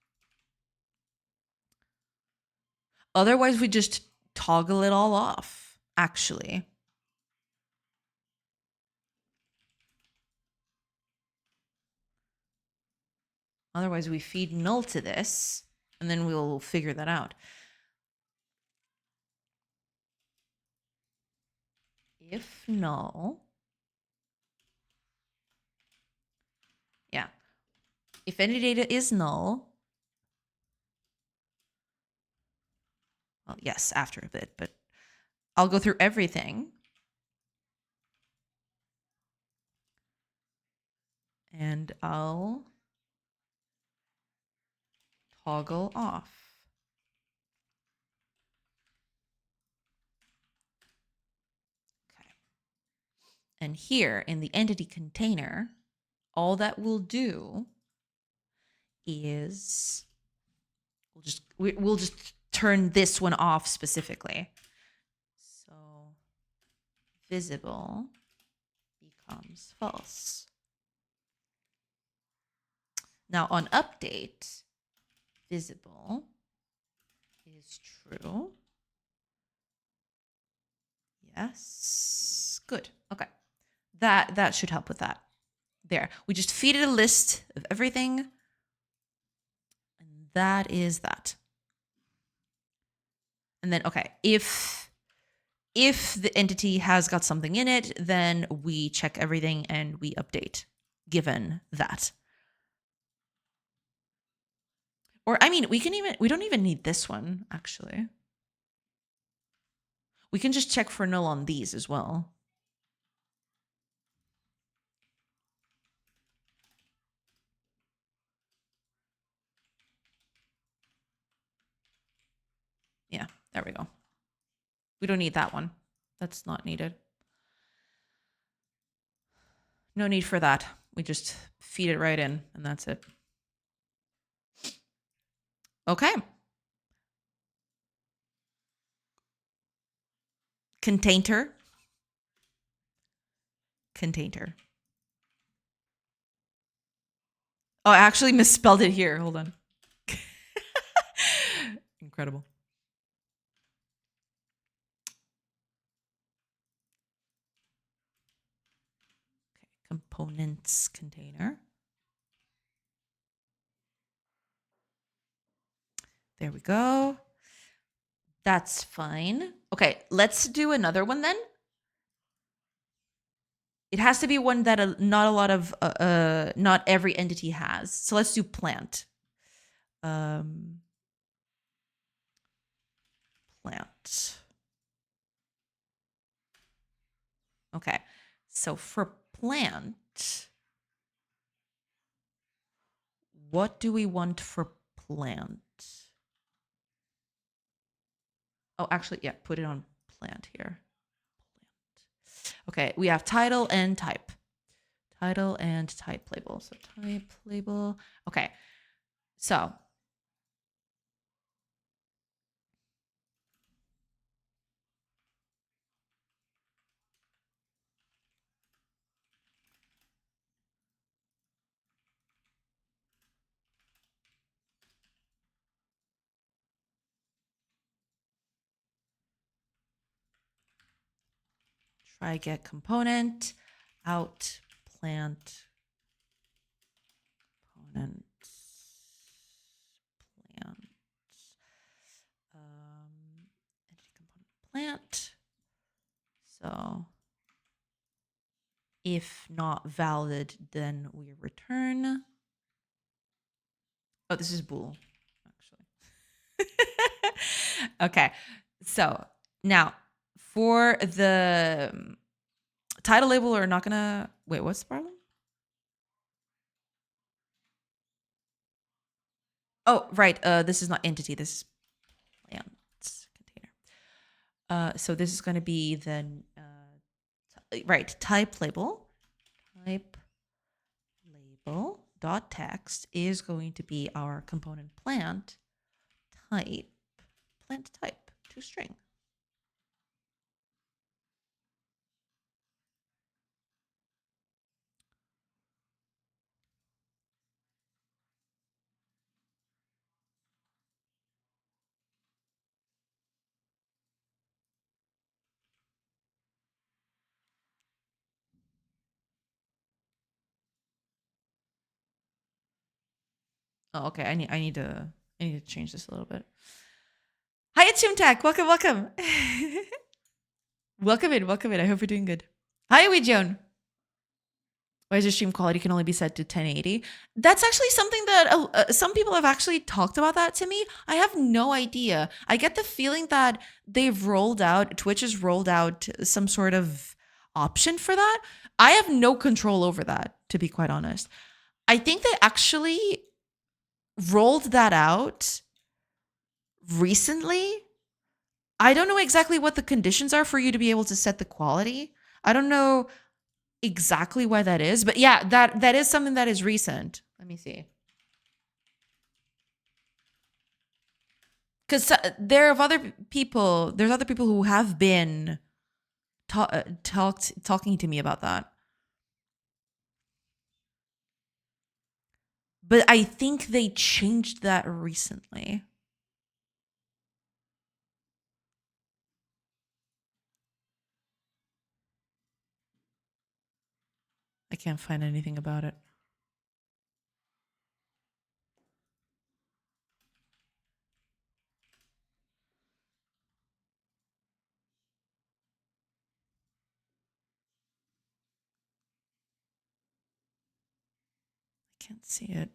Otherwise, we just toggle it all off, actually. Otherwise, we feed null to this, and then we'll figure that out. If null, yeah. If any data is null, well, yes, after a bit, but I'll go through everything. And I'll toggle off. Okay. And here in the entity container, all that we'll do is we'll just turn this one off specifically. So visible becomes false. Now on update, visible is true. Yes. Good. Okay. That should help with that. There. We just feed it a list of everything. And that is that. And then, okay, if the entity has got something in it, then we check everything and we update, given that. Or, I mean, we don't even need this one, actually. We can just check for null on these as well. Yeah, there we go. We don't need that one. That's not needed. No need for that. We just feed it right in, and that's it. Okay. Container. Oh, I actually misspelled it here. Hold on. Incredible. Okay, components container. There we go. That's fine. Okay, let's do another one then. It has to be one that not every entity has. So let's do plant. Plant. Okay, so for plant, what do we want for plant? Oh, actually, yeah, put it on plant here. Okay, we have title and type. Title and type label. So type label. Okay, so try get component out plant component plant entity component plant. So If not valid, then we return. Oh, this is bool, actually. Okay. So now for the title label, we're not gonna wait. What's the problem? Oh, right. This is not entity. This is plants container. So this is going to be then right type label. Type label dot text is going to be our component plant type. Plant type to string. Oh, okay. I need to change this a little bit. Hi, it's Tech. Welcome, welcome. Welcome in, welcome in. I hope you're doing good. Hi, we Joan. Why is your stream quality can only be set to 1080? That's actually something that some people have actually talked about that to me. I have no idea. I get the feeling that Twitch has rolled out some sort of option for that. I have no control over that, to be quite honest. I think they actually rolled that out recently. I don't know exactly what the conditions are for you to be able to set the quality. I don't know exactly why that is, but yeah, that is something that is recent. Let me see. Because there's other people who have been talking to me about that. But I think they changed that recently. I can't find anything about it. I can't see it.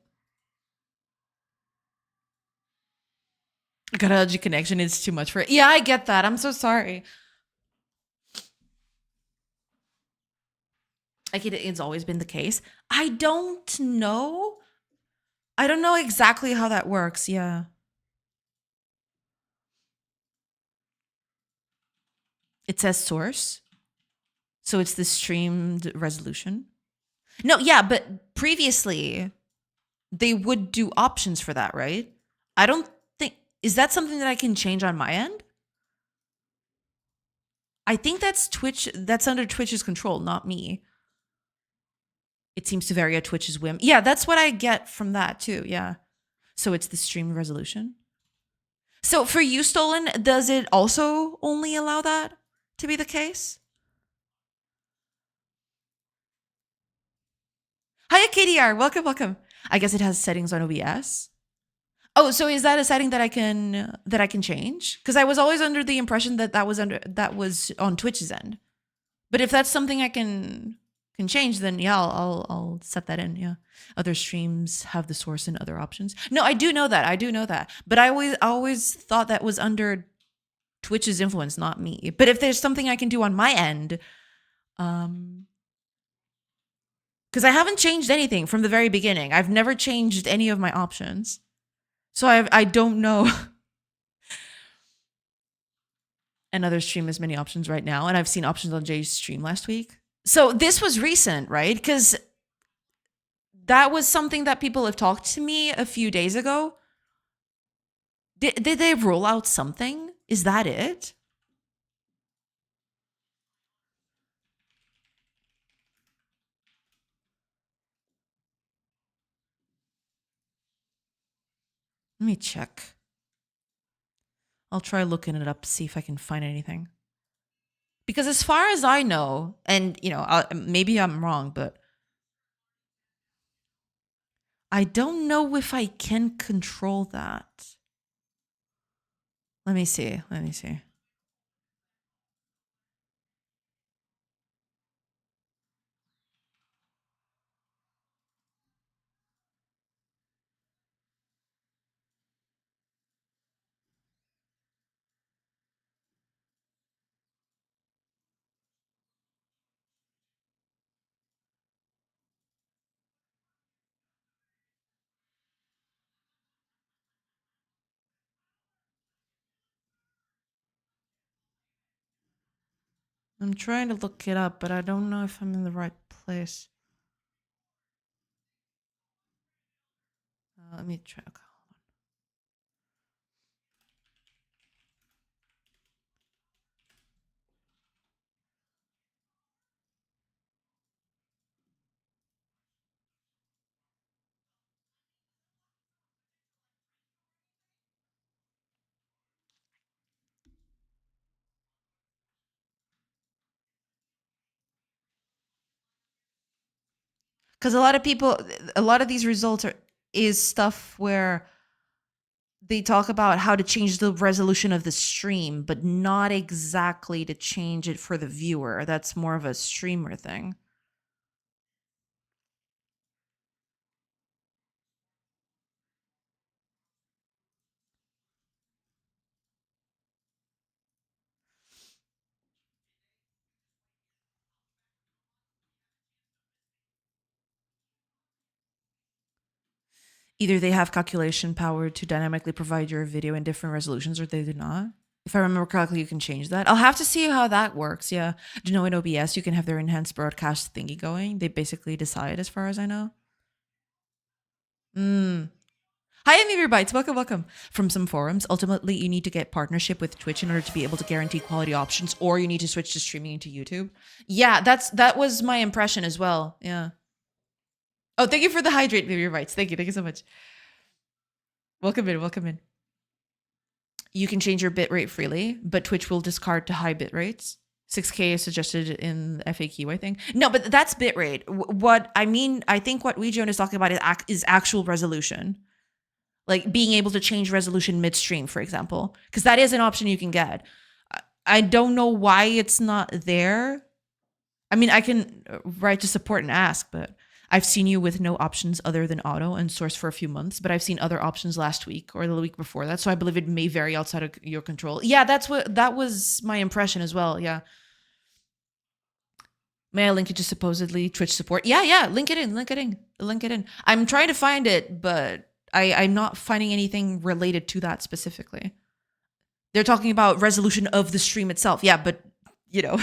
I got a LG connection. It's too much for it. Yeah, I get that. I'm so sorry. Like it's always been the case. I don't know. I don't know exactly how that works. Yeah. It says source. So it's the streamed resolution. No, yeah, but previously they would do options for that, right? I don't think is that something that I can change on my end? I think that's under Twitch's control, not me. It seems to vary at Twitch's whim. Yeah, that's what I get from that too. Yeah. So it's the stream resolution. So for you, Stolen, does it also only allow that to be the case? Hiya, KDR. Welcome, welcome. I guess it has settings on OBS. Oh, so is that a setting that I can change? Because I was always under the impression that was on Twitch's end. But if that's something I can change, then yeah, I'll set that in. Yeah, other streams have the source and other options. No, I do know that. I do know that. But I always thought that was under Twitch's influence, not me. But if there's something I can do on my end, because I haven't changed anything from the very beginning. I've never changed any of my options, so I don't know. Another stream has many options right now, and I've seen options on Jay's stream last week. So this was recent, right? Because that was something that people have talked to me a few days ago. Did they roll out something? Is that it? Let me check. I'll try looking it up, see if I can find anything. Because as far as I know, and you know, maybe I'm wrong, but I don't know if I can control that. Let me see. Let me see. I'm trying to look it up, but I don't know if I'm in the right place. Let me try. Okay. Because a lot of people, a lot of these results is stuff where they talk about how to change the resolution of the stream, but not exactly to change it for the viewer. That's more of a streamer thing. Either they have calculation power to dynamically provide your video in different resolutions, or they do not. If I remember correctly, you can change that. I'll have to see how that works. Yeah. Do you know in OBS you can have their enhanced broadcast thingy going? They basically decide, as far as I know. Hi, Amy Bites. Welcome, welcome. From some forums, ultimately, you need to get partnership with Twitch in order to be able to guarantee quality options, or you need to switch to streaming into YouTube. Yeah, that was my impression as well. Yeah. Oh, thank you for the hydrate, Amy Bites. Thank you so much. Welcome in, welcome in. You can change your bitrate freely, but Twitch will discard to high bit rates. 6K is suggested in the FAQ, I think. No, but that's bitrate. What I mean, I think what Weejon is talking about is actual resolution. Like being able to change resolution midstream, for example, because that is an option you can get. I don't know why it's not there. I mean, I can write to support and ask, but I've seen you with no options other than auto and source for a few months, but I've seen other options last week or the week before that. So I believe it may vary outside of your control. Yeah, that was my impression as well. Yeah. May I link it to supposedly Twitch support? Yeah. Link it in. I'm trying to find it, but I'm not finding anything related to that specifically. They're talking about resolution of the stream itself. Yeah, but you know.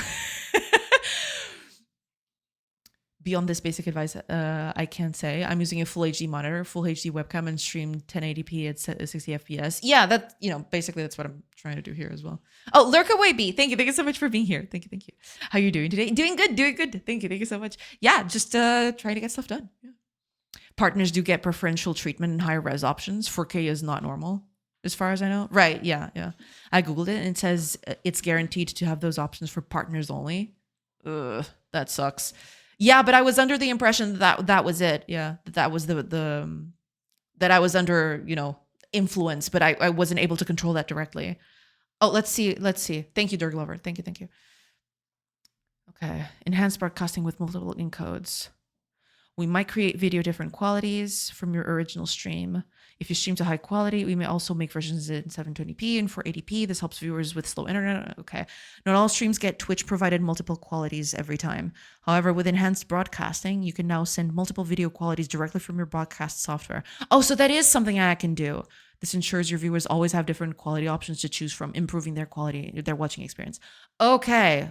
Beyond this basic advice, I can say I'm using a full HD monitor, full HD webcam, and stream 1080p at 60 FPS. Yeah, that basically that's what I'm trying to do here as well. Oh, lurk away, B. Thank you so much for being here. Thank you. How you doing today? Doing good. Thank you so much. Yeah, just trying to get stuff done. Yeah. Partners do get preferential treatment and higher res options. 4K is not normal, as far as I know. Right? Yeah. I googled it and it says it's guaranteed to have those options for partners only. Ugh, that sucks. Yeah, but I was under the impression that was it. Yeah, that was the that I was under influence, but I wasn't able to control that directly. Oh, let's see. Thank you, Dirk Lover. Thank you. Okay, enhanced broadcasting with multiple encodes. We might create video different qualities from your original stream. If you stream to high quality, we may also make versions in 720p and 480p. This helps viewers with slow internet. Okay. Not all streams get Twitch provided multiple qualities every time. However, with enhanced broadcasting, you can now send multiple video qualities directly from your broadcast software. Oh, so that is something I can do. This ensures your viewers always have different quality options to choose from, improving their quality, their watching experience. Okay.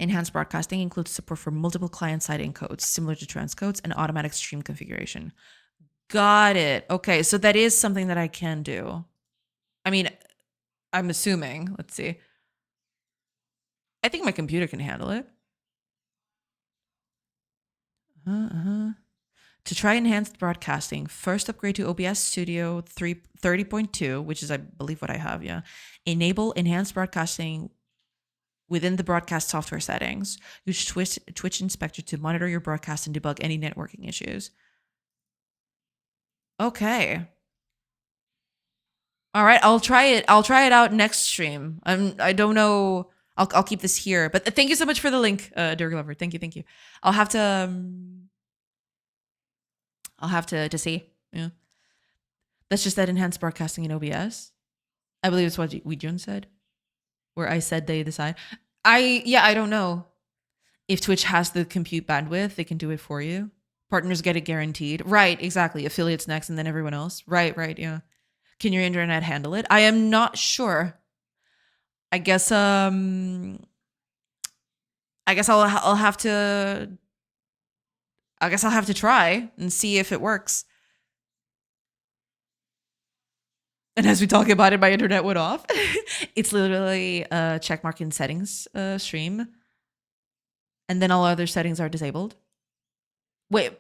Enhanced broadcasting includes support for multiple client-side encodes, similar to transcodes, and automatic stream configuration. Got it. Okay, so that is something that I can do. I mean, I'm assuming. Let's see. I think my computer can handle it. To try enhanced broadcasting, first upgrade to OBS Studio 30.2, which is, I believe, what I have, yeah. Enable enhanced broadcasting within the broadcast software settings. Use Twitch Inspector to monitor your broadcast and debug any networking issues. Okay. All right, I'll try it. I'll try it out next stream. I don't know. I'll keep this here. But thank you so much for the link, Dirk Lover. Thank you. I'll have to see. Yeah. That's just that enhanced broadcasting in OBS. I believe it's what Weejun said. Where I said they decide. I don't know. If Twitch has the compute bandwidth, they can do it for you. Partners get it guaranteed. Right, exactly. Affiliates next and then everyone else. Right, yeah. Can your internet handle it? I am not sure. I guess I guess I'll have to try and see if it works. And as we talk about it, my internet went off. It's literally a checkmark in settings stream, and then all other settings are disabled. Wait,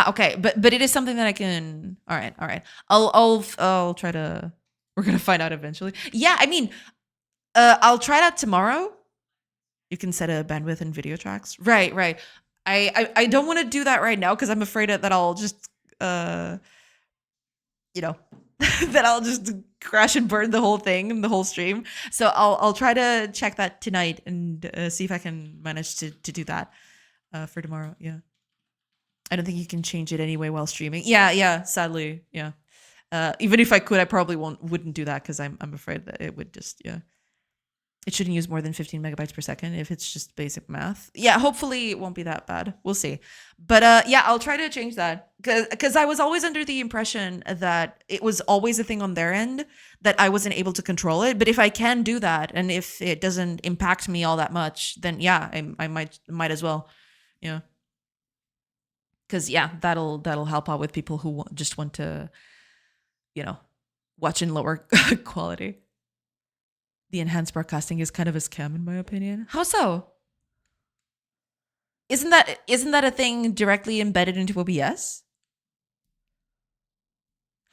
okay, but it is something that I can. All right, all right. I'll try to. We're gonna find out eventually. Yeah, I mean, I'll try that tomorrow. You can set a bandwidth in video tracks. Right, right. I don't want to do that right now because I'm afraid that I'll just you know that I'll just crash and burn the whole thing, the whole stream. So I'll try to check that tonight and see if I can manage to do that for tomorrow. Yeah. I don't think you can change it anyway while streaming. Yeah, yeah. Sadly, yeah. Even if I could, I probably wouldn't do that because I'm afraid that it would just It shouldn't use more than 15 megabytes per second if it's just basic math. Yeah, hopefully it won't be that bad. We'll see. But yeah, I'll try to change that because I was always under the impression that it was always a thing on their end that I wasn't able to control it. But if I can do that and if it doesn't impact me all that much, then yeah, I might as well. Yeah. Because yeah, that'll help out with people who just want to, watch in lower quality. The enhanced broadcasting is kind of a scam, in my opinion. How so? Isn't that a thing directly embedded into OBS?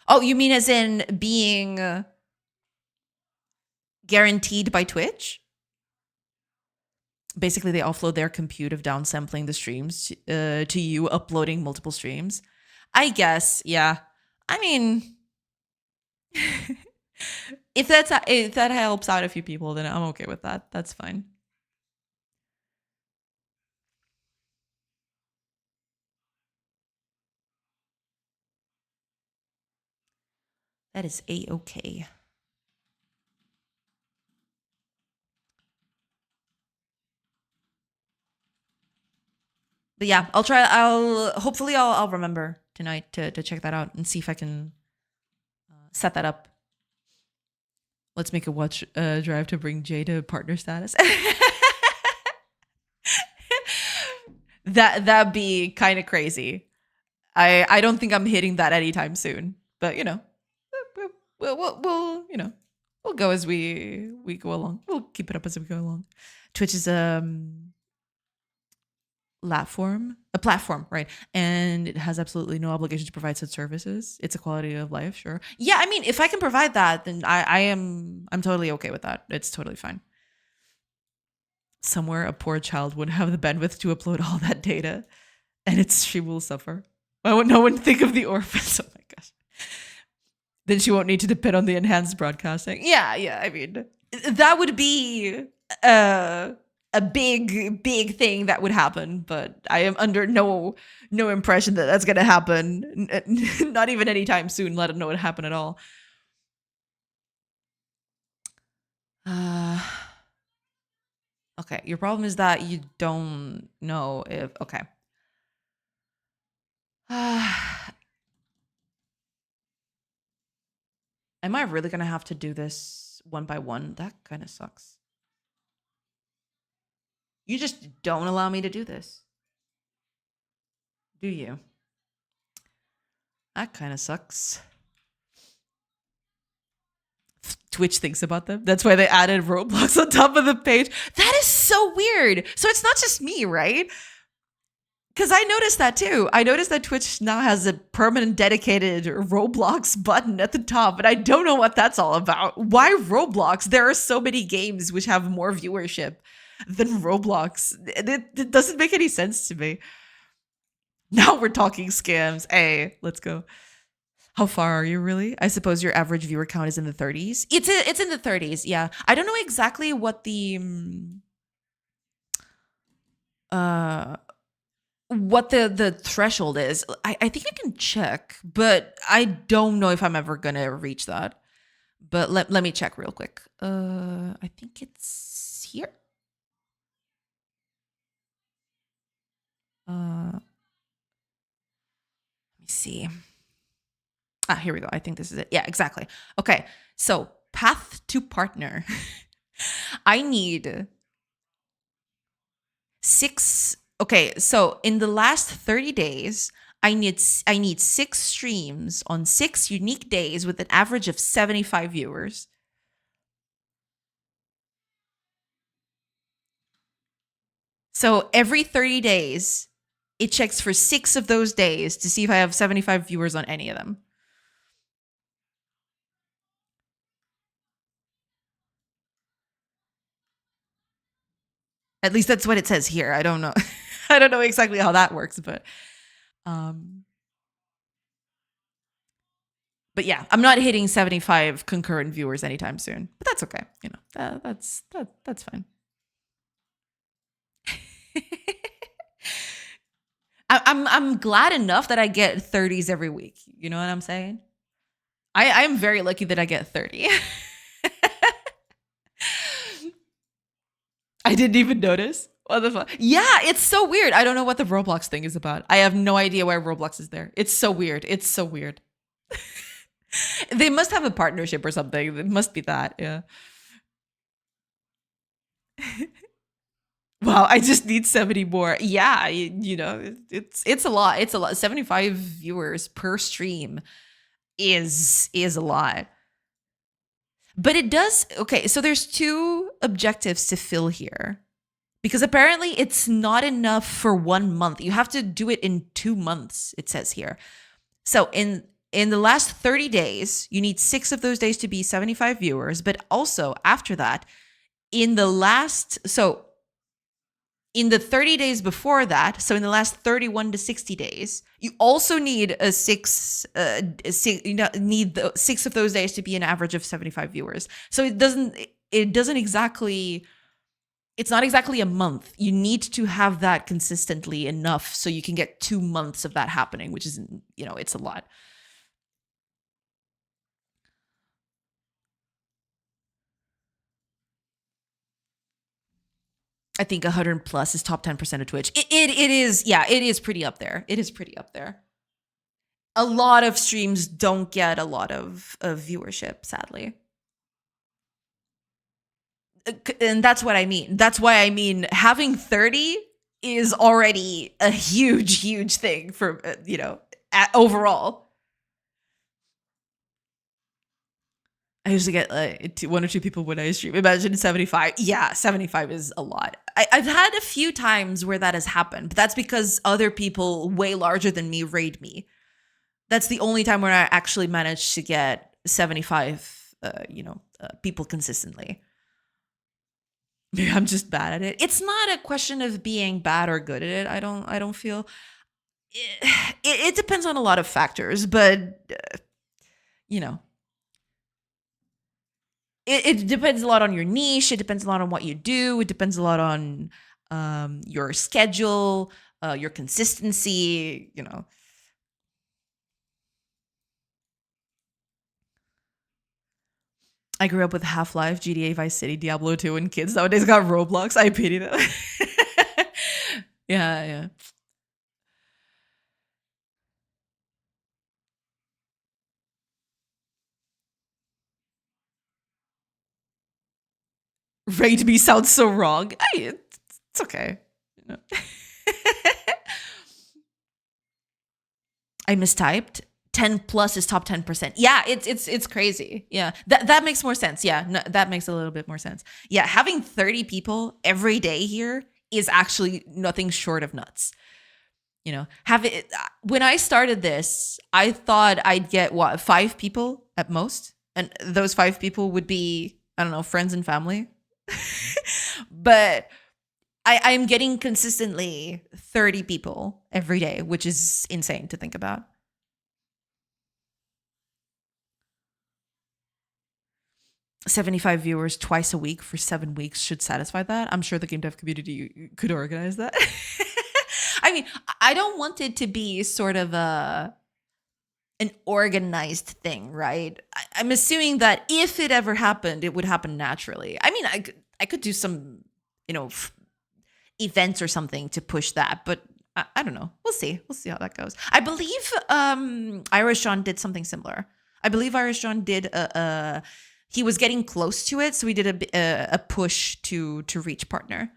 Oh, you mean as in being guaranteed by Twitch? Basically, they offload their compute of downsampling the streams to you uploading multiple streams. I guess, yeah. I mean, if that helps out a few people, then I'm okay with that. That's fine. That is a-okay. But yeah, hopefully I'll remember tonight to check that out and see if I can set that up. Let's make a watch drive to bring Jay to partner status. That'd be kind of crazy. I don't think I'm hitting that anytime soon. But we'll go as we go along. We'll keep it up as we go along. Twitch is a platform, right? And it has absolutely no obligation to provide such services. It's a quality of life, sure. Yeah, I mean, if I can provide that, then I'm totally okay with that. It's totally fine. Somewhere a poor child would have the bandwidth to upload all that data, and she will suffer. Why would no one think of the orphans? Oh my gosh. Then she won't need to depend on the enhanced broadcasting. Yeah, I mean, that would be a big thing that would happen, but I am under no impression that that's gonna happen. Not even anytime soon. Let alone it happen at all. Okay, your problem is that you don't know if okay. Am I really gonna have to do this one by one? That kind of sucks. You just don't allow me to do this. Do you? That kind of sucks. Twitch thinks about them. That's why they added Roblox on top of the page. That is so weird. So it's not just me, right? Because I noticed that too. I noticed that Twitch now has a permanent dedicated Roblox button at the top, but I don't know what that's all about. Why Roblox? There are so many games which have more viewership than Roblox. It doesn't make any sense to me. Now we're talking scams. Hey, let's go. How far are you really? I suppose your average viewer count is in the 30s. It's in the 30s, yeah. I don't know exactly what the threshold is. I think I can check, but I don't know if I'm ever gonna reach that. But let me check real quick. I think it's here. Let me see. Here we go. I think this is it. Yeah, exactly. Okay. So path to partner. I need six. Okay, so in the last 30 days, I need 6 streams on 6 unique days with an average of 75 viewers. So every 30 days, it checks for 6 of those days to see if I have 75 viewers on any of them. At least that's what it says here. I don't know. I don't know exactly how that works, um but yeah, I'm not hitting 75 concurrent viewers anytime soon. But that's okay. That's fine. I'm glad enough that I get 30s every week. You know what I'm saying? I'm very lucky that I get 30. I didn't even notice. What the fuck? Yeah, it's so weird. I don't know what the Roblox thing is about. I have no idea why Roblox is there. It's so weird. It's so weird. They must have a partnership or something. It must be that. Yeah. Wow, I just need 70 more. Yeah, it's a lot. It's a lot. 75 viewers per stream is a lot. But it does. Okay, so there's two objectives to fill here. Because apparently it's not enough for 1 month. You have to do it in 2 months, it says here. So in the last 30 days, you need 6 of those days to be 75 viewers, but also after that, in the 30 days before that, so in the last 31 to 60 days, you also need need the 6 of those days to be an average of 75 viewers. So it doesn't exactly, it's not exactly a month. You need to have that consistently enough so you can get 2 months of that happening, which is, it's a lot. I think 100 plus is top 10% of Twitch. It is, yeah, it is pretty up there. It is pretty up there. A lot of streams don't get a lot of viewership, sadly. And that's what I mean. That's why I mean having 30 is already a huge, huge thing for, overall. I usually get one or two people when I stream. Imagine 75. Yeah, 75 is a lot. I've had a few times where that has happened, but that's because other people way larger than me raid me. That's the only time where I actually managed to get 75, people consistently. Maybe I'm just bad at it. It's not a question of being bad or good at it. I don't feel. It depends on a lot of factors, but you know, it depends a lot on your niche. It depends a lot on what you do. It depends a lot on your schedule, your consistency. I grew up with Half-Life, GTA Vice City, Diablo 2, and kids nowadays got Roblox. I pity them. Yeah, yeah. Raid me sounds so wrong. It's okay. I mistyped. 10 plus is top 10%. Yeah, it's crazy. Yeah. That makes more sense. Yeah, no, that makes a little bit more sense. Yeah, having 30 people every day here is actually nothing short of nuts. Have it when I started this, I thought I'd get 5 people at most, and those 5 people would be, I don't know, friends and family. But I'm getting consistently 30 people every day, which is insane to think about. 75 viewers twice a week for 7 weeks should satisfy that. I'm sure the game dev community could organize that. I mean, I don't want it to be sort of an organized thing, right? I'm assuming that if it ever happened, it would happen naturally. I mean, I could do some, events or something to push that, but I don't know. We'll see. We'll see how that goes. I believe Irish John did something similar. I believe Irish John did he was getting close to it, so we did a push to reach partner.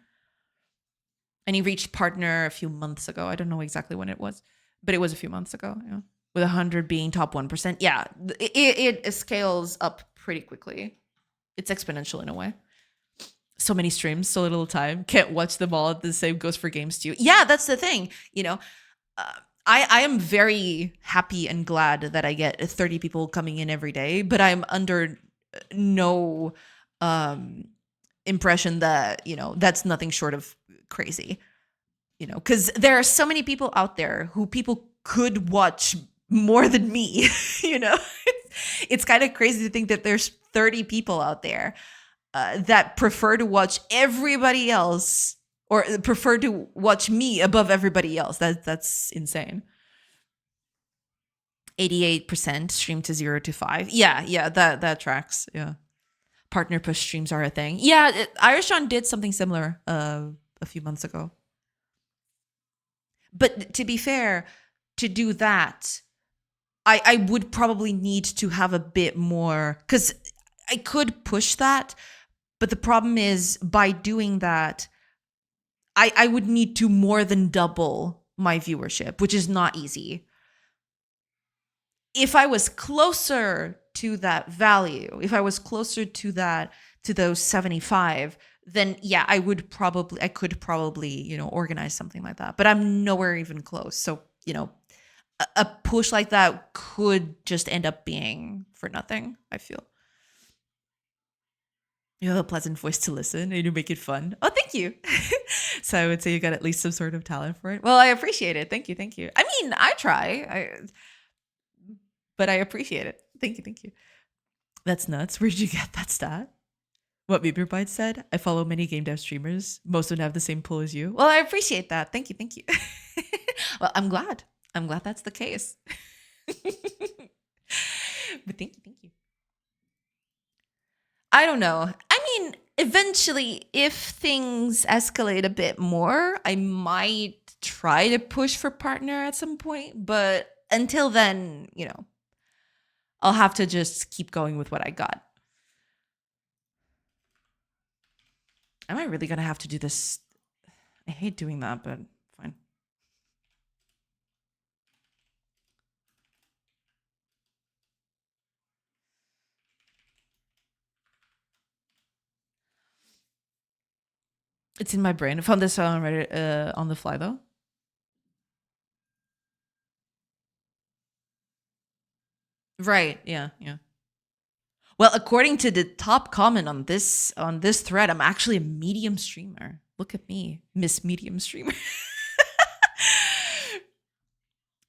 And he reached partner a few months ago. I don't know exactly when it was, but it was a few months ago. Yeah, with 100 being top 1%. Yeah, it scales up pretty quickly. It's exponential in a way. So many streams, so little time. Can't watch them all. The same goes for games too. Yeah, that's the thing. You know, I am very happy and glad that I get 30 people coming in every day, but I'm under no impression that, you know, that's nothing short of crazy. You know, because there are so many people out there who people could watch more than me. You know, it's kind of crazy to think that there's 30 people out there that prefer to watch everybody else, or prefer to watch me above everybody else. That's insane. 88% stream to 0 to 5. Yeah, that tracks. Yeah, partner push streams are a thing. Yeah, Irish John did something similar a few months ago. But to be fair, to do that, I would probably need to have a bit more, because I could push that, but the problem is by doing that, I would need to more than double my viewership, which is not easy. If I was closer to that value, if I was closer to that, to those 75, then yeah, I could probably, you know, organize something like that. But I'm nowhere even close. So, you know, a push like that could just end up being for nothing, I feel. You have a pleasant voice to listen and you make it fun. Oh, thank you. So I would say you got at least some sort of talent for it. Well, I appreciate it. Thank you. I mean, I try, but I appreciate it. Thank you. That's nuts. Where did you get that stat? What MeeperBite said? I follow many game dev streamers. Most of them have the same pull as you. Well, I appreciate that. Thank you. Well, I'm glad that's the case. But thank you. I don't know. I mean, eventually, if things escalate a bit more, I might try to push for partner at some point. But until then, you know, I'll have to just keep going with what I got. Am I really going to have to do this? I hate doing that, but fine. It's in my brain. I found this on Reddit on the fly, though. Right. Yeah. Well, according to the top comment on this thread, I'm actually a medium streamer. Look at me, Miss Medium Streamer.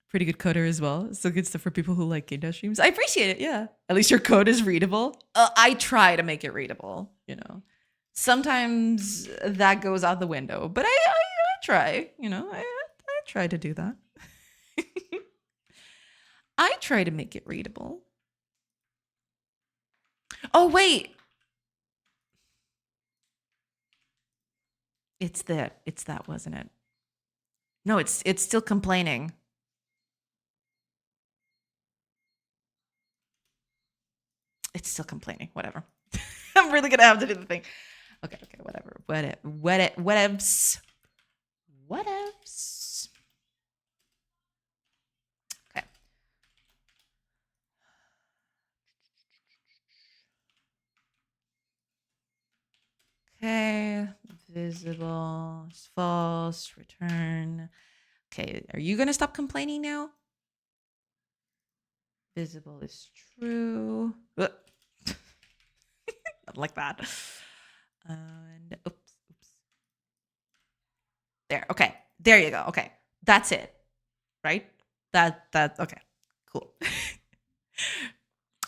Pretty good coder as well. So good stuff for people who like game dev streams. I appreciate it. Yeah. At least your code is readable. I try to make it readable, you know. Sometimes that goes out the window, but I try, you know. I try to do that. I try to make it readable. Oh, wait. It's that, wasn't it? No, it's still complaining. It's still complaining. Whatever. I'm really gonna have to do the thing. Okay, whatever. Whatevs. Okay. Okay. Visible is false. Return. Okay. Are you gonna stop complaining now? Visible is true. Not like that. And oops. There. Okay. There you go. Okay. That's it. Right? That okay. Cool.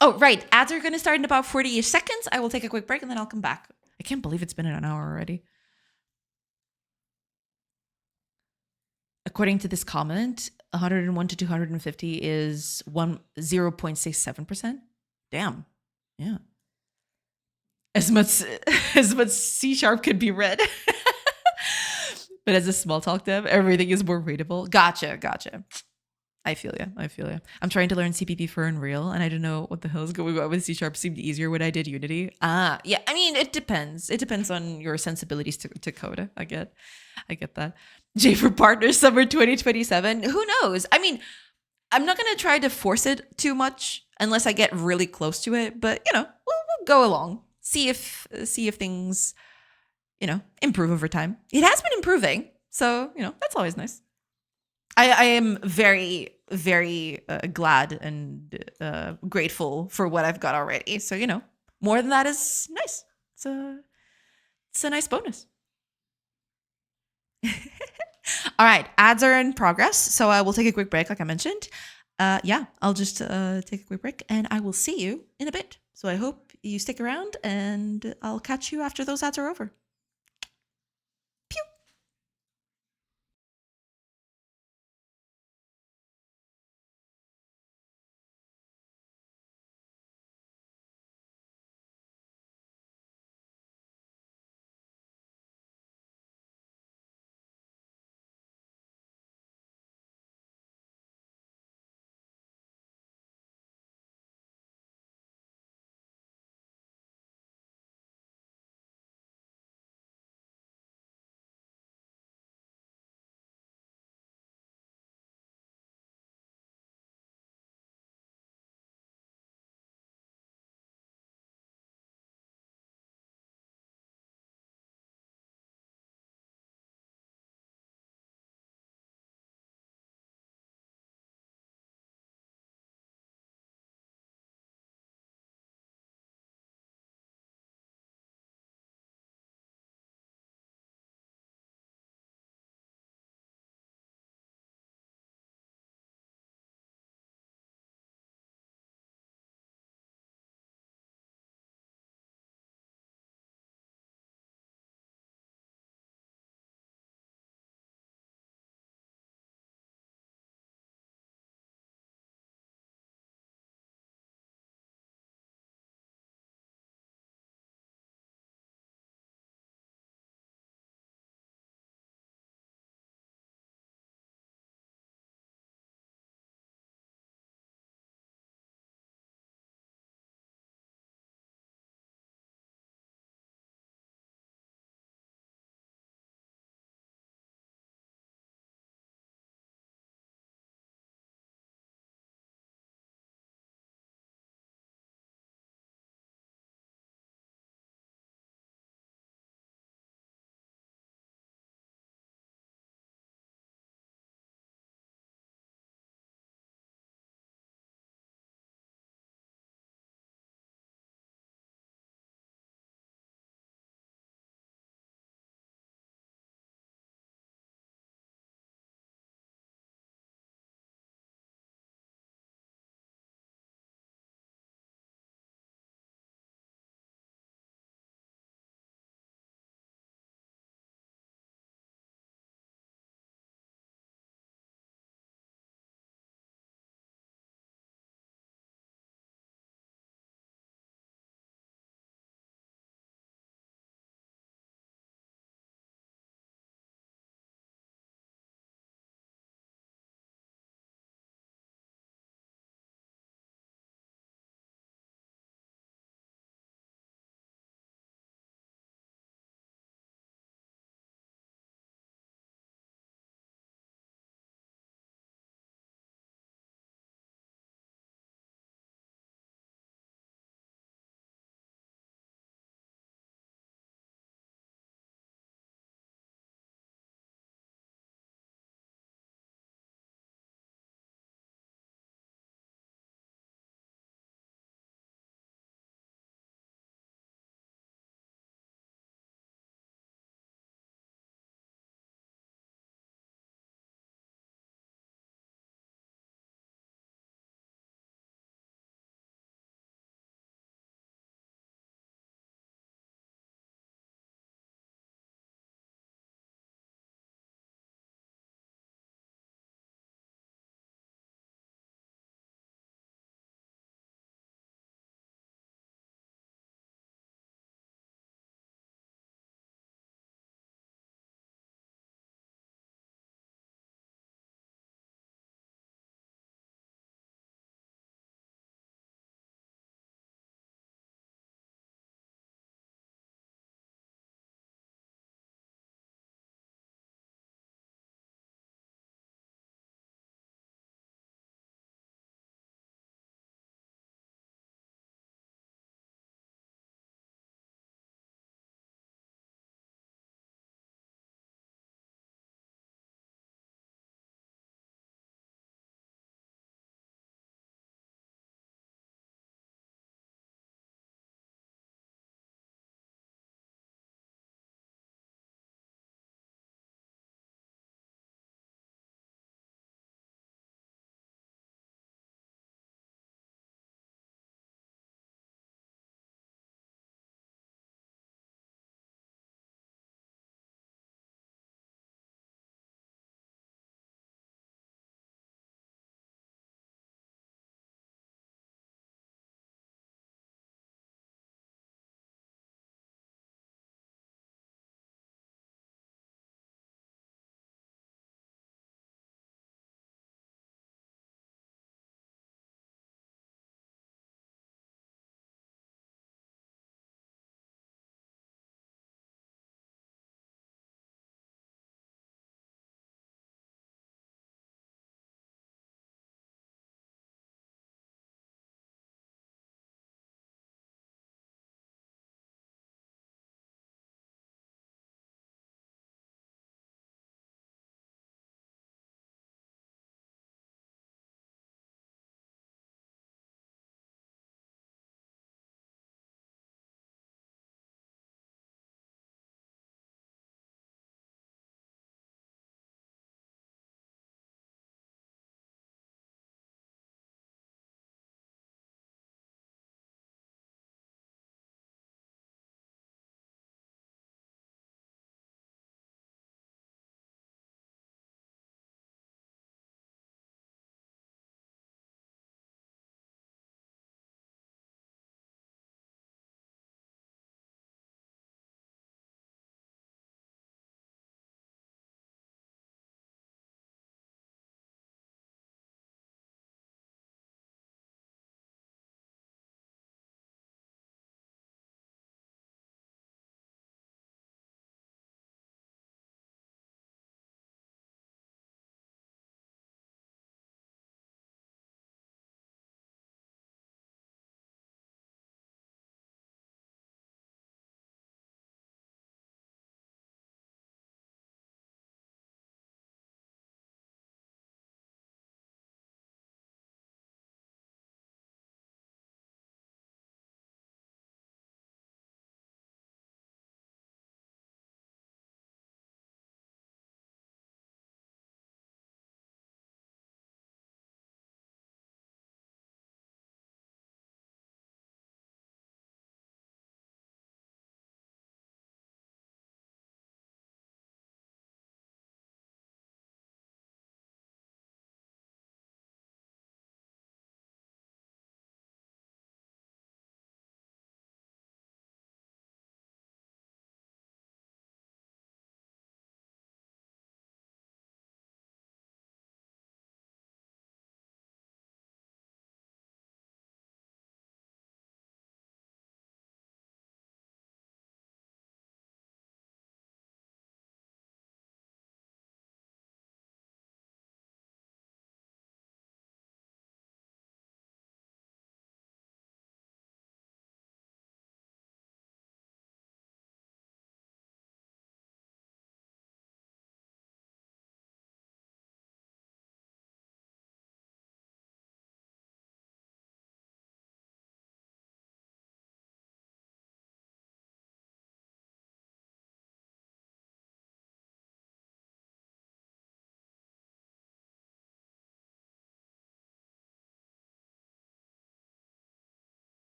Oh, right. Ads are going to start in about 40-ish seconds. I will take a quick break and then I'll come back. I can't believe it's been an hour already. According to this comment, 101 to 250 is 0.67%. Damn. Yeah. As much C# could be read. But as a small talk dev, everything is more readable. Gotcha. I feel you. I feel you. I'm trying to learn CPP for Unreal, and I don't know what the hell is going on with C Sharp. Seemed easier when I did Unity. Yeah. I mean, it depends. It depends on your sensibilities to code. I get that. J for Partners Summer 2027. Who knows? I mean, I'm not gonna try to force it too much unless I get really close to it. But we'll go along. See if things improve over time. It has been improving, so that's always nice. I am very, very glad and grateful for what I've got already. So, more than that is nice. It's a nice bonus. All right, ads are in progress. So I will take a quick break, like I mentioned. Yeah, I'll just take a quick break and I will see you in a bit. So I hope you stick around and I'll catch you after those ads are over.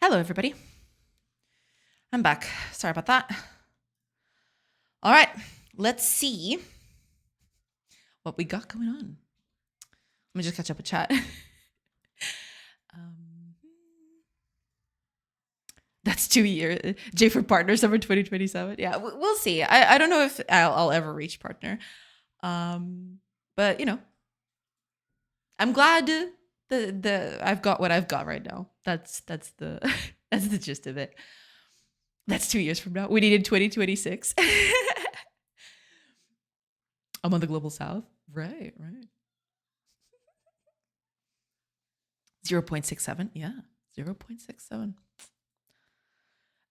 Hello, everybody. I'm back. Sorry about that. All right, let's see what we got going on. Let me just catch up with chat. That's 2 years. J for partner, summer 2027. Yeah, we'll see. I don't know if I'll ever reach partner. But, you know, I'm glad the I've got what I've got right now. That's the that's the gist of it. That's 2 years from now. We needed 2026. I'm on the global south. Right. 0.67. Yeah, 0.67.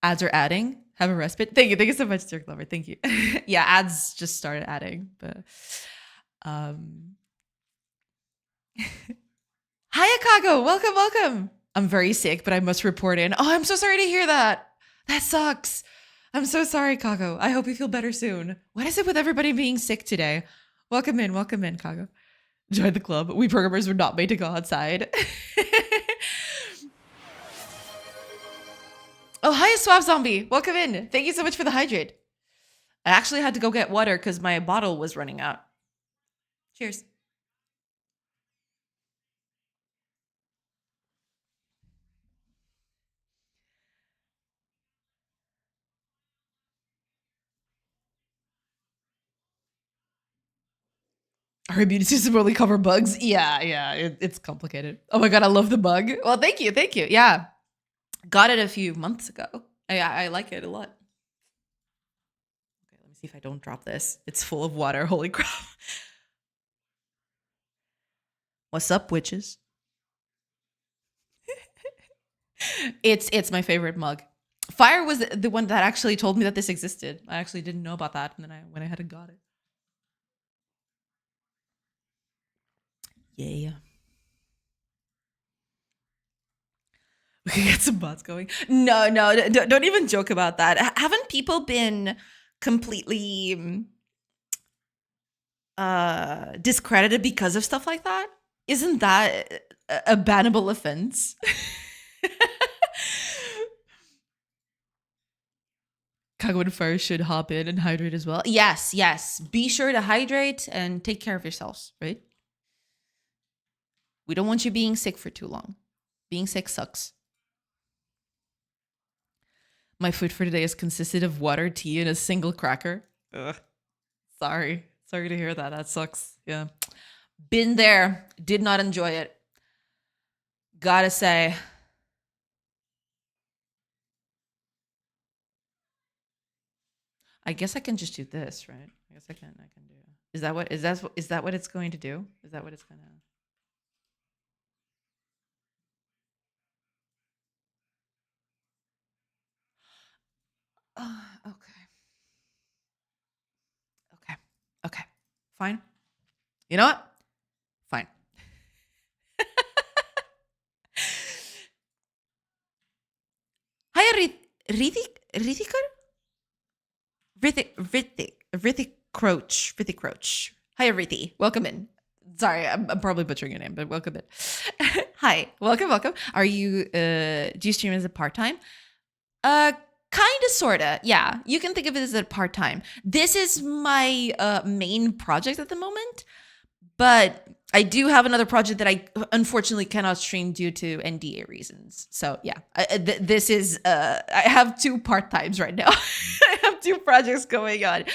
Ads are adding. Have a respite. Thank you so much, Dirk Lover. Thank you. Yeah, ads just started adding, but Hi, Akago. Welcome. I'm very sick, but I must report in. Oh, I'm so sorry to hear that. That sucks. I'm so sorry, Kago. I hope you feel better soon. What is it with everybody being sick today? Welcome in, Kago. Join the club. We programmers were not made to go outside. Oh, hi, Swap Zombie. Welcome in. Thank you so much for the hydrate. I actually had to go get water because my bottle was running out. Cheers. Our immune system only cover bugs. Yeah, it's complicated. Oh my god, I love the bug. Well, thank you. Yeah, got it a few months ago. I like it a lot. Okay, let me see if I don't drop this. It's full of water. Holy crap! What's up, witches? It's my favorite mug. Fire was the one that actually told me that this existed. I actually didn't know about that, and then I went ahead and got it. Yeah. We can get some bots going. No, don't even joke about that. Haven't people been completely discredited because of stuff like that? Isn't that a bannable offense? Kago and Fire should hop in and hydrate as well. Yes. Be sure to hydrate and take care of yourselves, right? We don't want you being sick for too long. Being sick sucks. My food for today has consisted of water, tea, and a single cracker. Ugh. Sorry to hear that. That sucks. Yeah. Been there. Did not enjoy it. Gotta say. I guess I can just do this, right? I guess I can do. Is that what it's going to do? Is that what it's gonna? Okay. Fine. You know what? Fine. Hi, Rithikar? Rithik Croach. Hi, Rithi. Welcome in. Sorry, I'm probably butchering your name, but welcome in. Hi. Welcome. Are you, do you stream as a part-time? Kinda, sorta. Yeah, you can think of it as a part-time. This is my main project at the moment, but I do have another project that I unfortunately cannot stream due to NDA reasons. So yeah, this is I have two part-times right now. I have two projects going on,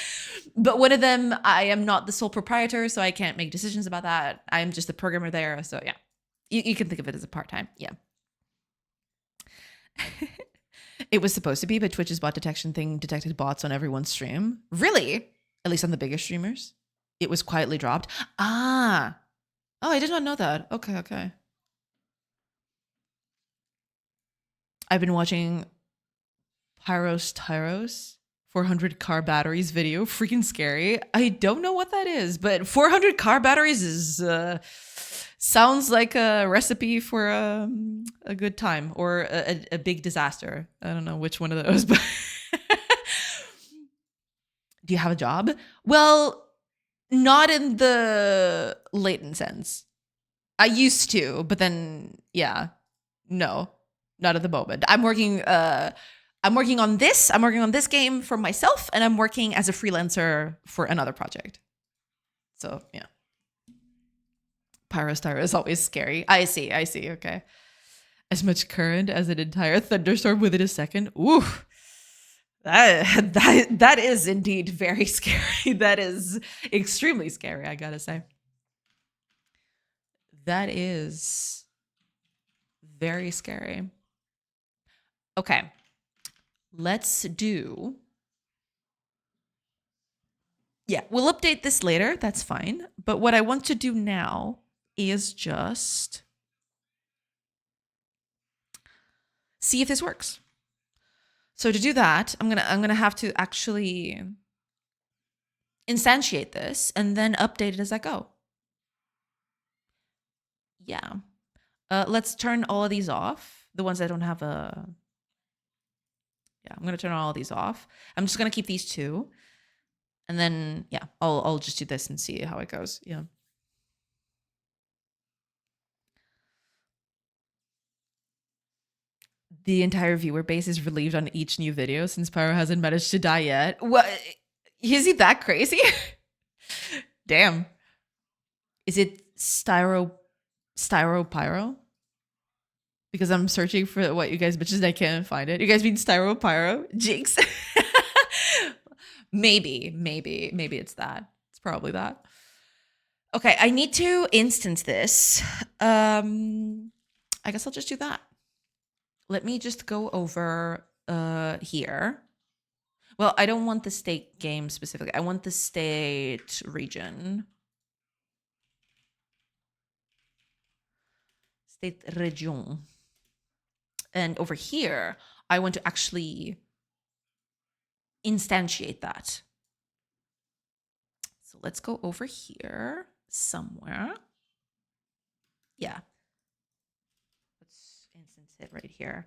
but one of them I am not the sole proprietor, so I can't make decisions about that. I'm just a programmer there. So yeah, you can think of it as a part-time. Yeah. It was supposed to be, but Twitch's bot detection thing detected bots on everyone's stream. Really? At least on the biggest streamers? It was quietly dropped. Ah. Oh, I did not know that. Okay. I've been watching Tyros 400 car batteries video. Freaking scary. I don't know what that is, but 400 car batteries is sounds like a recipe for a good time or a big disaster. I don't know which one of those, but do you have a job? Well, not in the latent sense. I used to, but then, yeah, no, not at the moment. I'm working on this. I'm working on this game for myself, and I'm working as a freelancer for another project. So yeah. Pyrostyro is always scary. I see. Okay. As much current as an entire thunderstorm within a second. Ooh. That is indeed very scary. That is extremely scary, I gotta say. That is very scary. Okay. Let's do... Yeah, we'll update this later. That's fine. But what I want to do now is just see if this works. So to do that, I'm gonna have to actually instantiate this and then update it as I go. Yeah. Let's turn all of these off. The ones that don't have a... Yeah, I'm gonna turn all of these off. I'm just gonna keep these two. And then, yeah, I'll just do this and see how it goes. Yeah. The entire viewer base is relieved on each new video since Pyro hasn't managed to die yet. What? Is he that crazy? Damn. Is it Styro Pyro? Because I'm searching for what you guys bitches and I can't find it. You guys mean Styro Pyro? Jinx. Maybe it's that. It's probably that. Okay, I need to instance this. I guess I'll just do that. Let me just go over here. Well, I don't want the state game specifically. I want the state region. State region. And over here, I want to actually instantiate that. So let's go over here somewhere. Yeah. Let's instance it right here.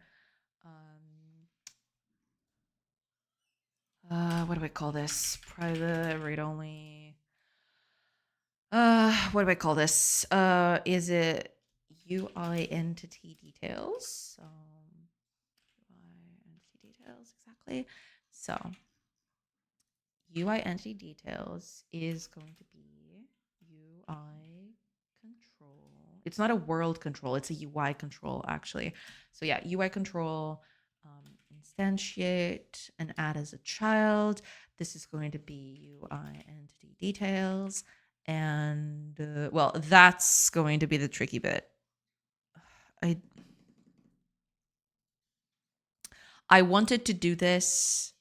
What do I call this? Private, read only. What do I call this? Is it UI entity details? UI entity details, exactly. So UI entity details is going to be UI control. It's not a world control, it's a UI control actually. So yeah, UI control, instantiate and add as a child. This is going to be UI entity details. And well, that's going to be the tricky bit. I wanted to do this.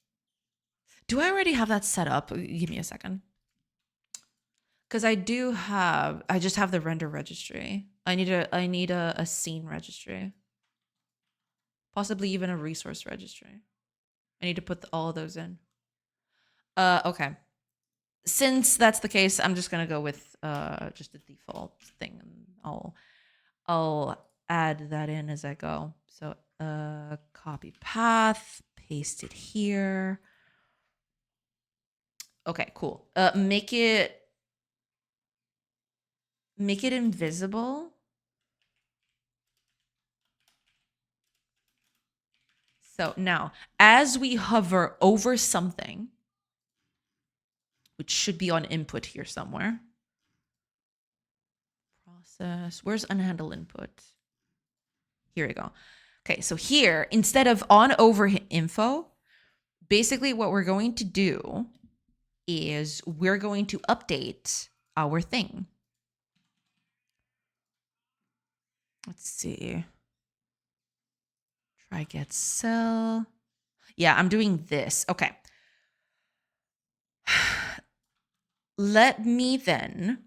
Do I already have that set up? Give me a second. Because I just have the render registry. I need a scene registry. Possibly even a resource registry. I need to put all of those in. Okay. Since that's the case, I'm just gonna go with just the default thing. I'll add that in as I go. So copy path, paste it here. Okay, cool. Make it invisible. So now, as we hover over something, which should be on input here somewhere. Process, where's unhandle input? Here we go. Okay, so here, instead of on over info, basically what we're going to do is we're going to update our thing. Let's see. Try get cell. Yeah, I'm doing this. Okay. Let me then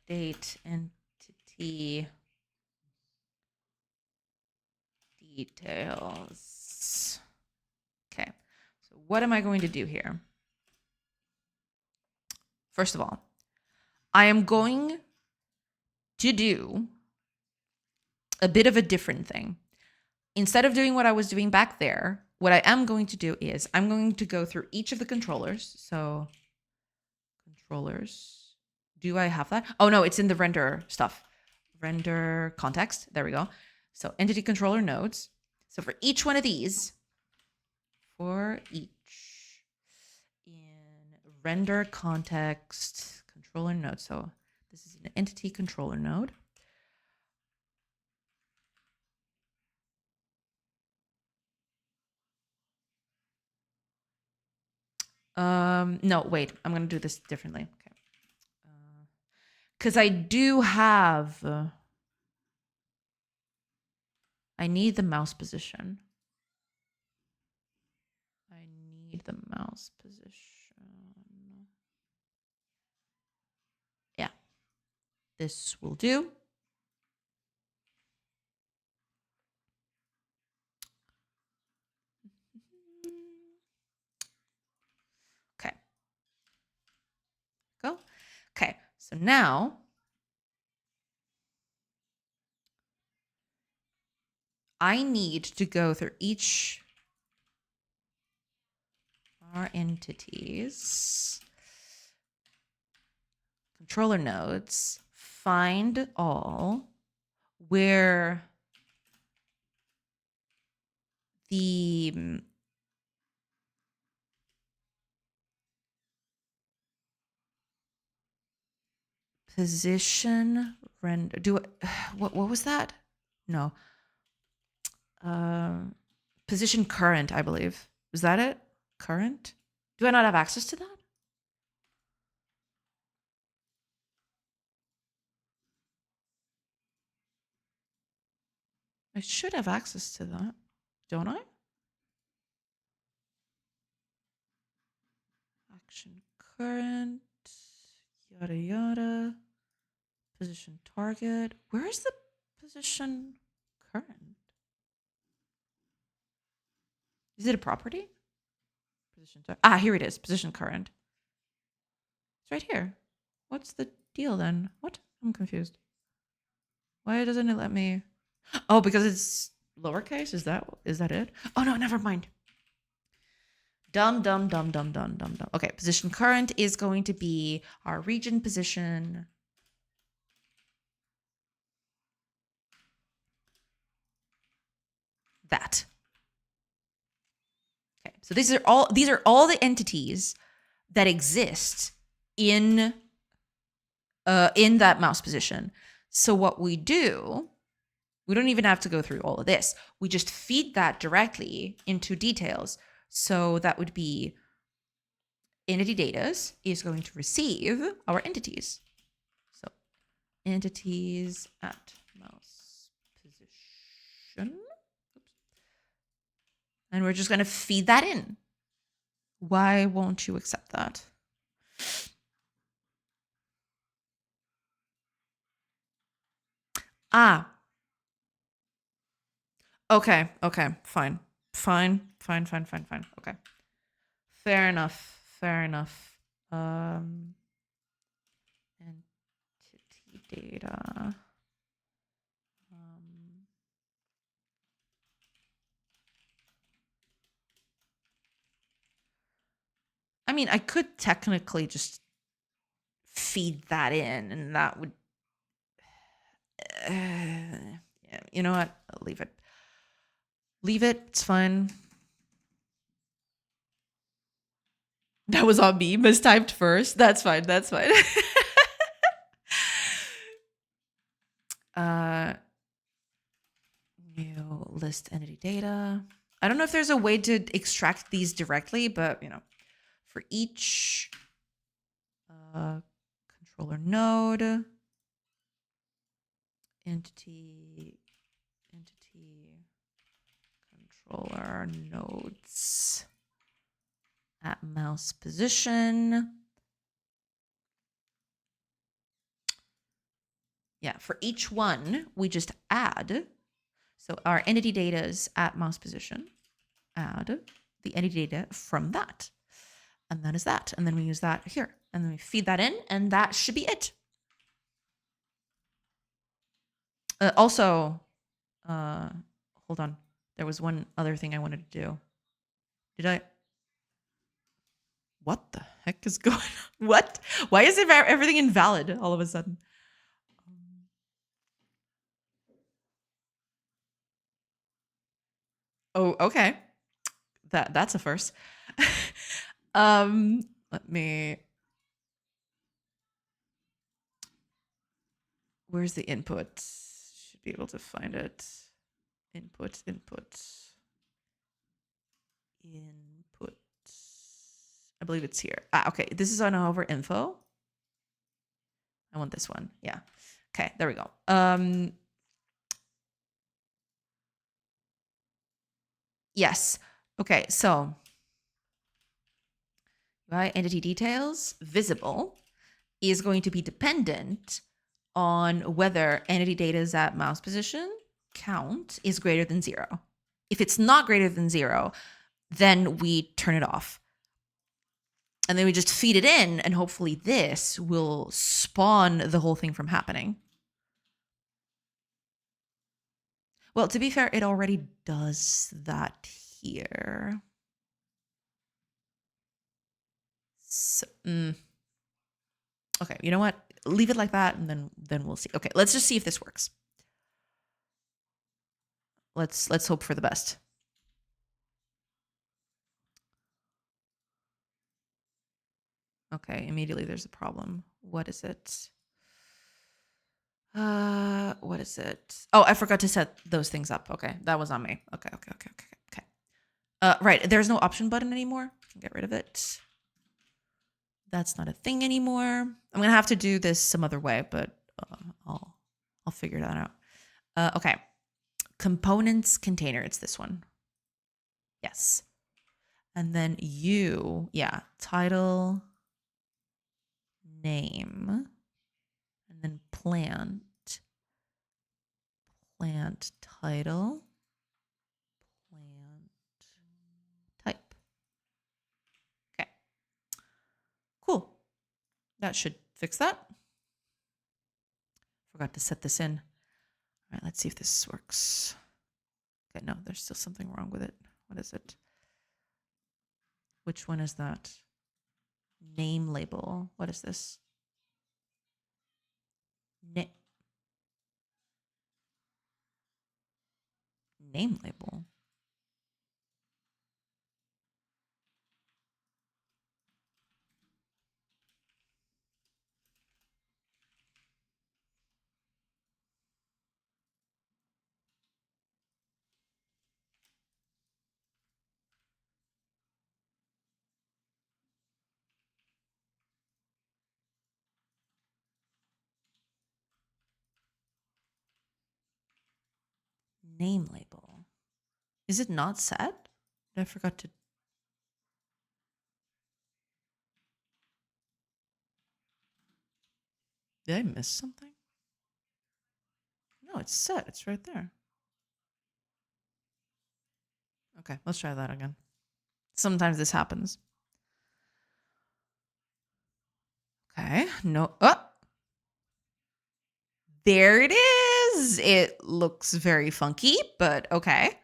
update entity details. Okay, so what am I going to do here? First of all, I am going to do a bit of a different thing. Instead of doing what I was doing back there, what I am going to do is I'm going to go through each of the controllers. So controllers, do I have that? Oh no, it's in the render stuff. Render context, there we go. So entity controller nodes. So for each one of these, in render context controller node. So this is an entity controller node. No, wait, I'm going to do this differently. Okay. Because I do have, I need the mouse position. I need the mouse position. Yeah, this will do. Okay. Go. Okay, so now I need to go through each our entities, controller nodes, find all where the position render, what was that? No. Position current, I believe. Was that it? Current? Do I not have access to that? I should have access to that, don't I? Action current, yada yada. Position target. Where is the position current? Is it a property? Position here it is. Position current. It's right here. What's the deal then? What? I'm confused. Why doesn't it let me? Oh, because it's lowercase? Is that it? Oh no, never mind. Dumb. Okay, position current is going to be our region position. That. Okay, so these are all the entities that exist in that mouse position. So what we do, we don't even have to go through all of this. We just feed that directly into details. So that would be entity data is going to receive our entities. So entities at mouse position. Oops. And we're just going to feed that in. Why won't you accept that? Okay, fine. Okay. Fair enough. Entity data. I mean, I could technically just feed that in and that would yeah, you know what? I'll leave it. It's fine. That was on me. Mistyped first. That's fine. New list entity data. I don't know if there's a way to extract these directly, but for each controller node, entity controller nodes at mouse position. Yeah, for each one, we just add. So our entity data is at mouse position. Add the entity data from that. And that is that. And then we use that here. And then we feed that in, and that should be it. Also, hold on. There was one other thing I wanted to do. Did I? What the heck is going on? What? Why is everything invalid all of a sudden? Oh, okay. That's a first. Let me. Where's the input? Should be able to find it. Input. I believe it's here. Okay. This is on hover info. I want this one. Yeah. Okay, there we go. Yes. Okay, so UI entity details visible is going to be dependent on whether entity data's at mouse position count is greater than 0. If it's not greater than 0, then we turn it off. And then we just feed it in, and hopefully this will spawn the whole thing from happening. Well, to be fair, it already does that here. So, okay, you know what? Leave it like that, and then we'll see. Okay, let's just see if this works. Let's hope for the best. Okay, immediately there's a problem. What is it? What is it? Oh, I forgot to set those things up. Okay, that was on me. Okay. Right, there's no option button anymore. Get rid of it. That's not a thing anymore. I'm gonna have to do this some other way, but I'll figure that out. Okay, components container. It's this one. Yes, and then title, name, and then plant title, plant type. Okay, cool. That should fix that. Forgot to set this in. All right, let's see if this works. Okay, no, there's still something wrong with it. What is it? Which one is that? Name label. What is this? Name label. Name label. Is it not set? I forgot to. Did I miss something? No, it's set. It's right there. Okay, let's try that again. Sometimes this happens. Okay, no. Oh! There it is. It looks very funky, but okay.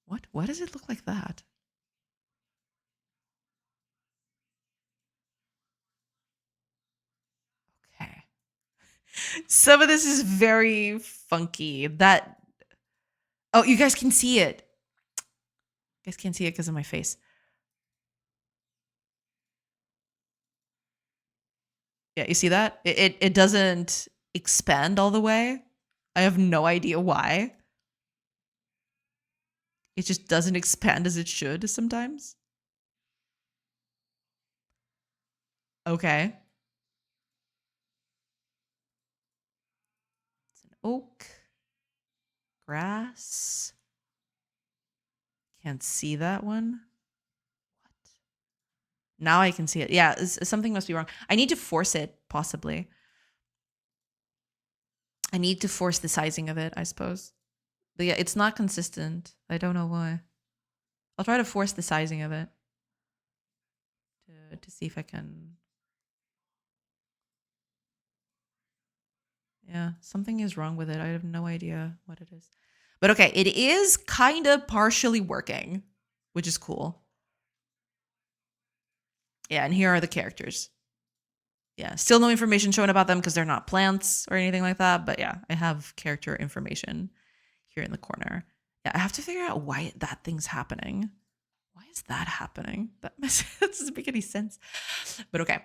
What? Why does it look like that? Okay. Some of this is very funky. Oh, you guys can see it. You guys can't see it because of my face. Yeah, you see that? It doesn't expand all the way. I have no idea why. It just doesn't expand as it should sometimes. Okay. It's an oak. Grass. Can't see that one. What? Now I can see it. Yeah, something must be wrong. I need to force it, possibly. I need to force the sizing of it, I suppose. But yeah, it's not consistent. I don't know why. I'll try to force the sizing of it to see if I can. Yeah, something is wrong with it. I have no idea what it is. But okay, it is kind of partially working, which is cool. Yeah, and here are the characters. Yeah, still no information shown about them because they're not plants or anything like that. But yeah, I have character information here in the corner. Yeah, I have to figure out why that thing's happening. Why is that happening? That doesn't make any sense. But okay,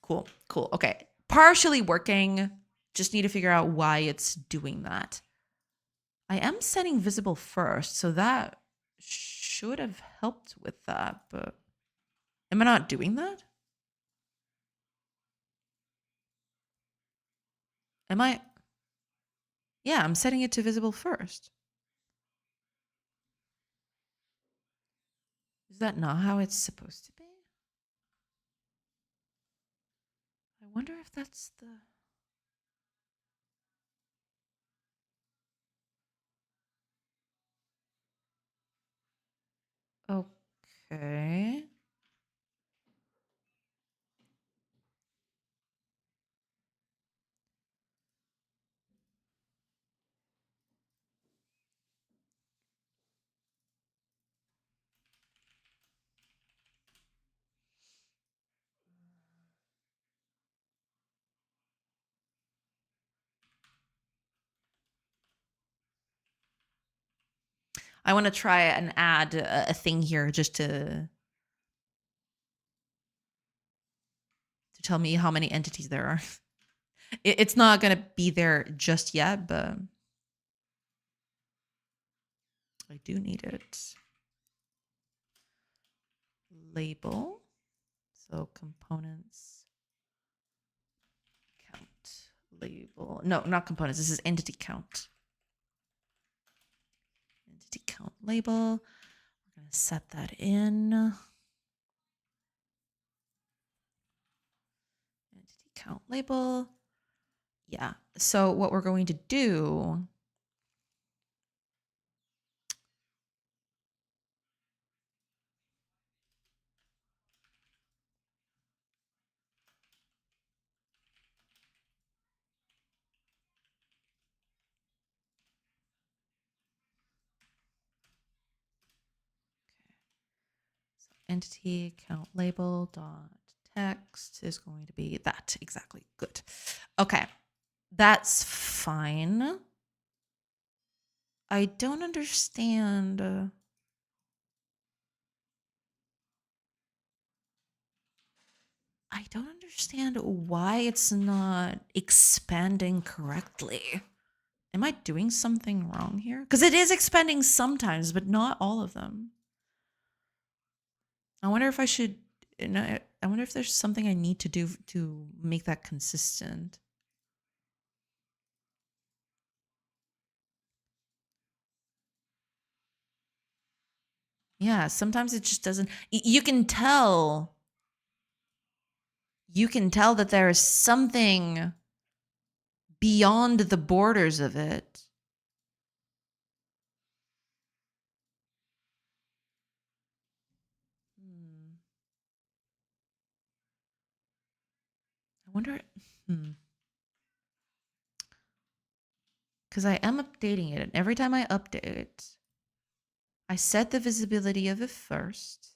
cool. Okay, partially working. Just need to figure out why it's doing that. I am setting visible first, so that should have helped with that, but am I not doing that? Am I? Yeah, I'm setting it to visible first. Is that not how it's supposed to be? I wonder if that's the... Okay. I want to try and add a thing here just to tell me how many entities there are. It's not going to be there just yet, but I do need it. Label. So components count label. No, not components. This is entity count. Entity count label. We're going to set that in. Entity count label. Yeah. So what we're going to do... entity count label dot text is going to be that. Exactly. Good. Okay. That's fine. I don't understand. I don't understand why it's not expanding correctly. Am I doing something wrong here? Because it is expanding sometimes, but not all of them. I wonder if I should... I wonder if there's something I need to do to make that consistent. Yeah, sometimes it just doesn't... You can tell. You can tell that there is something beyond the borders of it. I wonder... Because I am updating it, and every time I update it, I set the visibility of it first,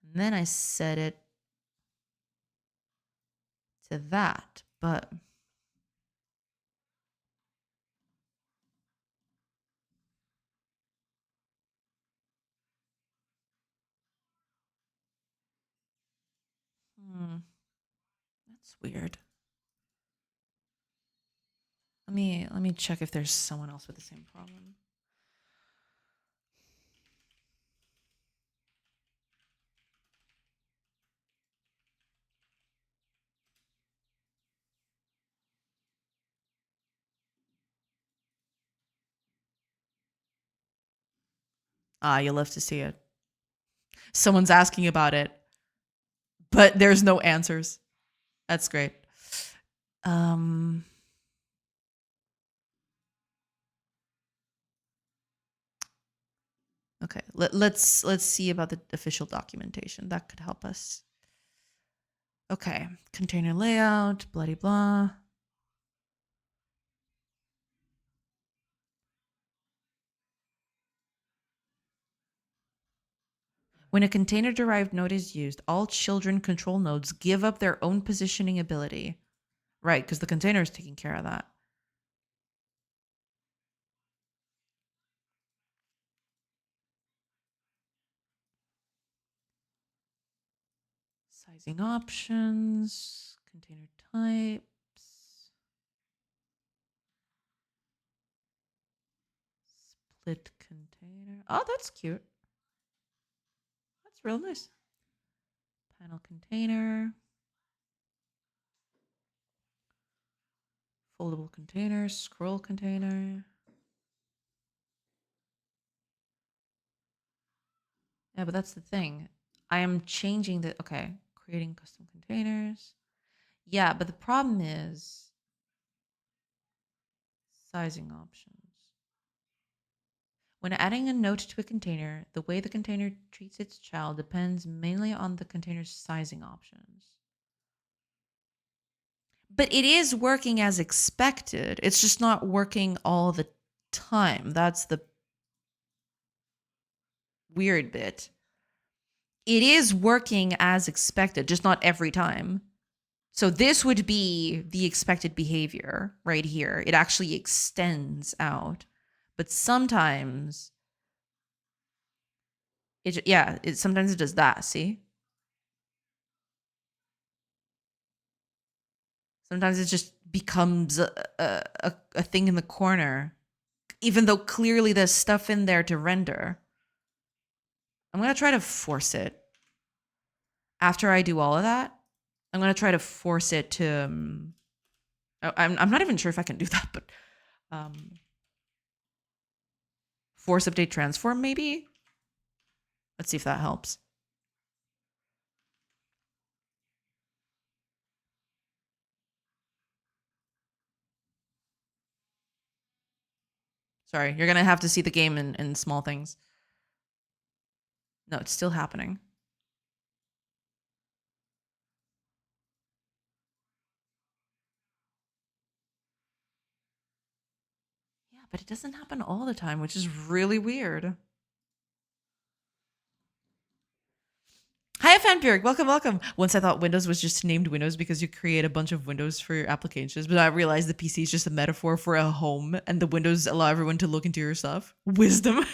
and then I set it to that, but... That's weird. Let me check if there's someone else with the same problem. Ah, you'll love to see it. Someone's asking about it, but there's no answers. That's great. Okay, let's see about the official documentation. That could help us. Okay, container layout, bloody blah. When a container-derived node is used, all children control nodes give up their own positioning ability. Right, because the container is taking care of that. Sizing options, container types, split container. Oh, that's cute. That's real nice. Panel container. Foldable container, scroll container. Yeah, but that's the thing. I am changing the, okay, creating custom containers. Yeah, but the problem is sizing options. When adding a node to a container, the way the container treats its child depends mainly on the container's sizing options. But it is working as expected. It's just not working all the time. That's the weird bit. It is working as expected, just not every time. So this would be the expected behavior right here. It actually extends out. But sometimes sometimes it does that, see? Sometimes it just becomes a thing in the corner, even though clearly there's stuff in there to render. I'm going to try to force it. After I do all of that, I'm going to try to force it to... I'm not even sure if I can do that, but... force update transform, maybe? Let's see if that helps. Sorry, you're going to have to see the game in small things. No, it's still happening. Yeah, but it doesn't happen all the time, which is really weird. Hi, Fanbjörg. Welcome, welcome. Once I thought Windows was just named Windows because you create a bunch of windows for your applications, but I realized the PC is just a metaphor for a home, and the windows allow everyone to look into your stuff. Wisdom.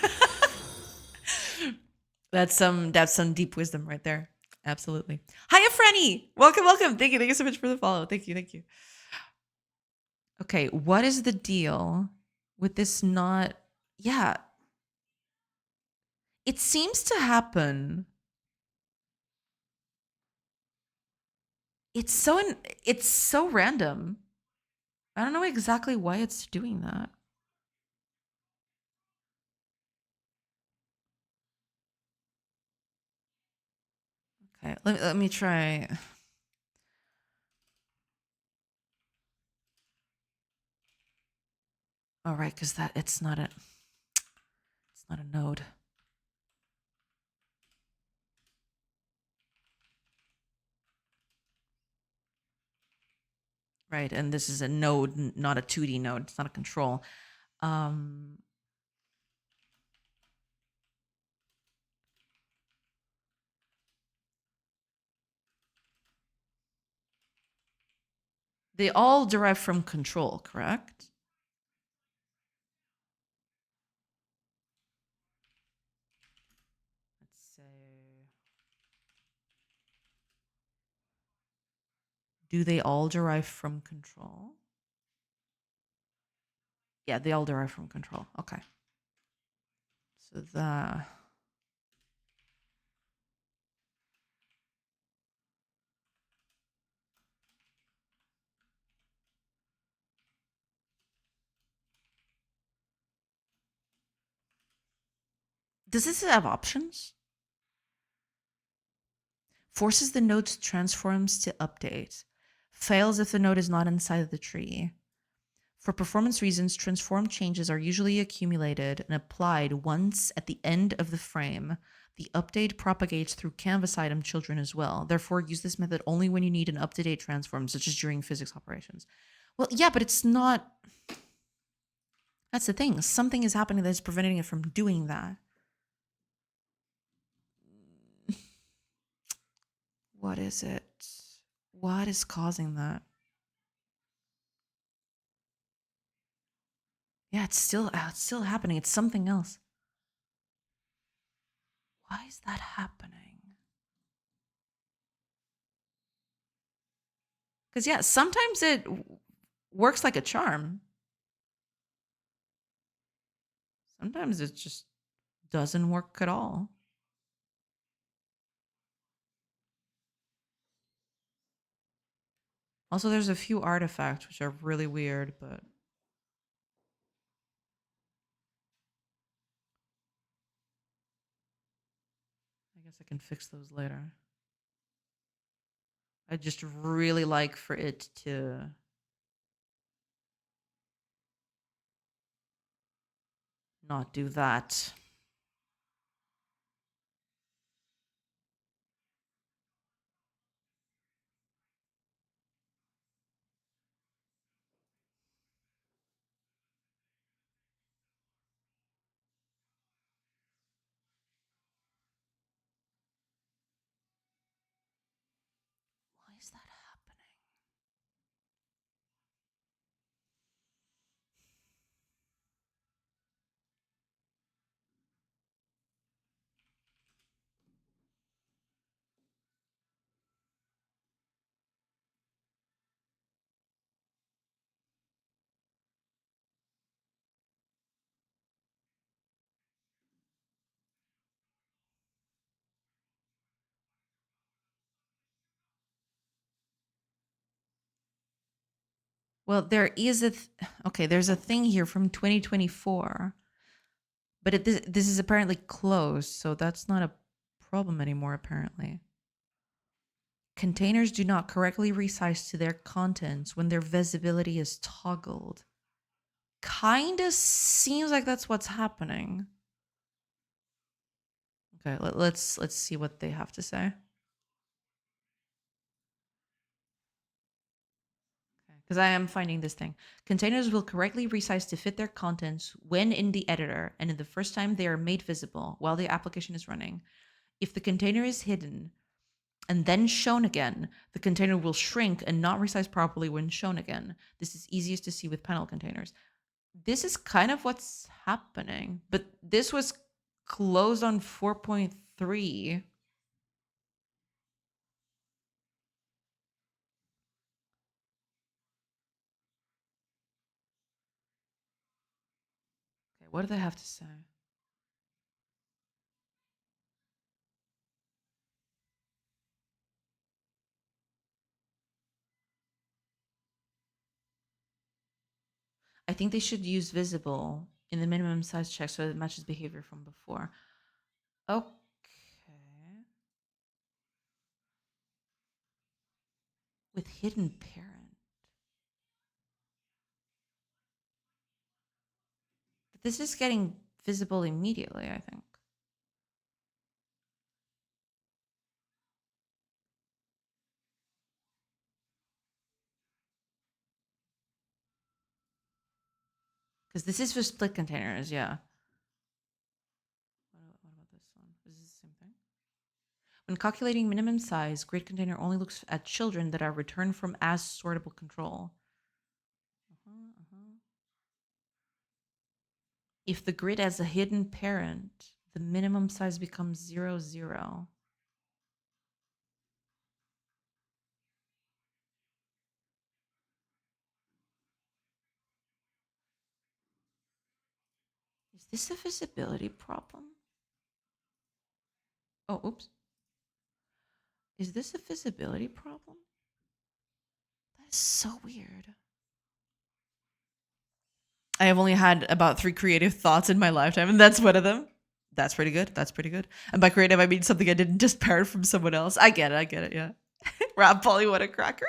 That's some deep wisdom right there. Absolutely. Hiya, Franny. Welcome, welcome. Thank you so much for the follow. Thank you. Okay, what is the deal with this not... Yeah. It seems to happen. It's so random. I don't know exactly why it's doing that. Okay, let me try. All right, because it's not a node. Right, and this is a node, not a 2D node. It's not a control. They all derive from control, correct? Let's say, do they all derive from control? Yeah, they all derive from control. Okay. So does this have options? Forces the node's transforms to update. Fails if the node is not inside the tree. For performance reasons, transform changes are usually accumulated and applied once at the end of the frame. The update propagates through canvas item children as well. Therefore, use this method only when you need an up-to-date transform, such as during physics operations. Well, yeah, but it's not... That's the thing. Something is happening that is preventing it from doing that. What is it? What is causing that? Yeah, it's still happening. It's something else. Why is that happening? Because yeah, sometimes it works like a charm. Sometimes it just doesn't work at all. Also, there's a few artifacts which are really weird, but I guess I can fix those later. I just really like for it to not do that. Why is that happening? Well, there is okay, there's a thing here from 2024, but this is apparently closed, so that's not a problem anymore apparently. Containers do not correctly resize to their contents when their visibility is toggled. Kind of seems like that's what's happening. Okay, let's see what they have to say. Because I am finding this thing. Containers will correctly resize to fit their contents when in the editor and in the first time they are made visible while the application is running. If the container is hidden and then shown again, the container will shrink and not resize properly when shown again. This is easiest to see with panel containers. This is kind of what's happening, but this was closed on 4.3. Okay, what do they have to say? I think they should use visible in the minimum size check so it matches behavior from before. Okay. With hidden parent. But this is getting visible immediately, I think. Because this is for split containers, yeah. What about this one? Is this the same thing? When calculating minimum size, grid container only looks at children that are returned from as sortable control. If the grid has a hidden parent, the minimum size becomes 0, 0. Is this a visibility problem? Oh, oops. Is this a visibility problem? That is so weird. I have only had about 3 creative thoughts in my lifetime, and that's one of them. That's pretty good. That's pretty good. And by creative, I mean something I didn't just parrot from someone else. I get it. I get it. Yeah. Rob Polly, what a cracker.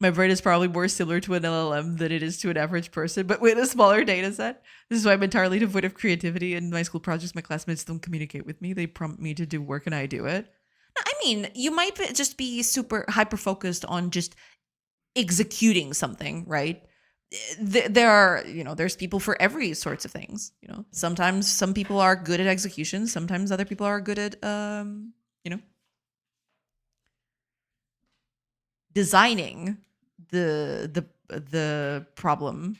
My brain is probably more similar to an LLM than it is to an average person, but with a smaller data set. This is why I'm entirely devoid of creativity. In my school projects, my classmates don't communicate with me. They prompt me to do work and I do it. I mean, you might just be super hyper focused on just executing something, right? There are, there's people for every sorts of things. Sometimes some people are good at execution. Sometimes other people are good at, designing the problem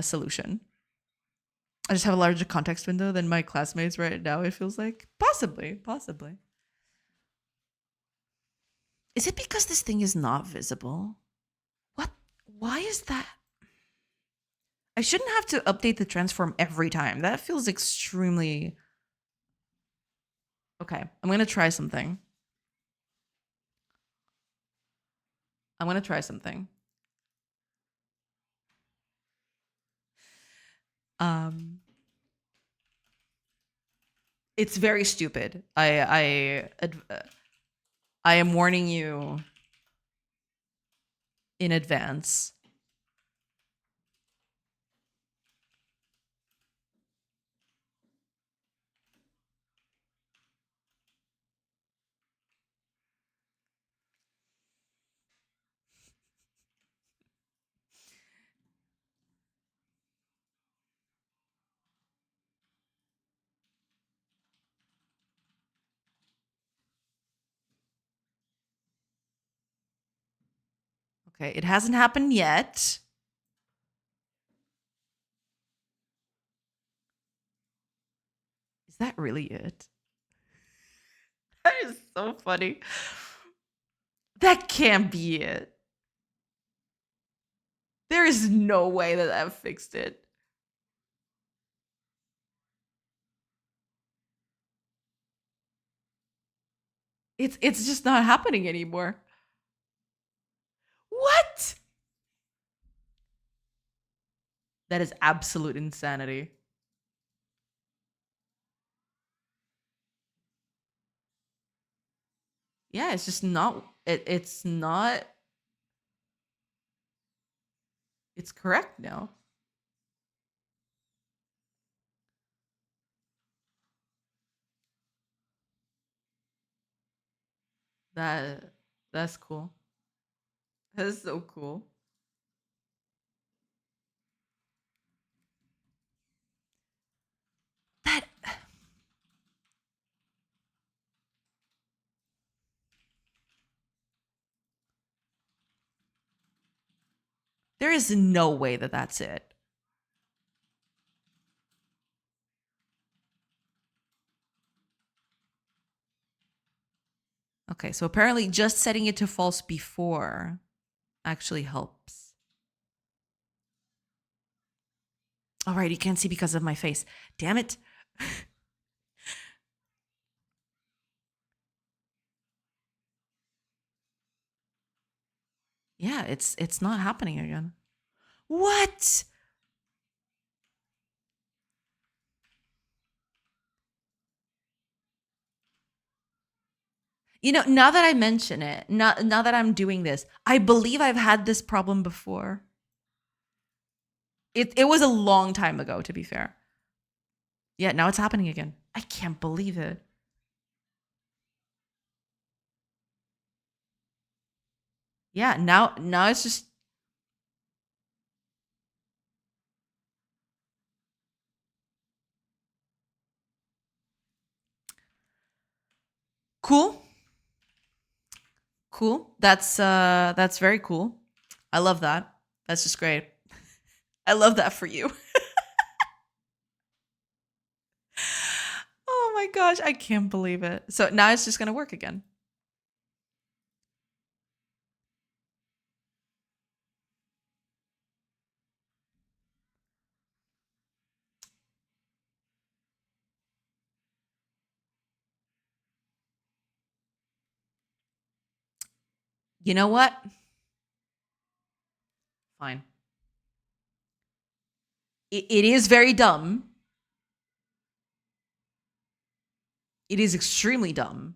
solution. I just have a larger context window than my classmates right now. It feels like possibly. Is it because this thing is not visible? What? Why is that? I shouldn't have to update the transform every time. That feels extremely... Okay, I'm going to try something. It's very stupid. I am warning you in advance. Okay, it hasn't happened yet. Is that really it? That is so funny. That can't be it. There is no way that I've fixed it. It's just not happening anymore. What? That is absolute insanity. Yeah, it's just not it's not it's correct now. That's cool. That's so cool. That there is no way that that's it. Okay, so apparently just setting it to false before actually helps. All right, you can't see because of my face. Damn it. Yeah, it's not happening again. What? You know, now that I mention it, now that I'm doing this, I believe I've had this problem before. It was a long time ago, to be fair. Yeah, now it's happening again. I can't believe it. Yeah, now it's just cool. Cool. That's very cool. I love that. That's just great. I love that for you. Oh my gosh, I can't believe it. So now it's just going to work again. You know what? Fine. It is very dumb. It is extremely dumb.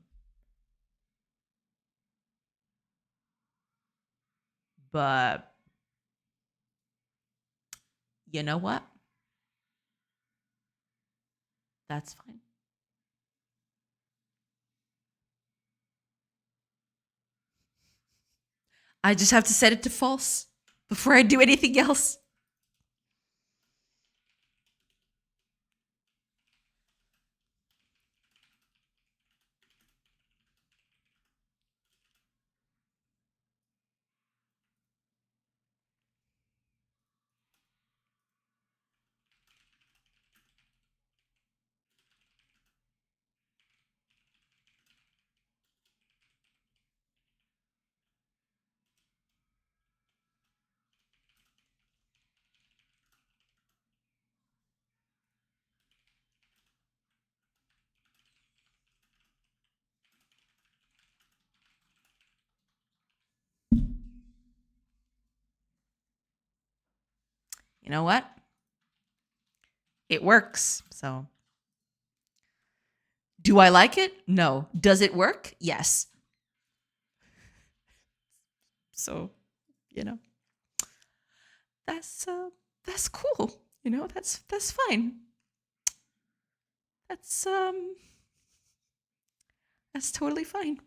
But you know what? That's fine. I just have to set it to false before I do anything else. you know what? It works. So do I like it? No. Does it work? Yes. So, you know, that's cool. You know, that's fine. That's totally fine.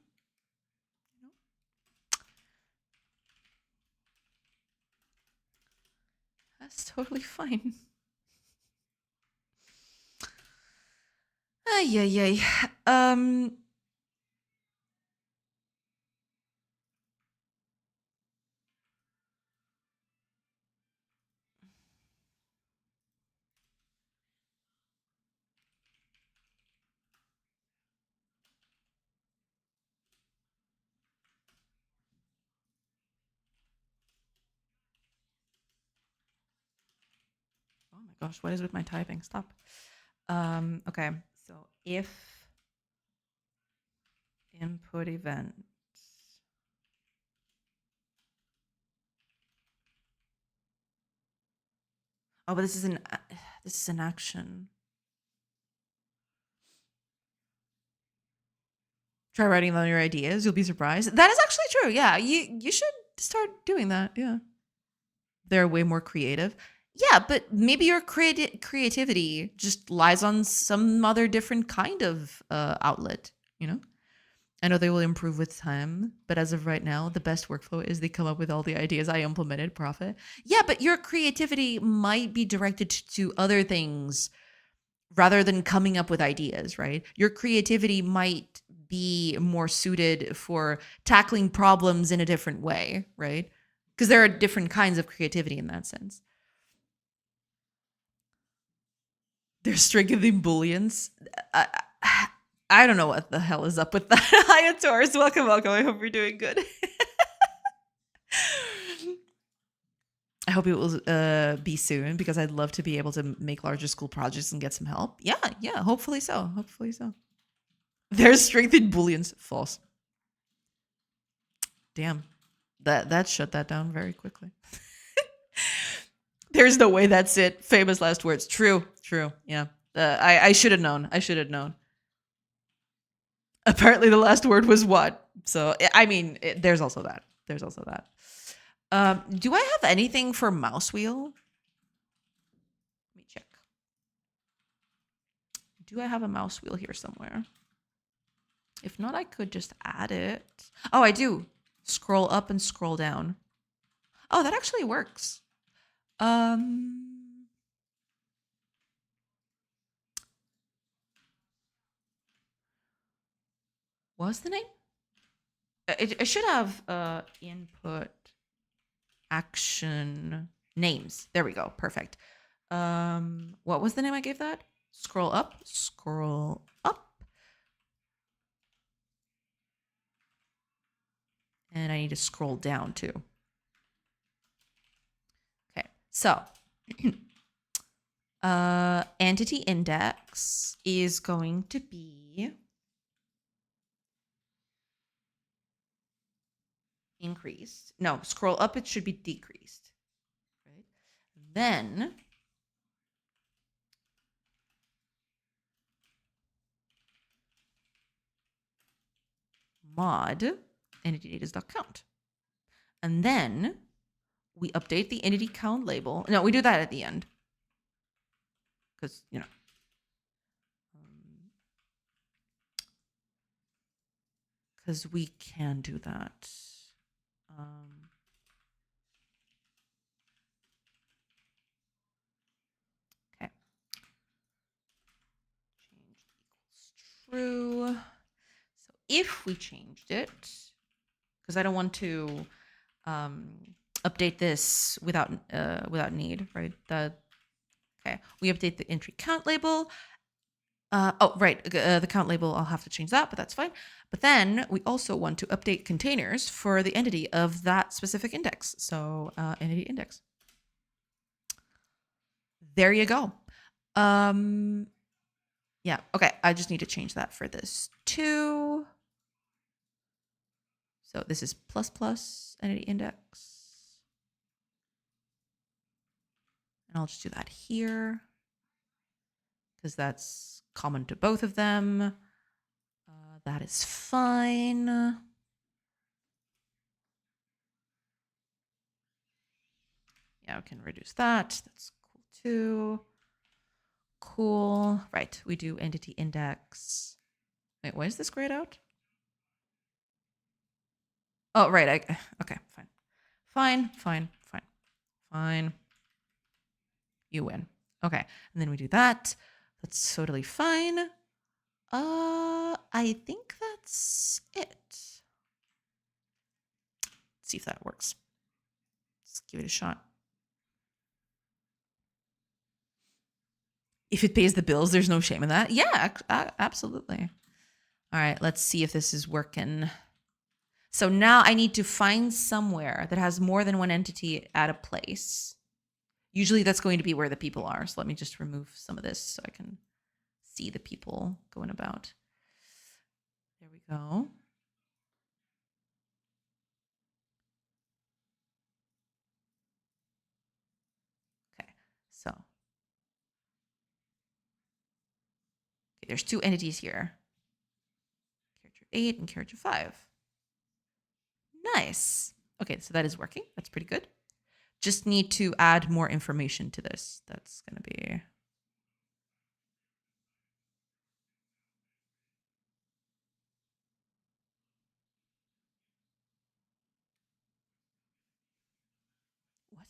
That's totally fine. Ay, ay, ay. Oh my gosh, what is with my typing? Stop. Okay. So if input event. Oh, but this is an action. Try writing down your ideas. You'll be surprised. That is actually true. Yeah, you should start doing that. Yeah, they're way more creative. Yeah, but maybe your creativity just lies on some other different kind of outlet. You know, I know they will improve with time, but as of right now, the best workflow is they come up with all the ideas I implemented. Profit. Yeah, but your creativity might be directed to other things rather than coming up with ideas, right? Your creativity might be more suited for tackling problems in a different way, right? Because there are different kinds of creativity in that sense. They're strengthening booleans. I don't know what the hell is up with that. Hi, Taurus. Welcome, welcome. I hope you're doing good. I hope it will be soon because I'd love to be able to make larger school projects and get some help. Yeah, hopefully so. Hopefully so. There's strength in booleans. False. Damn. That shut that down very quickly. There's no way that's it. Famous last words. True. Yeah. I should have known. Apparently the last word was what? So, I mean, there's also that. Do I have anything for mouse wheel? Let me check. Do I have a mouse wheel here somewhere? If not, I could just add it. Oh, I do. Scroll up and scroll down. Oh, that actually works. What's the name? It should have input action names. There we go. Perfect. What was the name I gave that? Scroll up. And I need to scroll down too. Okay. So entity index is going to be increased. No, scroll up, it should be decreased. Right? Then mod entity data.count. And then we update the entity count label. No, we do that at the end. Because, you know. Because we can do that. Okay. Change equals true. So if we changed it, because I don't want to update this without need, right? Okay, we update the entry count label. Oh, right, the count label, I'll have to change that, but that's fine. But then we also want to update containers for the entity of that specific index. So entity index. There you go. Yeah, okay, I just need to change that for this too. So this is ++ entity index. And I'll just do that here because that's common to both of them. That is fine. Yeah, we can reduce that. That's cool too. Cool. Right, we do entity index. Wait, why is this grayed out? Oh, right. Okay, fine. You win. Okay, and then we do that. That's totally fine. I think that's it. Let's see if that works. Let's give it a shot. If it pays the bills, there's no shame in that. Yeah, absolutely. All right, let's see if this is working. So now I need to find somewhere that has more than one entity at a place. Usually that's going to be where the people are. So let me just remove some of this so I can see the people going about. There we go. Okay, so okay, there's two entities here. Character 8 and character 5. Nice. Okay, so that is working. That's pretty good. Just need to add more information to this. That's going to be... What?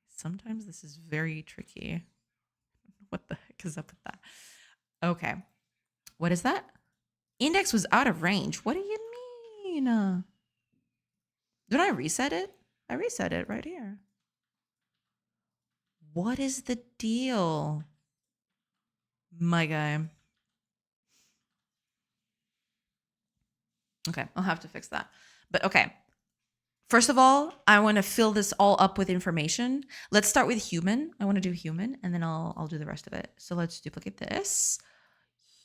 Sometimes this is very tricky. What the heck is up with that? Okay. What is that? Index was out of range. What do you mean? Did I reset it? I reset it right here. What is the deal? My guy. Okay, I'll have to fix that. But okay. First of all, I want to fill this all up with information. Let's start with human. I want to do human, and then I'll do the rest of it. So let's duplicate this.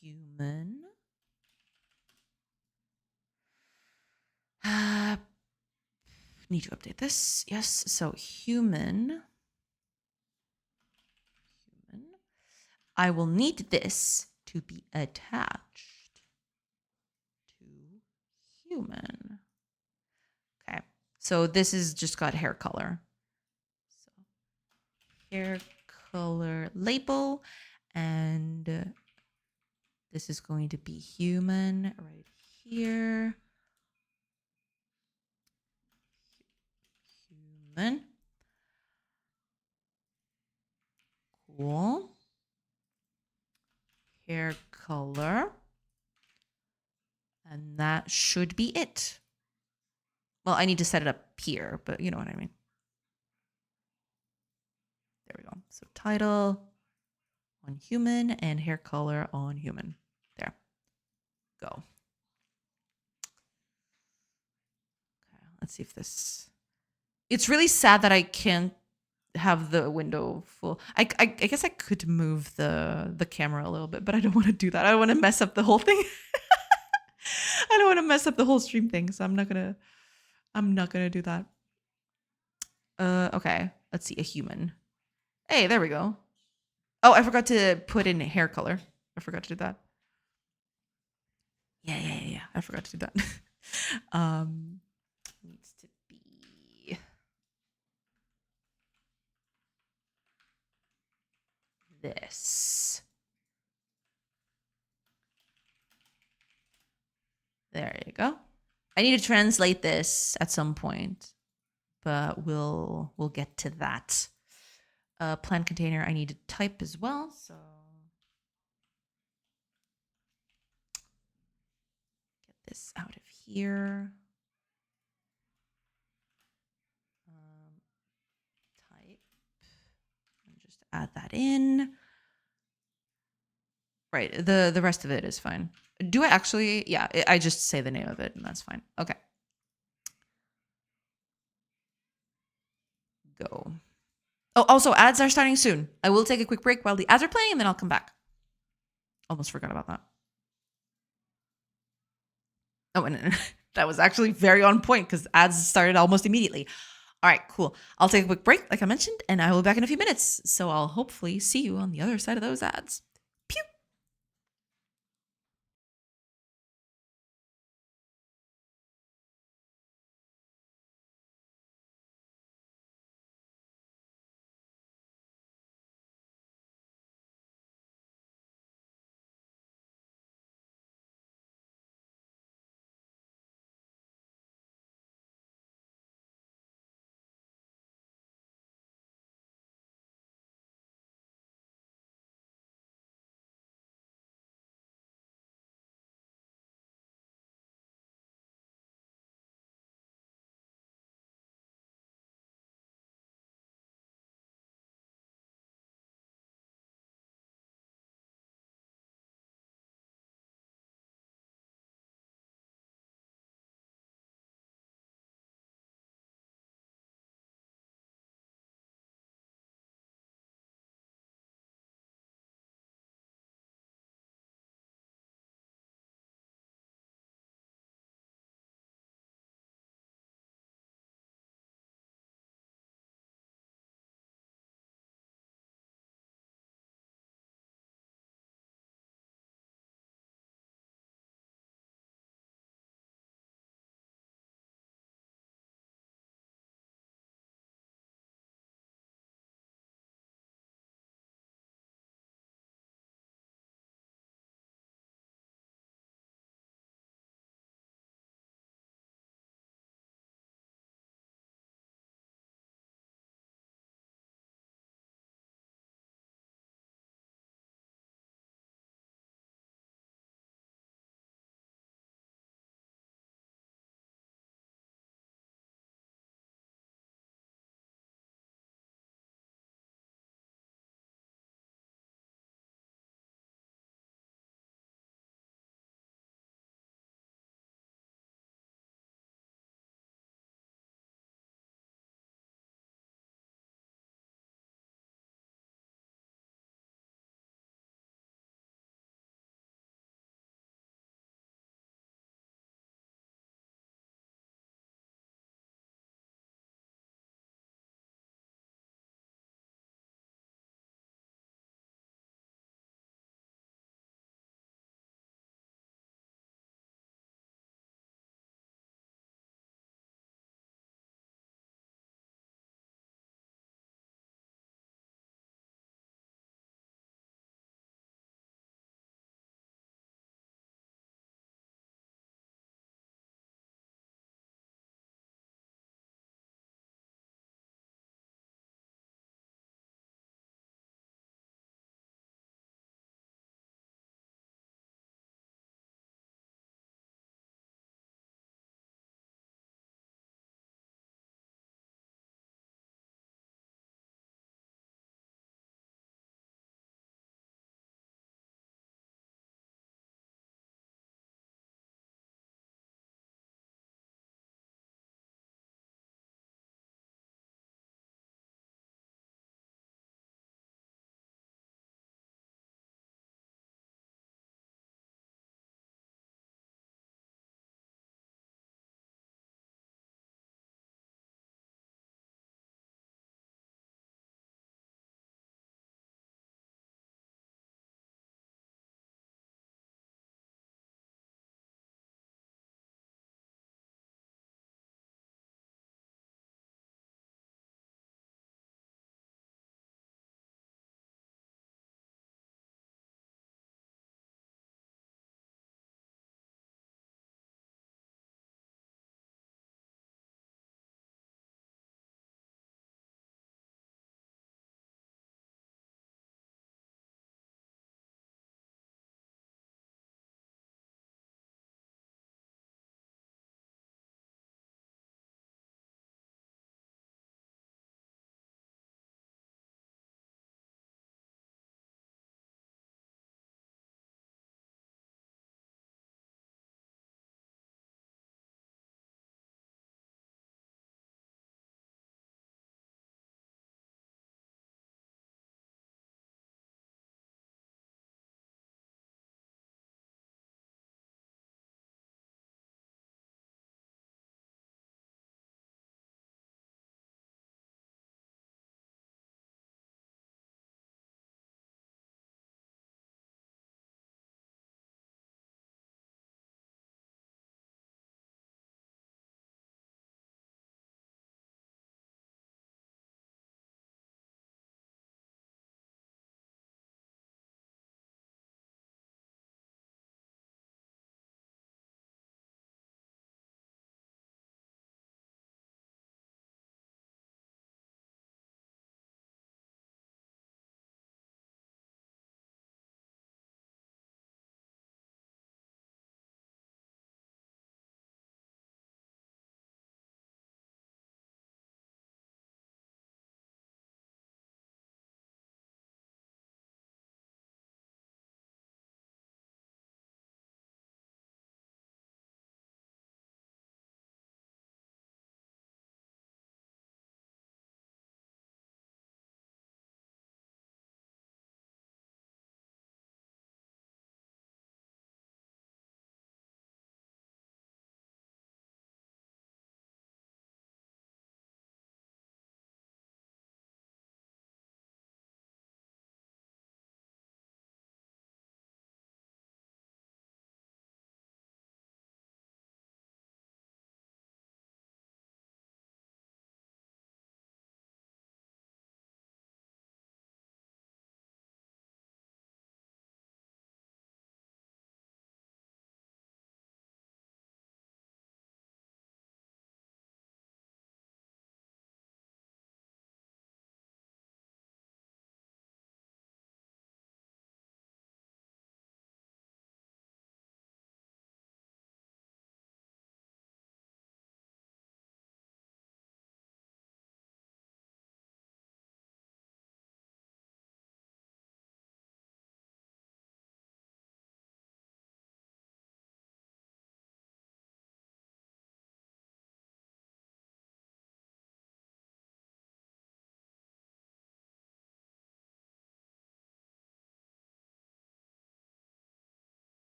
Human. Need to update this. Yes. So human. I will need this to be attached to human. Okay. So this is just got hair color. So hair color label, and this is going to be human right here. Human. Cool. Hair color. And that should be it. Well, I need to set it up here, but you know what I mean. There we go. So title on human and hair color on human. There. Go. Okay, let's see if this... It's really sad that I can't have the window full. I guess I could move the camera a little bit, but I don't want to do that. I don't want to mess up the whole thing. I don't want to mess up the whole stream thing, so I'm not gonna do that. Okay. Let's see, a human. Hey, there we go. Oh, I forgot to put in hair color. I forgot to do that. Yeah. I forgot to do that. Needs to be this. There you go. I need to translate this at some point, but we'll get to that. Plan container, I need to type as well, so get this out of here. Type and just add that in. Right, the rest of it is fine. Do I actually? Yeah, I just say the name of it and that's fine. Okay. Go. Oh, also ads are starting soon. I will take a quick break while the ads are playing and then I'll come back. Almost forgot about that. Oh, and that was actually very on point because ads started almost immediately. All right, cool. I'll take a quick break, like I mentioned, and I will be back in a few minutes. So I'll hopefully see you on the other side of those ads. Pew!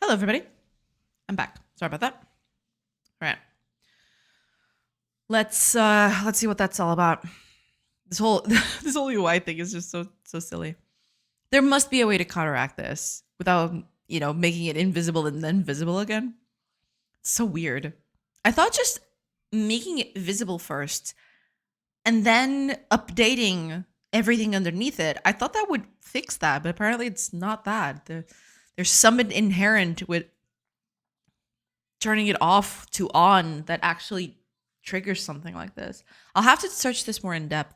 Hello, everybody. I'm back. Sorry about that. All right. Let's see what that's all about. This whole this whole UI thing is just so silly. There must be a way to counteract this without, making it invisible and then visible again. It's so weird. I thought just making it visible first and then updating everything underneath it, I thought that would fix that, but apparently it's not that. There's something inherent with turning it off to on that actually triggers something like this. I'll have to search this more in depth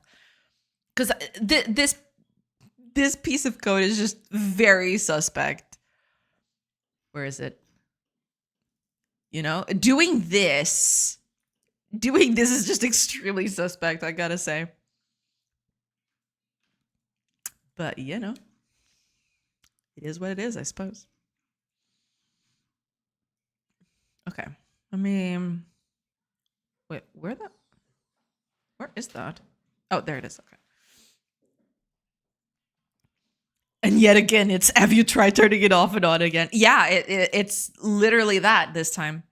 because this piece of code is just very suspect. Where is it? Doing this is just extremely suspect, I gotta say. But, it is what it is, I suppose. Okay. Wait, where is that? Oh, there it is. Okay. And yet again, have you tried turning it off and on again? Yeah, it's literally that this time.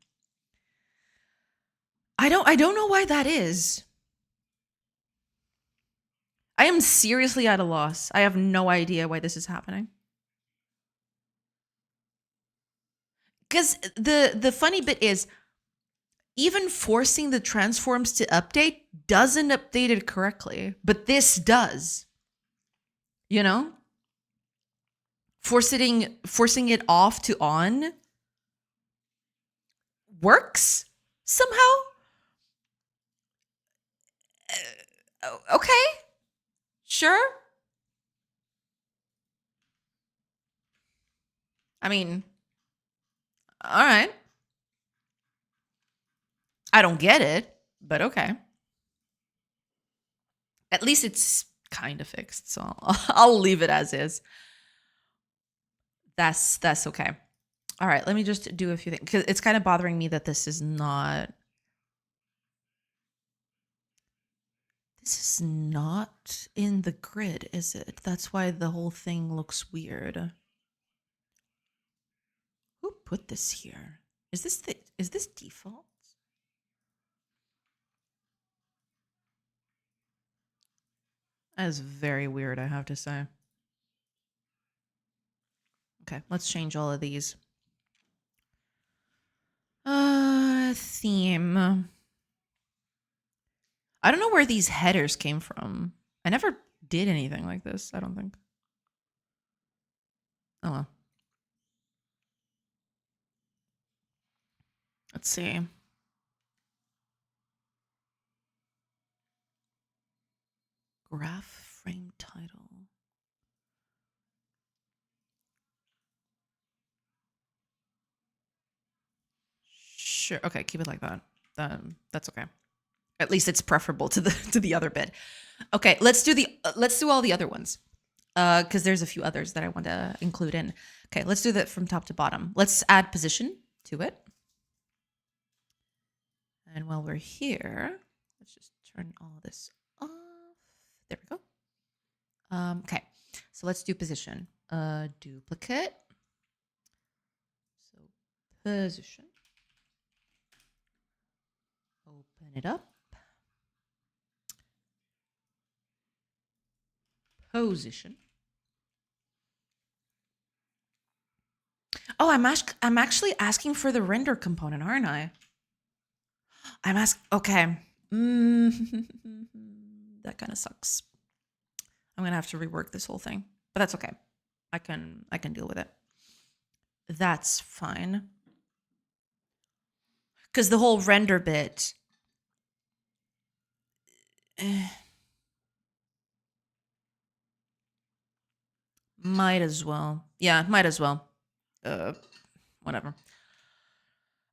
I don't know why that is. I am seriously at a loss. I have no idea why this is happening. Because the funny bit is, even forcing the transforms to update doesn't update it correctly, but this does. Forcing it off to on works somehow. Okay, sure. I mean, all right. I don't get it, but okay. At least it's kind of fixed, so I'll leave it as is. That's okay. All right, let me just do a few things because it's kind of bothering me that this is not in the grid, is it? That's why the whole thing looks weird. Who put this here? Is this default? That is very weird, I have to say. Okay, let's change all of these. Theme. I don't know where these headers came from. I never did anything like this, I don't think. Oh well. Let's see. Graph frame title. Sure. Okay, keep it like that. That's okay. At least it's preferable to the other bit. Okay, let's do all the other ones. Because there's a few others that I want to include in. Okay, let's do that from top to bottom. Let's add position to it. And while we're here, let's just turn all this off. There we go. Okay, so let's do position. Duplicate. So position. Open it up. Position. Oh, I'm actually asking for the render component, aren't I? Okay. That kind of sucks. I'm gonna have to rework this whole thing, but that's okay. I can deal with it. That's fine. Because the whole render bit. Might as well. Yeah, might as well. Whatever.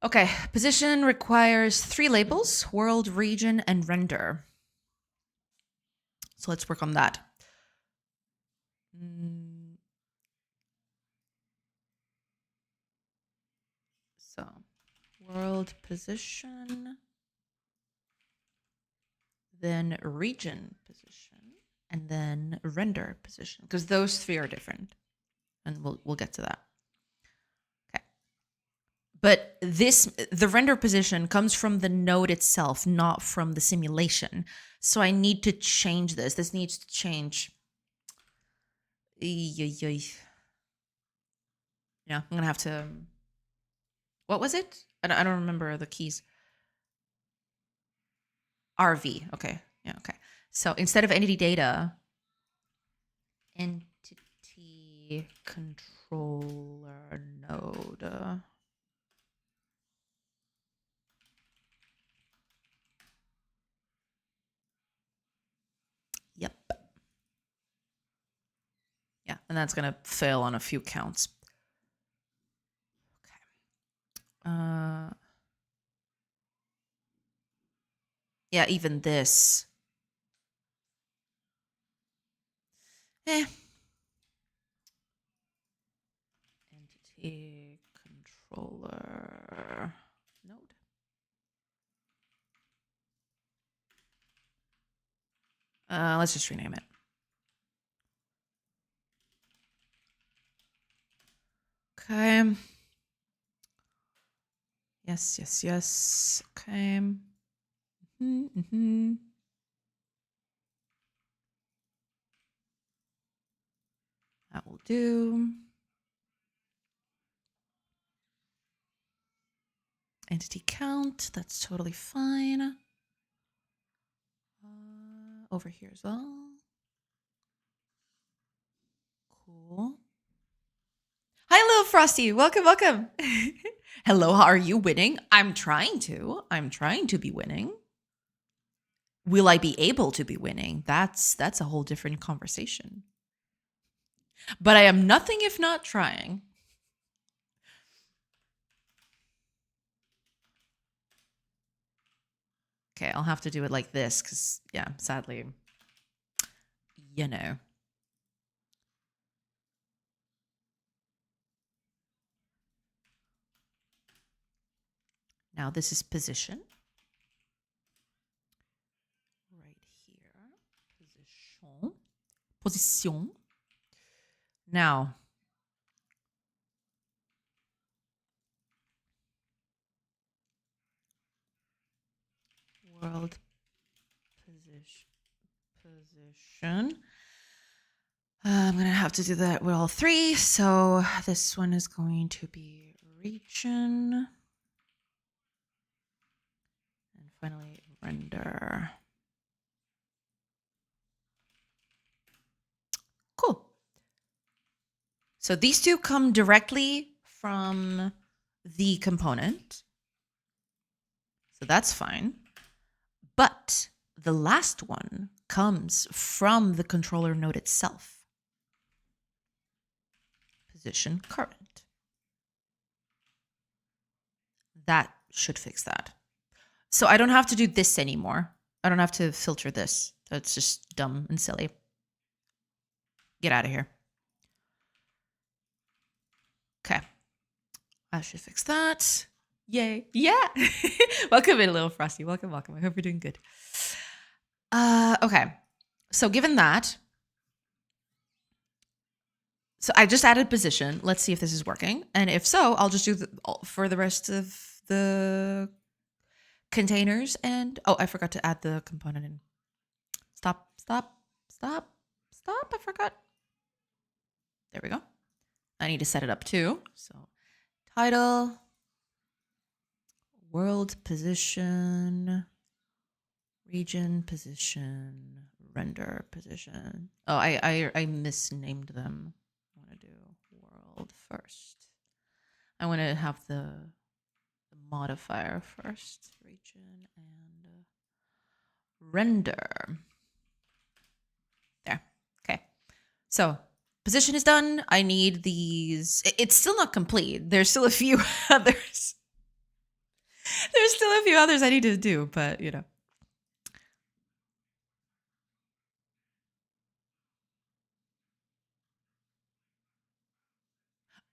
Okay, position requires 3 labels: world, region, and render. So let's work on that. So, world position, then region position, and then render position, because those 3 are different, and we'll get to that. Okay, But the render position comes from the node itself, not from the simulation. So I need to change this. This needs to change. Yeah, I'm going to have to... What was it? I don't remember the keys. RV. Okay. Yeah, okay. So instead of entity data, entity controller node. Yep. Yeah, and that's going to fail on a few counts. Okay. Yeah, even this. Entity controller node. Let's just rename it. Okay. Yes. Okay. That will do. Entity count, that's totally fine. Over here as well. Cool. Hi, little Frosty. Welcome. Hello, how are you winning? I'm trying to be winning. Will I be able to be winning? That's a whole different conversation. But I am nothing if not trying. Okay, I'll have to do it like this because, yeah, sadly, Now this is position. Right here. Position. Now, world position. I'm going to have to do that with all three. So this one is going to be region. And finally, render. Cool. So these two come directly from the component. So that's fine. But the last one comes from the controller node itself. Position current. That should fix that. So I don't have to do this anymore. I don't have to filter this. That's just dumb and silly. Get out of here. Okay. I should fix that. Yay. Yeah. Welcome in, little Frosty. Welcome. I hope you're doing good. Okay. So given that, so I just added position. Let's see if this is working. And if so, I'll just do for the rest of the containers. And oh, I forgot to add the component in. Stop. I forgot. There we go. I need to set it up too. So title, world position, region position, render position. Oh, I misnamed them. I want to do world first. I want to have the modifier first. Region and render. There. Okay. So position is done. I need these. It's still not complete. There's still a few others. There's still a few others I need to do, but you know.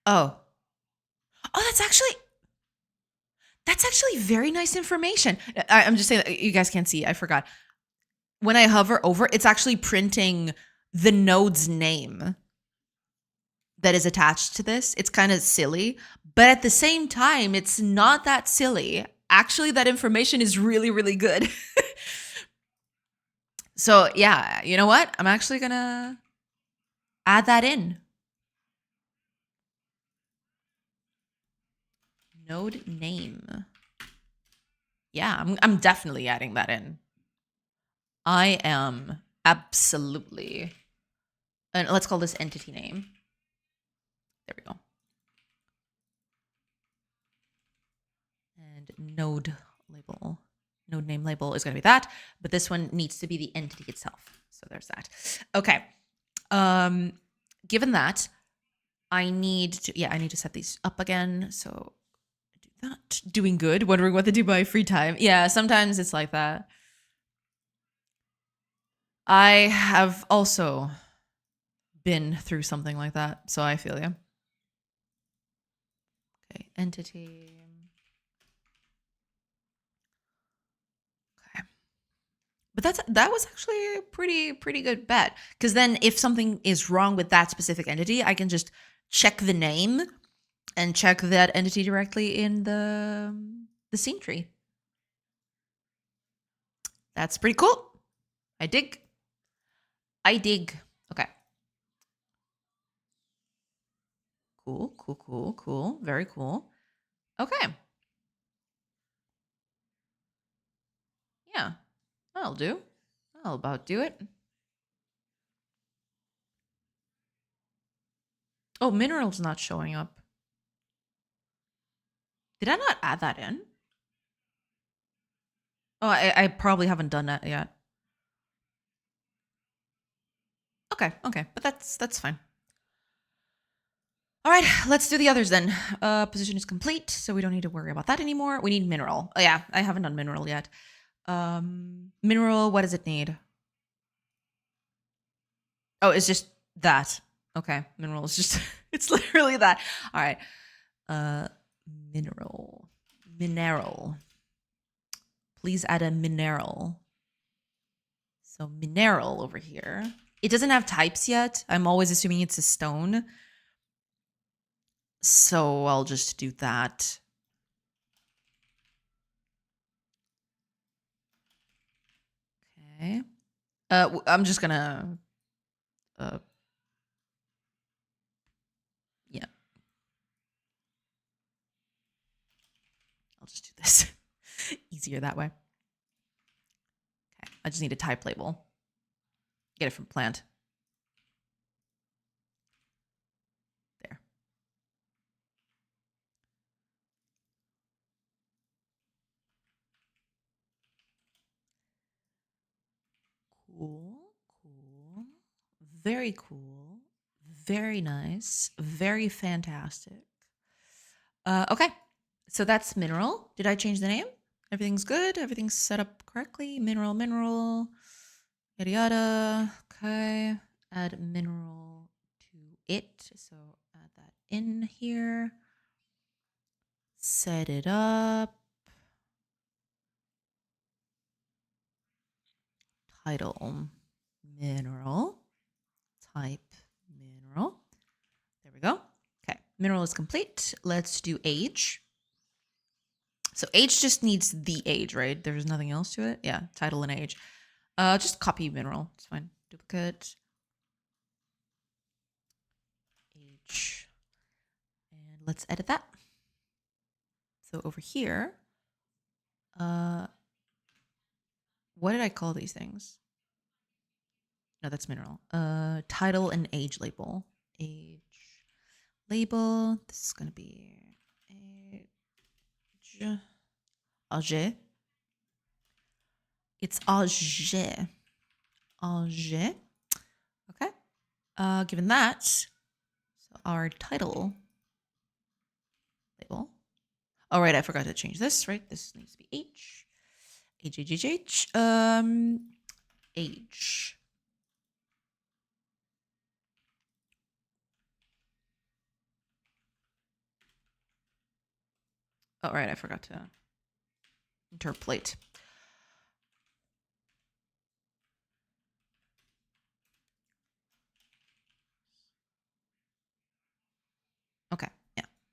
Oh, that's actually very nice information. I'm just saying that you guys can't see. I forgot. When I hover over, it's actually printing the node's name. that is attached to this. It's kind of silly, but at the same time, it's not that silly. Actually, that information is really, really good. So yeah, you know what? I'm actually gonna add that in. Node name. Yeah, I'm definitely adding that in. I am absolutely. And let's call this entity name. There we go. And node label. Node name label is going to be that, but this one needs to be the entity itself. So there's that. Okay. Given that, I need to set these up again. So do that. Doing good. Wondering what to do by free time. Yeah, sometimes it's like that. I have also been through something like that, so I feel you. Okay, entity. Okay. But that was actually a pretty good bet, because then if something is wrong with that specific entity, I can just check the name and check that entity directly in the scene tree. That's pretty cool. I dig. Okay. Cool. Very cool. Okay. Yeah, that'll do. I'll about do it. Oh, mineral's not showing up. Did I not add that in? Oh, I probably haven't done that yet. Okay, but that's fine. All right, let's do the others then. Position is complete, so we don't need to worry about that anymore. We need mineral. Oh yeah, I haven't done mineral yet. Mineral, what does it need? Oh, it's just that. Okay, mineral is just, it's literally that. All right. Mineral. Please add a mineral. So mineral over here. It doesn't have types yet. I'm always assuming it's a stone. So I'll just do that. Okay. I'm just gonna, yeah. I'll just do this. Easier that way. Okay. I just need a type label. Get it from plant. There. Cool. Very cool. Very nice. Very fantastic. Okay. So that's mineral. Did I change the name? Everything's good. Everything's set up correctly. Mineral. Yada yada. Okay. Add mineral to it. So add that in here. Set it up. Title mineral. Type mineral. There we go. Okay. Mineral is complete. Let's do age. So age just needs the age, right? There's nothing else to it. Yeah. Title and age. Just copy mineral. It's fine. Duplicate. Age. And let's edit that. So over here, what did I call these things? No, that's mineral. Title and age label. Age label. This is gonna be age. Age. It's age. Age. Okay. Given that, so our title label. All right, I forgot to change this. Right, this needs to be H. H. Age. All right, I forgot to interpolate.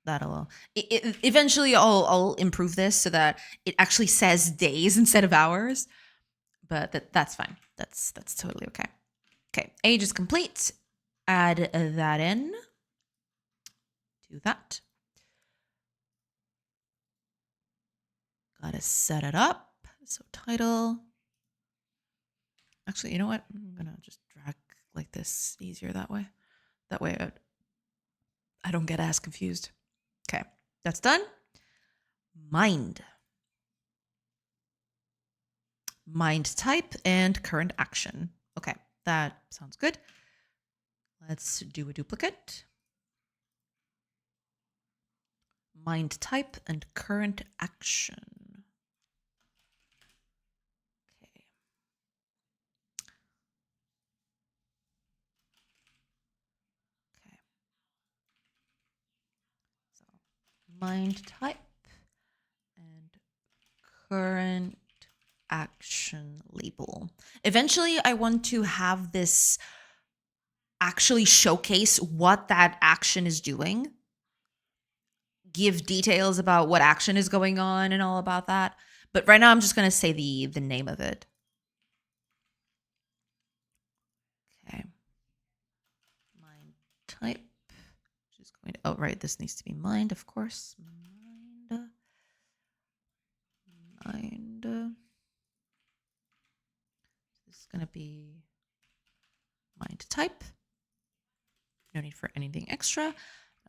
that'll eventually I'll improve this so that it actually says days instead of hours. But that's fine. That's totally okay. Okay, age is complete. Add that in. Do that. Gotta set it up. So title. Actually, you know what? I'm gonna just drag like this, easier that way. That way I don't get as confused. Okay, that's done. Mind. Mind type and current action. Okay, that sounds good. Let's do a duplicate. Mind type and current action. Okay. Okay. So mind type and current action label. Eventually, I want to have this actually showcase what that action is doing. Give details about what action is going on and all about that. But right now I'm just going to say the name of it. Okay. Mind type. Just going to, oh, right. This needs to be mind, of course. Mind. This is going to be mind type. No need for anything extra.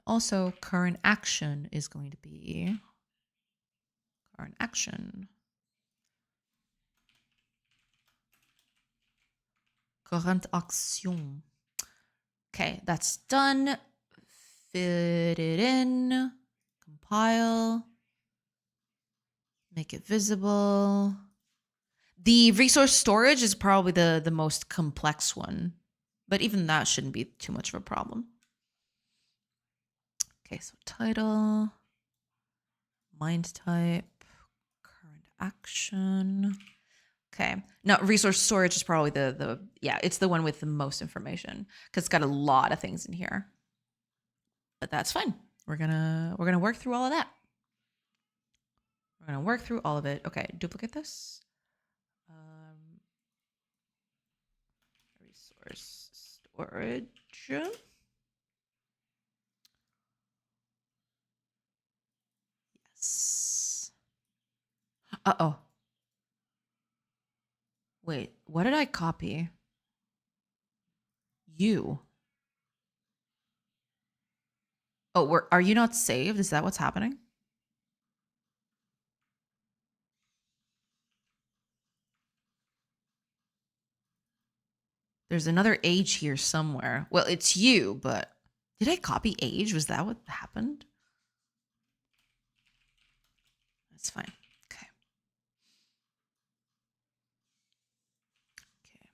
Also, current action is going to be current action. Current action. Okay, that's done. Fit it in. Compile. Make it visible. The resource storage is probably the most complex one, but even that shouldn't be too much of a problem. Okay, so title, mind type, current action. Okay, now resource storage is probably yeah, it's the one with the most information because it's got a lot of things in here. But that's fine. We're gonna work through all of that. We're gonna work through all of it. Okay, duplicate this. Resource storage. Yes. Uh-oh. Wait, what did I copy? You. Oh, are you not saved? Is that what's happening? There's another age here somewhere. Well, it's you, but did I copy age? Was that what happened? That's fine. Okay. Okay.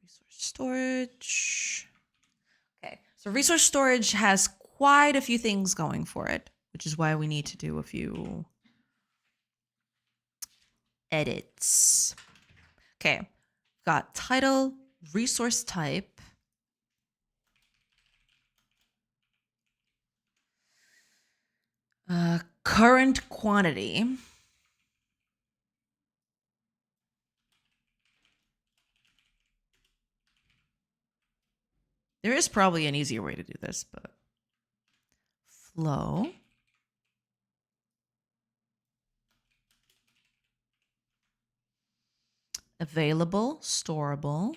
Resource storage. Okay. So resource storage has quite a few things going for it, which is why we need to do a few edits. Okay. Got title, resource type, current quantity. There is probably an easier way to do this, but flow. Available, storable.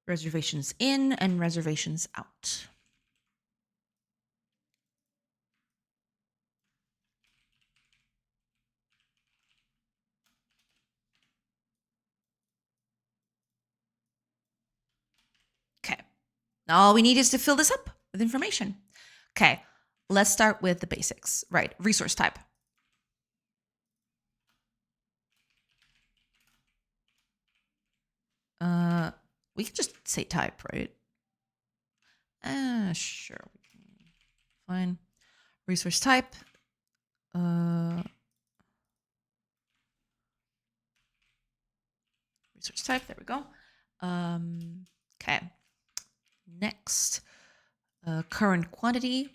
Reservations in and reservations out. Okay. Now all we need is to fill this up with information. Okay. Let's start with the basics. Right. Resource type. We can just say type, right? Sure. Fine. Resource type. resource type. There we go. Okay. Next, current quantity.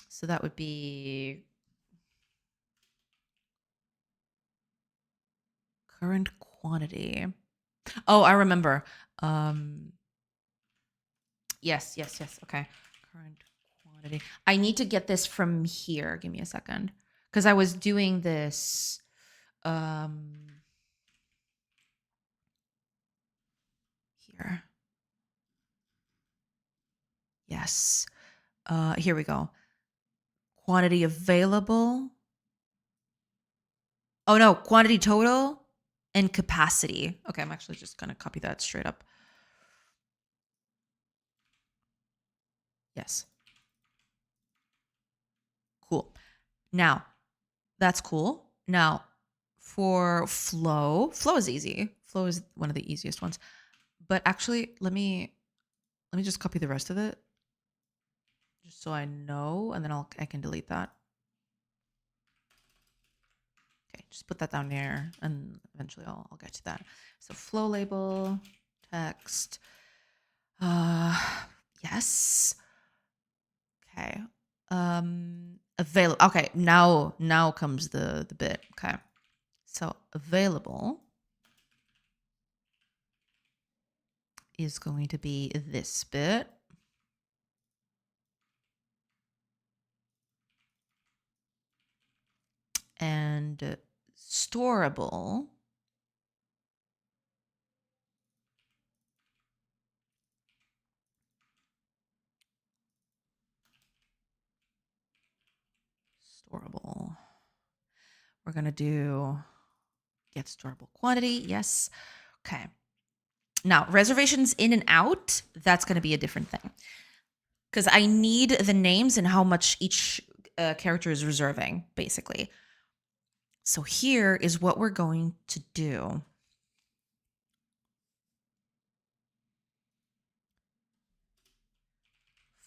So that would be current quantity. Oh, I remember. Yes. Okay. Current quantity. I need to get this from here. Give me a second. Because I was doing this. Here. Yes. Here we go. Quantity available. Oh no, quantity total and capacity. Okay, I'm actually just gonna copy that straight up. Yes. Cool. Now, that's cool. Now, for flow is easy. Flow is one of the easiest ones. But actually, let me just copy the rest of it, just so I know, and then I can delete that. Okay, just put that down there, and eventually I'll get to that. So flow label, text. Yes. Okay. Available. Okay, now comes the bit. Okay. So available is going to be this bit. And storable we're going to do get storable quantity. Yes. Okay. Now, reservations in and out, that's going to be a different thing. Because I need the names and how much each character is reserving, basically. So here is what we're going to do.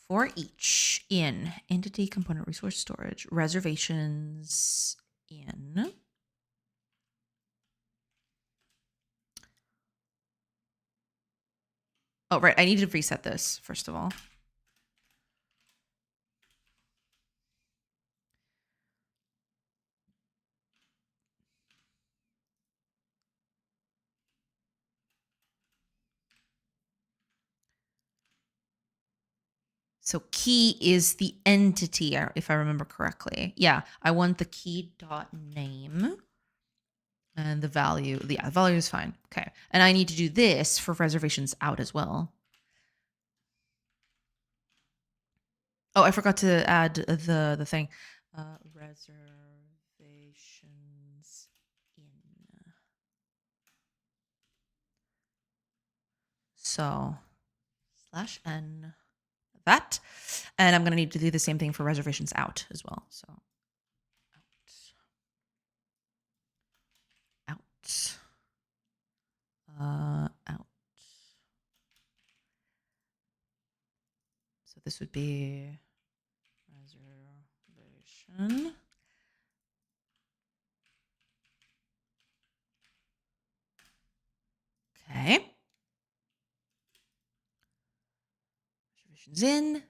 For each in entity component resource storage, reservations in. Oh, right. I need to reset this, first of all. So key is the entity, if I remember correctly. Yeah, I want the key dot name and the value. Yeah, the value is fine. Okay. And I need to do this for reservations out as well. Oh, I forgot to add the thing. Reservations in. So /n that. And I'm going to need to do the same thing for reservations out as well. So out. Out. So this would be reservation. Okay. Reservations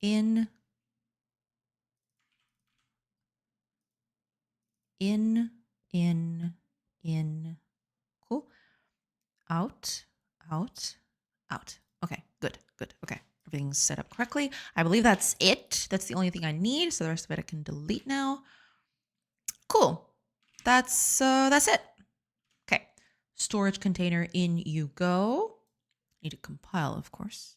in. Cool. Out. Okay, good. Okay, everything's set up correctly. I believe that's it. That's the only thing I need. So the rest of it I can delete now. Cool. That's it. Okay. Storage container in you go. Need to compile, of course.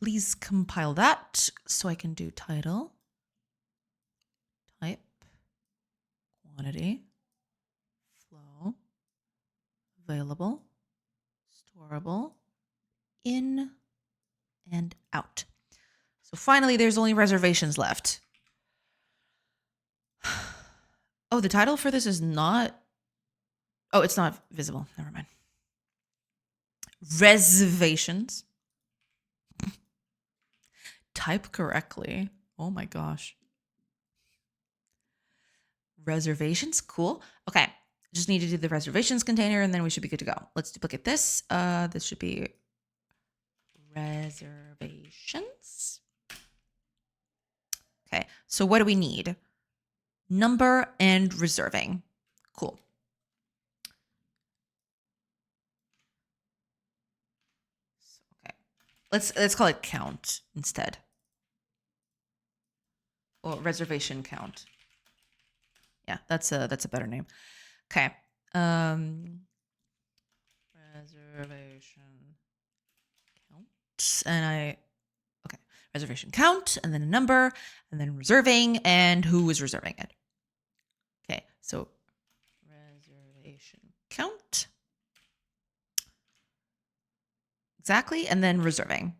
Please compile that so I can do title, type, quantity, flow, available, storable, in, and out. So finally, there's only reservations left. Oh, the title for this is not. Oh, it's not visible. Never mind. Reservations. Type correctly. Oh my gosh. Reservations. Cool. Okay. Just need to do the reservations container and then we should be good to go. Let's duplicate this. This should be reservations. Okay, so what do we need? Number and reserving. Cool. Okay, let's call it count instead. Or reservation count. Yeah, that's a better name. Okay. Reservation count. And okay. Reservation count and then a number and then reserving and who is reserving it. Okay. So reservation count. Exactly. And then reserving.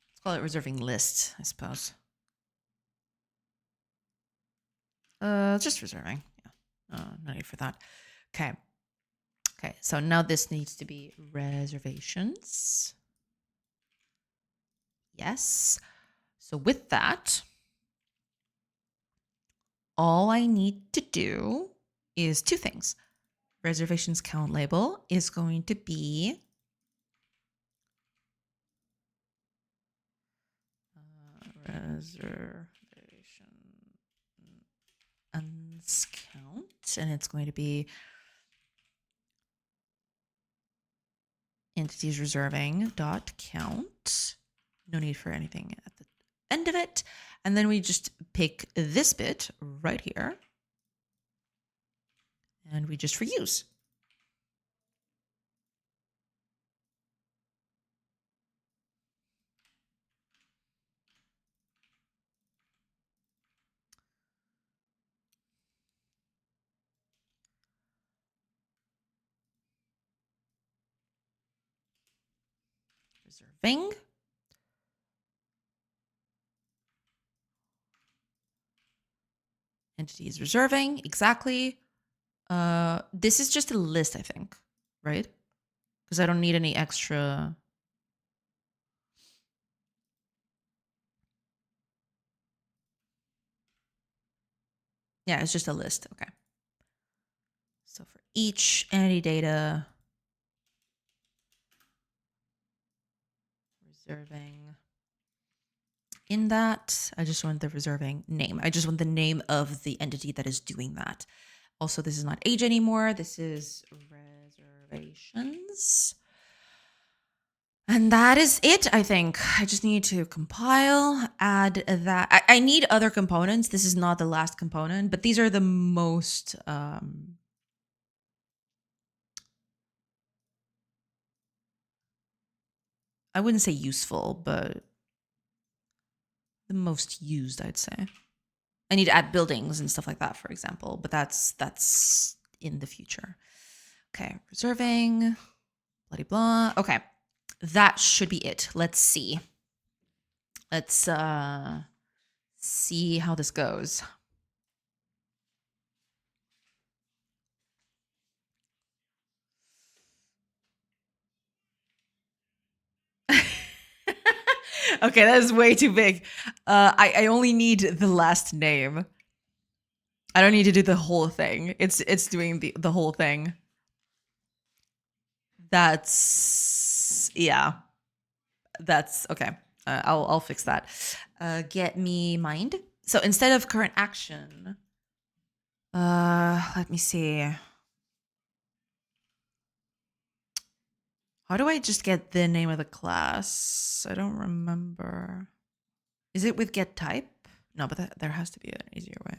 Let's call it reserving list, I suppose. Just reserving. Yeah. No need for that. Okay. Okay. So now this needs to be reservations. Yes. So with that, all I need to do is two things. Reservations count label is going to be reservation count, and it's going to be entities reserving dot count. No need for anything at the end of it. And then we just pick this bit right here and we just reuse. Reserving. Entities reserving, exactly. This is just a list, I think, right? Because I don't need any extra. Yeah, it's just a list. Okay. So for each entity data, reserving in that, I just want the reserving name. I just want the name of the entity that is doing that. Also, this is not age anymore. This is reservations. And that is it, I think. I just need to compile, add that. I need other components. This is not the last component, but these are the most I wouldn't say useful, but the most used, I'd say. I need to add buildings and stuff like that, for example, but that's in the future. Okay, reserving, bloody blah. Okay, that should be it. Let's see. Let's see how this goes. Okay, that is way too big. I only need the last name. I don't need to do the whole thing. It's doing the whole thing. That's yeah. That's okay. I'll fix that. Get me mind. So instead of current action, let me see. How do I just get the name of the class? I don't remember. Is it with get type? No, but there has to be an easier way.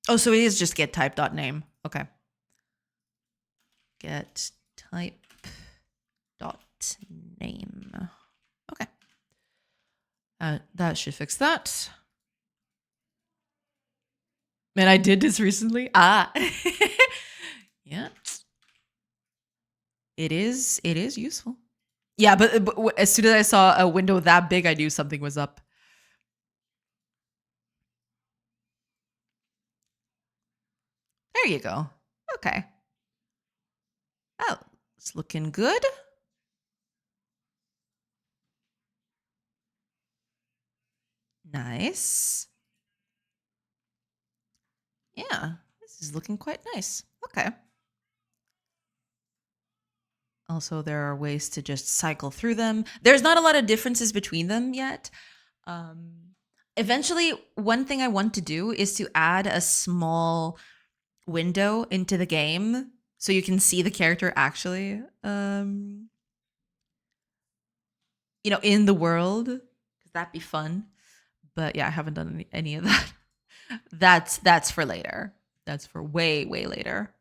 Oh, so it is just get type dot name. Okay. Get type dot name. Okay. That should fix that. Man, I did this recently. Ah. Yeah. It is useful. Yeah, but as soon as I saw a window that big, I knew something was up. There you go. Okay. Oh, it's looking good. Nice. Yeah, this is looking quite nice. Okay. Also, there are ways to just cycle through them. There's not a lot of differences between them yet. Um, Eventually, one thing I want to do is to add a small window into the game so you can see the character actually, in the world, because that'd be fun. But yeah, I haven't done any of that. That's for later. That's for way, way later.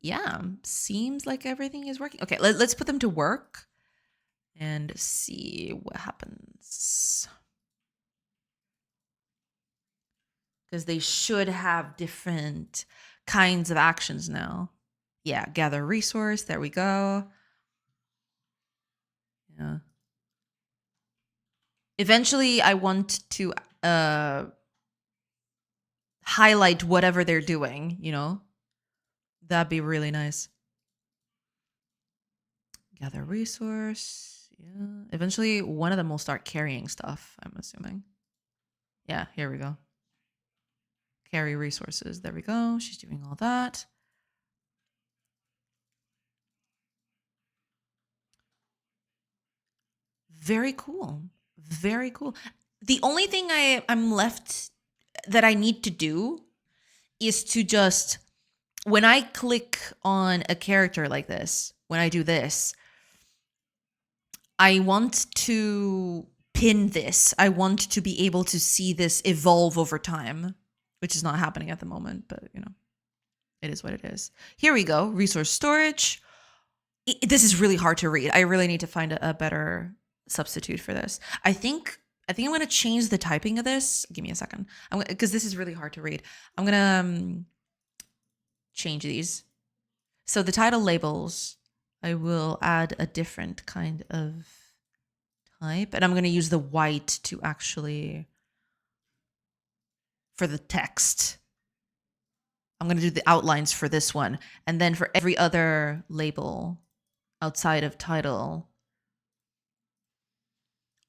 Yeah, seems like everything is working. Okay, let's put them to work and see what happens. Because they should have different kinds of actions now. Yeah, gather resource. There we go. Yeah. Eventually, I want to highlight whatever they're doing, That'd be really nice. Gather resource. Yeah. Eventually, one of them will start carrying stuff, I'm assuming. Yeah, here we go. Carry resources. There we go. She's doing all that. Very cool. Very cool. The only thing I'm left that I need to do is to just, when I click on a character like this, when I do this, I want to pin this. I want to be able to see this evolve over time, which is not happening at the moment, but it is what it is. Here we go. Resource storage. This is really hard to read. I really need to find a better substitute for this. I think I'm going to change the typing of this. Give me a second. Because this is really hard to read. I'm going to change these. So the title labels, I will add a different kind of type. And I'm going to use the white to actually, for the text. I'm going to do the outlines for this one. And then for every other label outside of title,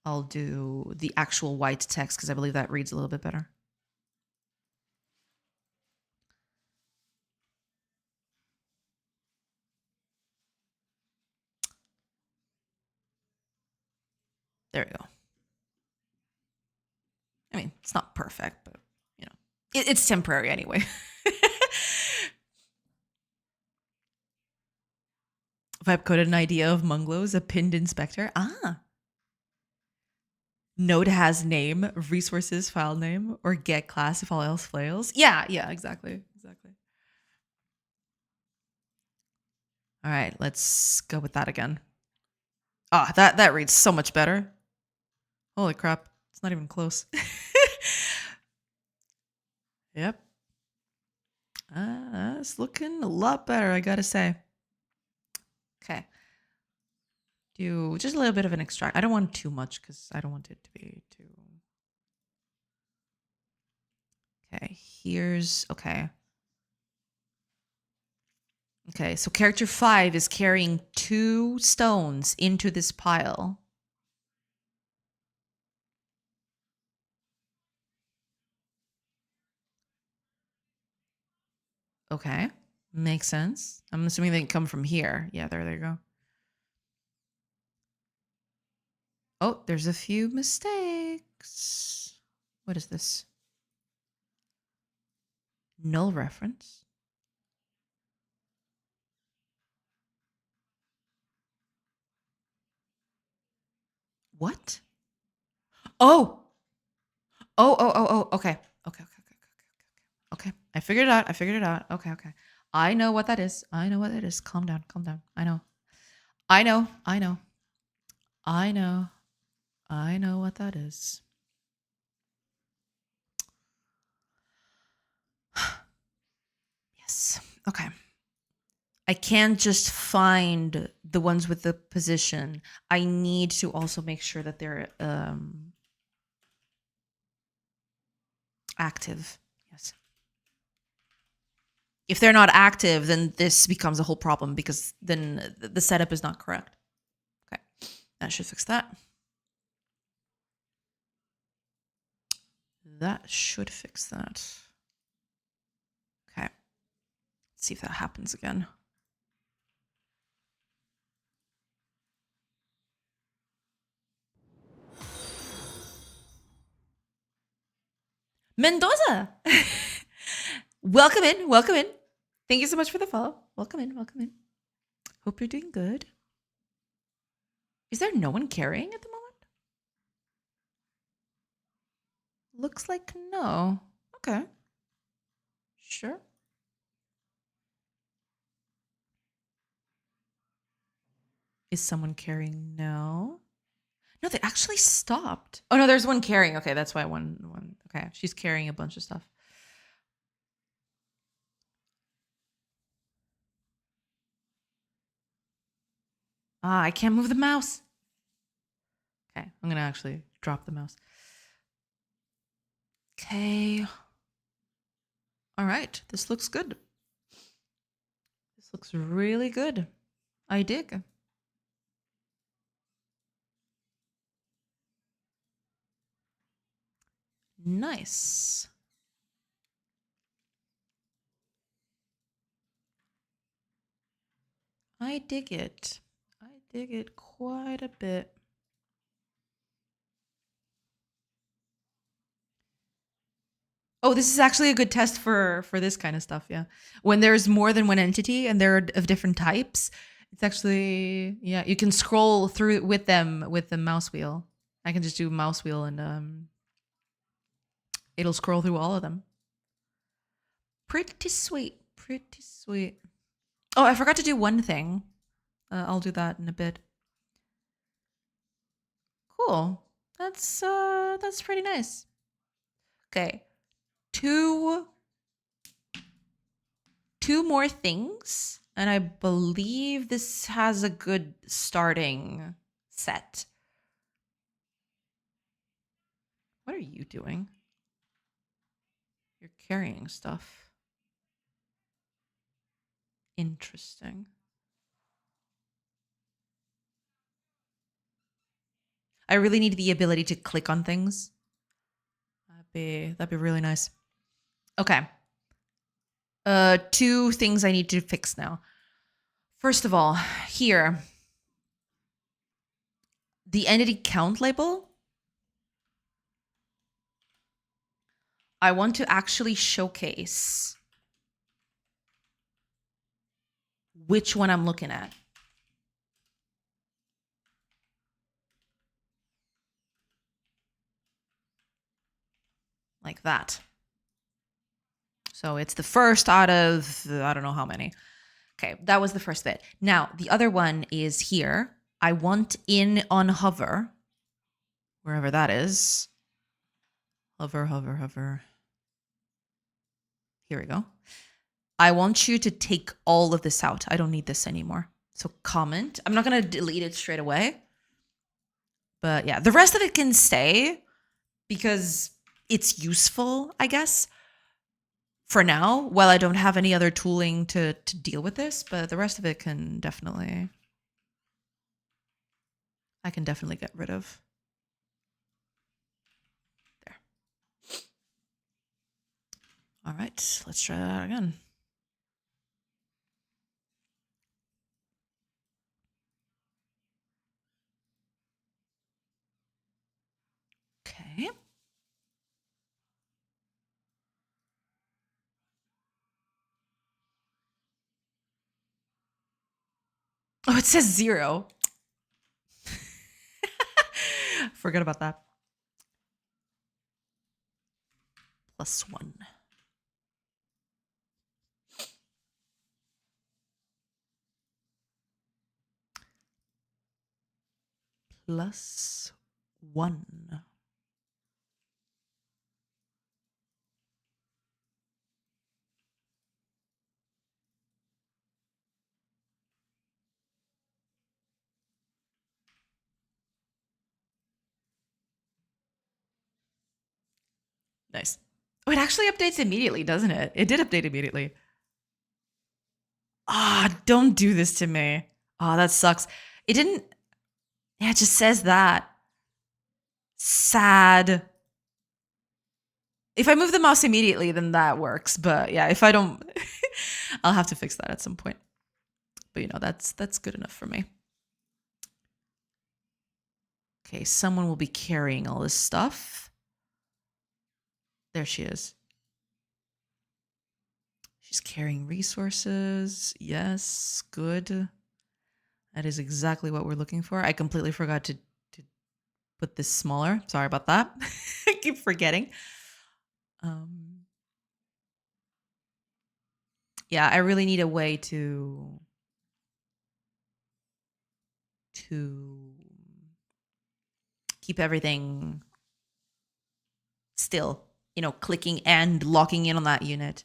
I'll do the actual white text because I believe that reads a little bit better. There we go. I mean, it's not perfect, but it's temporary anyway. Vibe coded an idea of Munglos, a pinned inspector. Node has name, resources, file name, or get class if all else fails. Yeah, exactly. All right, let's go with that again. That reads so much better. Holy crap. It's not even close. Yep. It's looking a lot better, I gotta say. Okay. Do just a little bit of an extract. I don't want too much because I don't want it to be too. Okay, Okay, so character 5 is carrying 2 stones into this pile. Okay, makes sense. I'm assuming they come from here. Yeah, there you go. Oh, there's a few mistakes. What is this? Null reference. What? Oh. Okay. Okay. I figured it out. Okay. I know what that is. Calm down. I know what that is. Yes. Okay. I can't just find the ones with the position. I need to also make sure that they're active. Yes. If they're not active, then this becomes a whole problem because then the setup is not correct. Okay, that should fix that. That should fix that. Okay, let's see if that happens again. Mendoza! Welcome in, welcome in. Thank you so much for the follow. Welcome in, welcome in. Hope you're doing good. Is there no one carrying at the moment? Looks like no. Okay. Sure. Is someone carrying? No. No, they actually stopped. Oh no, there's one carrying. Okay, that's why one. Okay, she's carrying a bunch of stuff. Ah, I can't move the mouse. Okay, I'm gonna actually drop the mouse. Okay. All right, this looks good. This looks really good. I dig. Nice. I dig it. I dig it quite a bit. Oh, this is actually a good test for this kind of stuff, yeah. When there's more than one entity and they're of different types, it's actually, yeah, you can scroll through with them with the mouse wheel. I can just do mouse wheel and it'll scroll through all of them. Pretty sweet, pretty sweet. Oh, I forgot to do one thing. I'll do that in a bit. Cool. That's pretty nice. Okay. Two more things, and I believe this has a good starting set. What are you doing? You're carrying stuff. Interesting. I really need the ability to click on things. That'd be really nice. Okay. Two things I need to fix now. First of all, here, the entity count label. I want to actually showcase which one I'm looking at. Like that. So it's the first out of, I don't know how many. Okay, that was the first bit. Now, the other one is here. I want in on hover, wherever that is. Hover, hover, hover. Here we go. I want you to take all of this out. I don't need this anymore. So comment. I'm not going to delete it straight away. But yeah, the rest of it can stay because it's useful, I guess, for now, while I don't have any other tooling to deal with this. But the rest of it can definitely, I can definitely get rid of. There. All right, let's try that again. Okay. Oh, it says 0. Forget about that. +1. +1. Nice. Oh, it actually updates immediately, doesn't it? It did update immediately. Don't do this to me. Oh, that sucks. It didn't. Yeah, it just says that. Sad. If I move the mouse immediately, then that works. But yeah, if I don't, I'll have to fix that at some point. But that's good enough for me. Okay, someone will be carrying all this stuff. There she is. She's carrying resources. Yes, good. That is exactly what we're looking for. I completely forgot to put this smaller. Sorry about that. I keep forgetting. Yeah, I really need a way to keep everything still, clicking and locking in on that unit.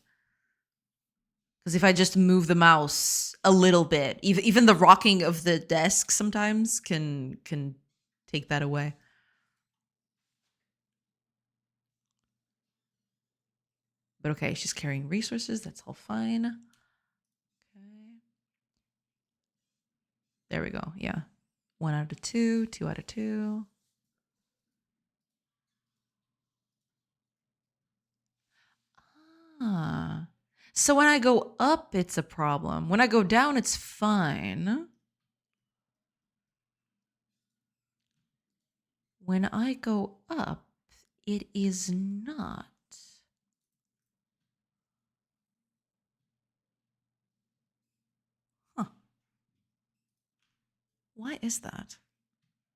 Because if I just move the mouse a little bit, even the rocking of the desk sometimes can take that away. But okay, she's carrying resources. That's all fine. Okay. There we go. Yeah. 1 out of 2, 2 out of 2. So when I go up, it's a problem. When I go down, it's fine. When I go up, it is not. Huh. Why is that?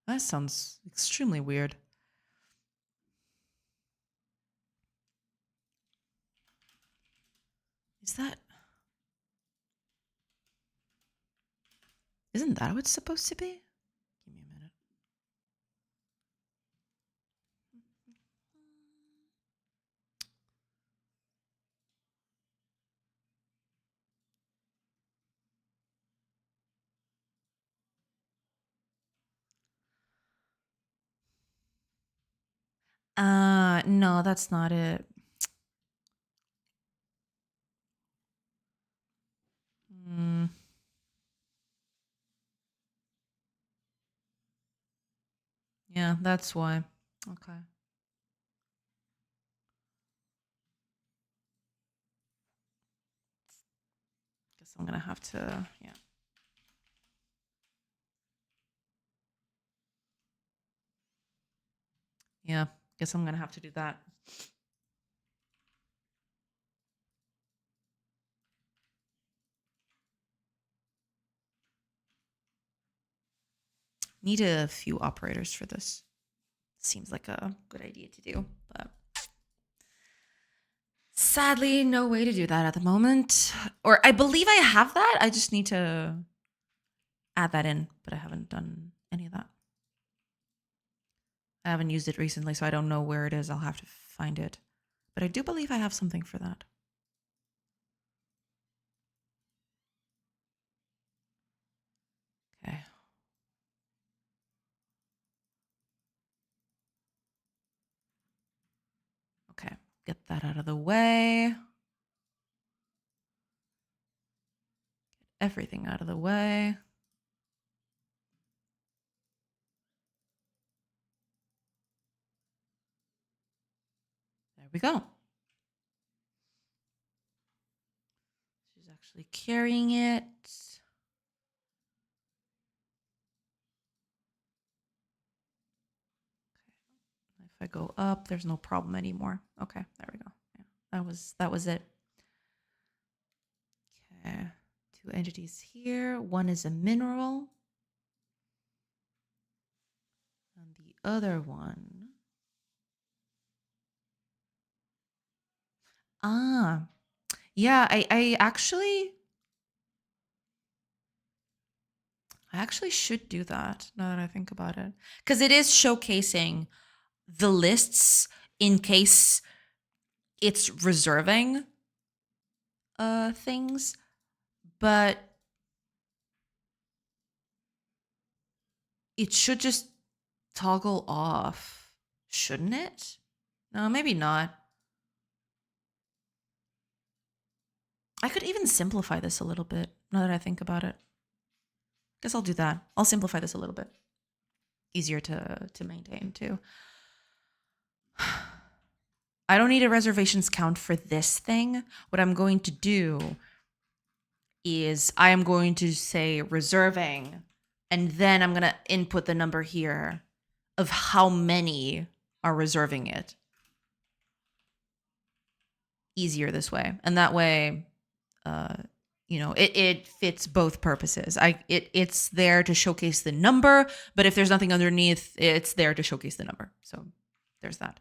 That sounds extremely weird. Isn't that what it's supposed to be? Give me a minute. No, that's not it. Yeah, that's why. Okay. Guess I'm gonna have to, yeah. Yeah, guess I'm gonna have to do that. Need a few operators for this. Seems like a good idea to do, but sadly, no way to do that at the moment. Or I believe I have that. I just need to add that in, but I haven't done any of that. I haven't used it recently, so I don't know where it is. I'll have to find it. But I do believe I have something for that. Okay. Okay, get that out of the way. Get everything out of the way. There we go. She's actually carrying it. Okay. If I go up, there's no problem anymore. Okay, there we go. Yeah, that was it. Okay. 2 entities here. One is a mineral. And the other one. Yeah, I actually should do that now that I think about it. Because it is showcasing the lists in case it's reserving things. But it should just toggle off, shouldn't it? No, maybe not. I could even simplify this a little bit. now that I think about it. Guess I'll do that. I'll simplify this a little bit. Easier to maintain too. I don't need a reservations count for this thing. What I'm going to do is I am going to say reserving, and then I'm going to input the number here of how many are reserving it. Easier this way. And that way, it fits both purposes. It's there to showcase the number, but if there's nothing underneath, it's there to showcase the number. So there's that.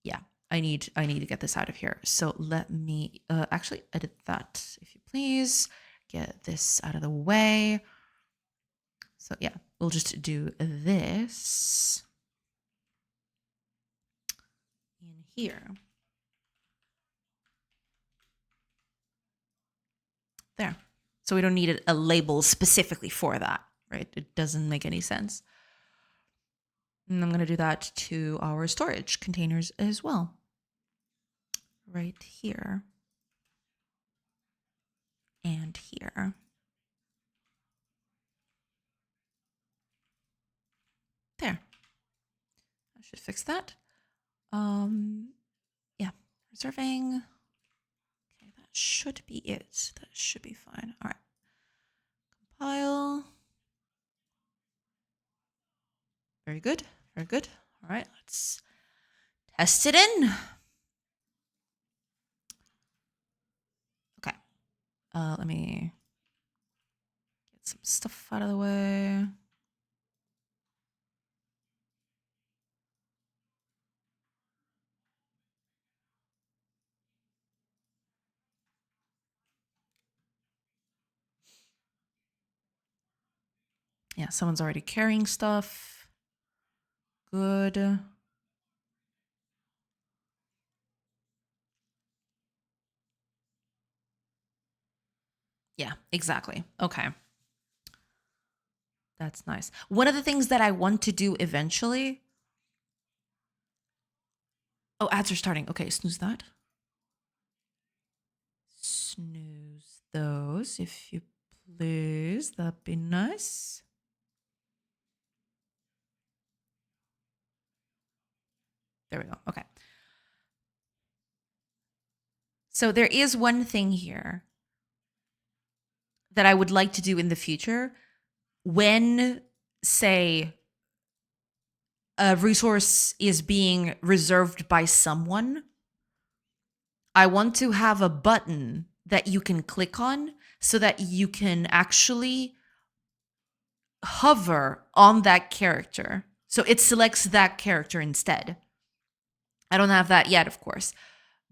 Yeah, I need to get this out of here. So let me actually edit that, if you please. Get this out of the way. So yeah, we'll just do this in here. There. So we don't need a label specifically for that, right? It doesn't make any sense. And I'm going to do that to our storage containers as well. Right here. And here. There. I should fix that. Yeah, reserving. Okay, that should be it. That should be fine. All right. Compile. Very good. Very good. All right, let's test it in. Okay. Let me get some stuff out of the way. Yeah, someone's already carrying stuff. Good. Yeah, exactly. Okay. That's nice. One of the things that I want to do eventually. Oh, ads are starting. Okay, snooze that. Snooze those, if you please. That'd be nice. There we go. Okay. So there is one thing here that I would like to do in the future when, say, a resource is being reserved by someone. I want to have a button that you can click on so that you can actually hover on that character. So it selects that character instead. I don't have that yet, of course.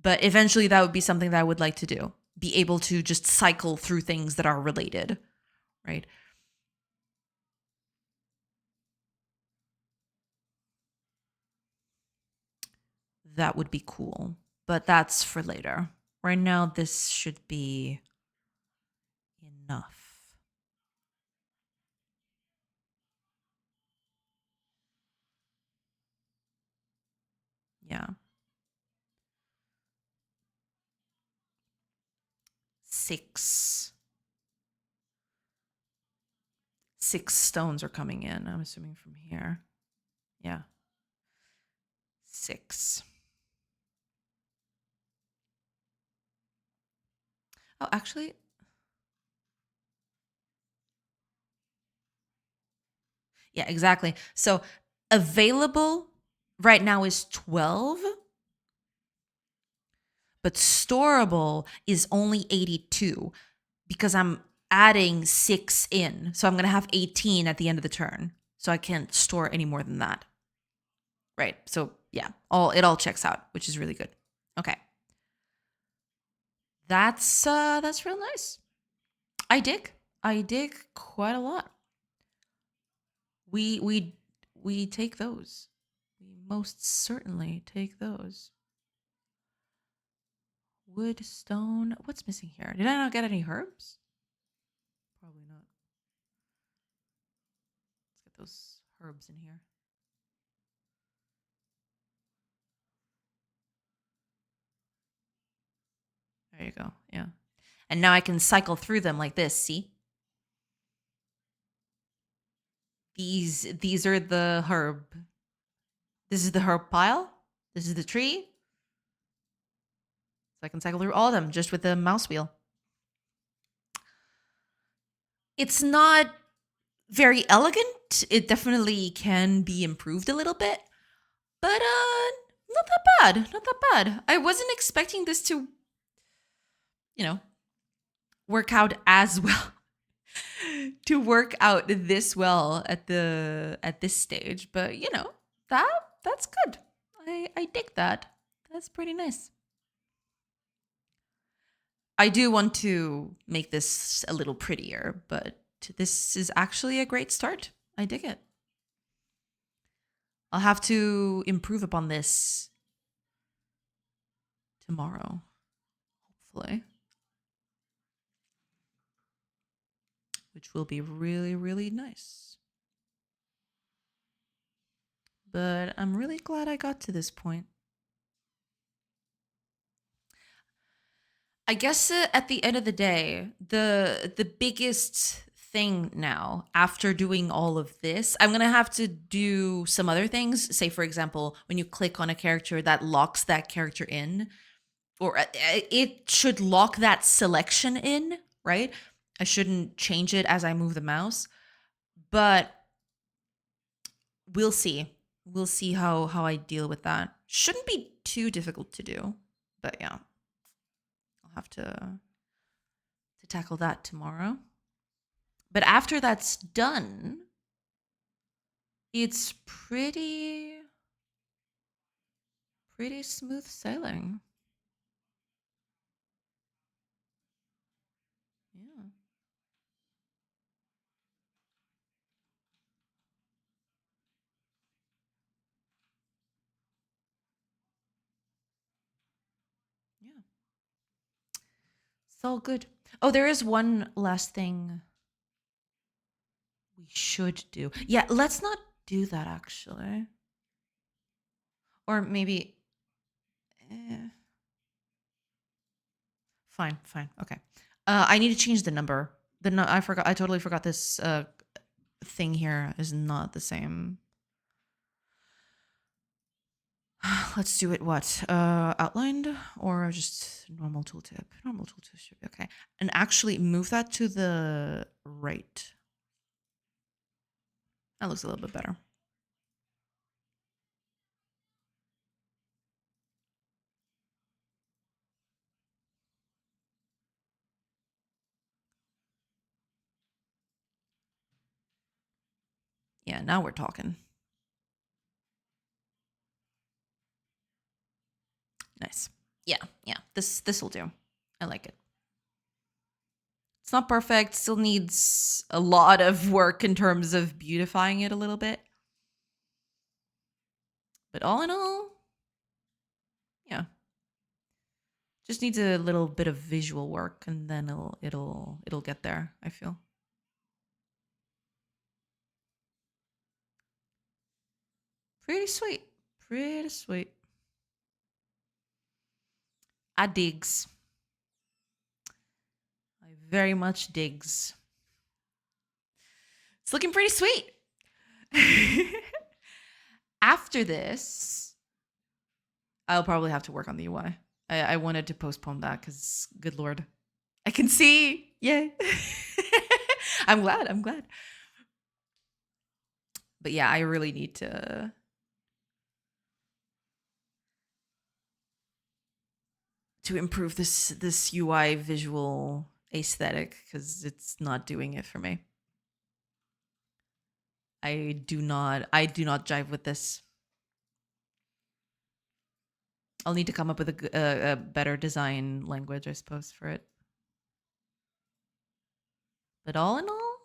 But eventually that would be something that I would like to do. Be able to just cycle through things that are related, right? That would be cool. But that's for later. Right now, this should be enough. Yeah. 6 stones are coming in, I'm assuming from here. Yeah. 6. Oh, actually. Yeah, exactly. So available right now is 12, but storable is only 82 because I'm adding 6 in. So I'm going to have 18 at the end of the turn. So I can't store any more than that. Right. So yeah, it all checks out, which is really good. Okay. That's real nice. I dig quite a lot. We take those. We most certainly take those. Wood, stone. What's missing here? Did I not get any herbs? Probably not. Let's get those herbs in here. There you go. Yeah. And now I can cycle through them like this, see? These are the herb. This is the herb pile. This is the tree. So I can cycle through all of them just with the mouse wheel. It's not very elegant. It definitely can be improved a little bit. But not that bad. Not that bad. I wasn't expecting this to, work out as well. To work out this well at this stage, but that's good. I dig that. That's pretty nice. I do want to make this a little prettier, but this is actually a great start. I dig it. I'll have to improve upon this tomorrow, hopefully, which will be really, really nice. But I'm really glad I got to this point. I guess at the end of the day, the biggest thing now after doing all of this, I'm gonna have to do some other things. Say, for example, when you click on a character, that locks that character in, or it should lock that selection in, right? I shouldn't change it as I move the mouse, but we'll see. We'll see how I deal with that. Shouldn't be too difficult to do, but yeah. I'll have to tackle that tomorrow. But after that's done, it's pretty smooth sailing. Yeah. Yeah. It's all good. Oh, there is one last thing we should do. Yeah, let's not do that actually. Or maybe eh, fine. Okay. I need to change the number. I totally forgot this thing here is not the same. Let's do it what? Outlined or just normal tooltip? Normal tooltip should be okay. And actually move that to the right. That looks a little bit better. Yeah, now we're talking. Nice. Yeah. This will do. I like it. It's not perfect. Still needs a lot of work in terms of beautifying it a little bit. But all in all, yeah. Just needs a little bit of visual work and then it'll get there, I feel. Pretty sweet. Pretty sweet. I digs. I very much digs. It's looking pretty sweet. After this, I'll probably have to work on the UI. I wanted to postpone that because, good lord, I can see. Yay. I'm glad. But yeah, I really need to improve this UI visual aesthetic because it's not doing it for me. I do not jive with this. I'll need to come up with a better design language, I suppose, for it. But all in all,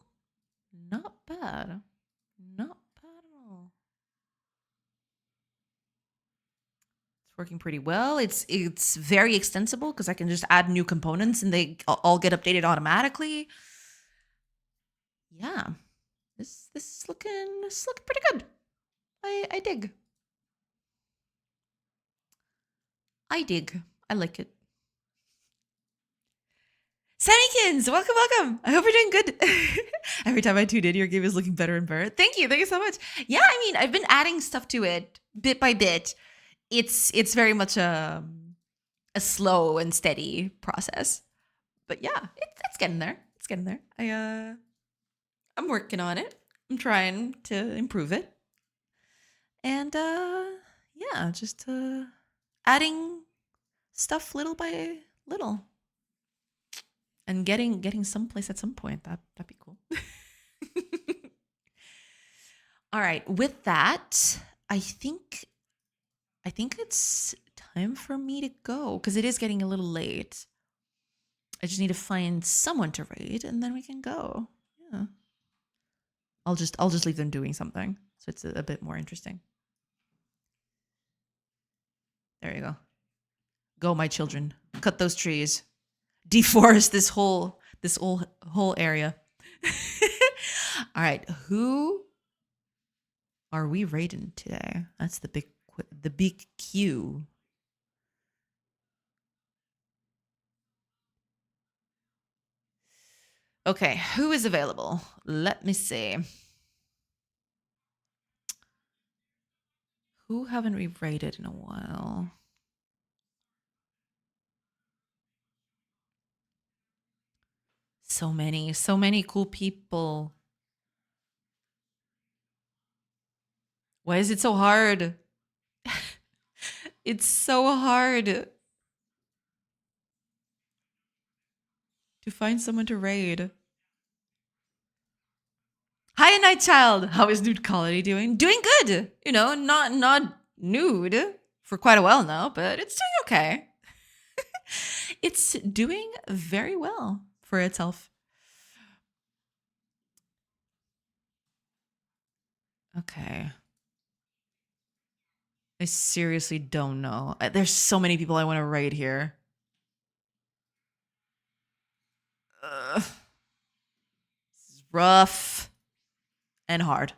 not bad. Not bad at all. It's working pretty well. It's very extensible because I can just add new components and they all get updated automatically. Yeah. This is looking pretty good. I dig. I dig. I like it. Sammykins, welcome, welcome. I hope you're doing good. Every time I tune in, your game is looking better and better. Thank you so much. Yeah, I mean, I've been adding stuff to it bit by bit. It's very much a slow and steady process, but yeah, it's getting there. It's getting there. I'm working on it. I'm trying to improve it, and yeah, just adding stuff little by little. And getting someplace at some point. That'd be cool. All right. With that, I think it's time for me to go because it is getting a little late. I just need to find someone to raid and then we can go. Yeah. I'll just leave them doing something so it's a bit more interesting. There you go. Go, my children. Cut those trees. Deforest this whole area. All right, who are we raiding today? That's the big Q. Okay, who is available? Let me see. Who haven't we raided in a while? So many cool people. Why is it so hard? It's so hard to find someone to raid. Hi, Night Child. How is Nude Colony doing? Doing good. You know, not nude for quite a while now, but it's doing okay. It's doing very well for itself. Okay. I seriously don't know. There's so many people I want to raid here. This is rough and hard.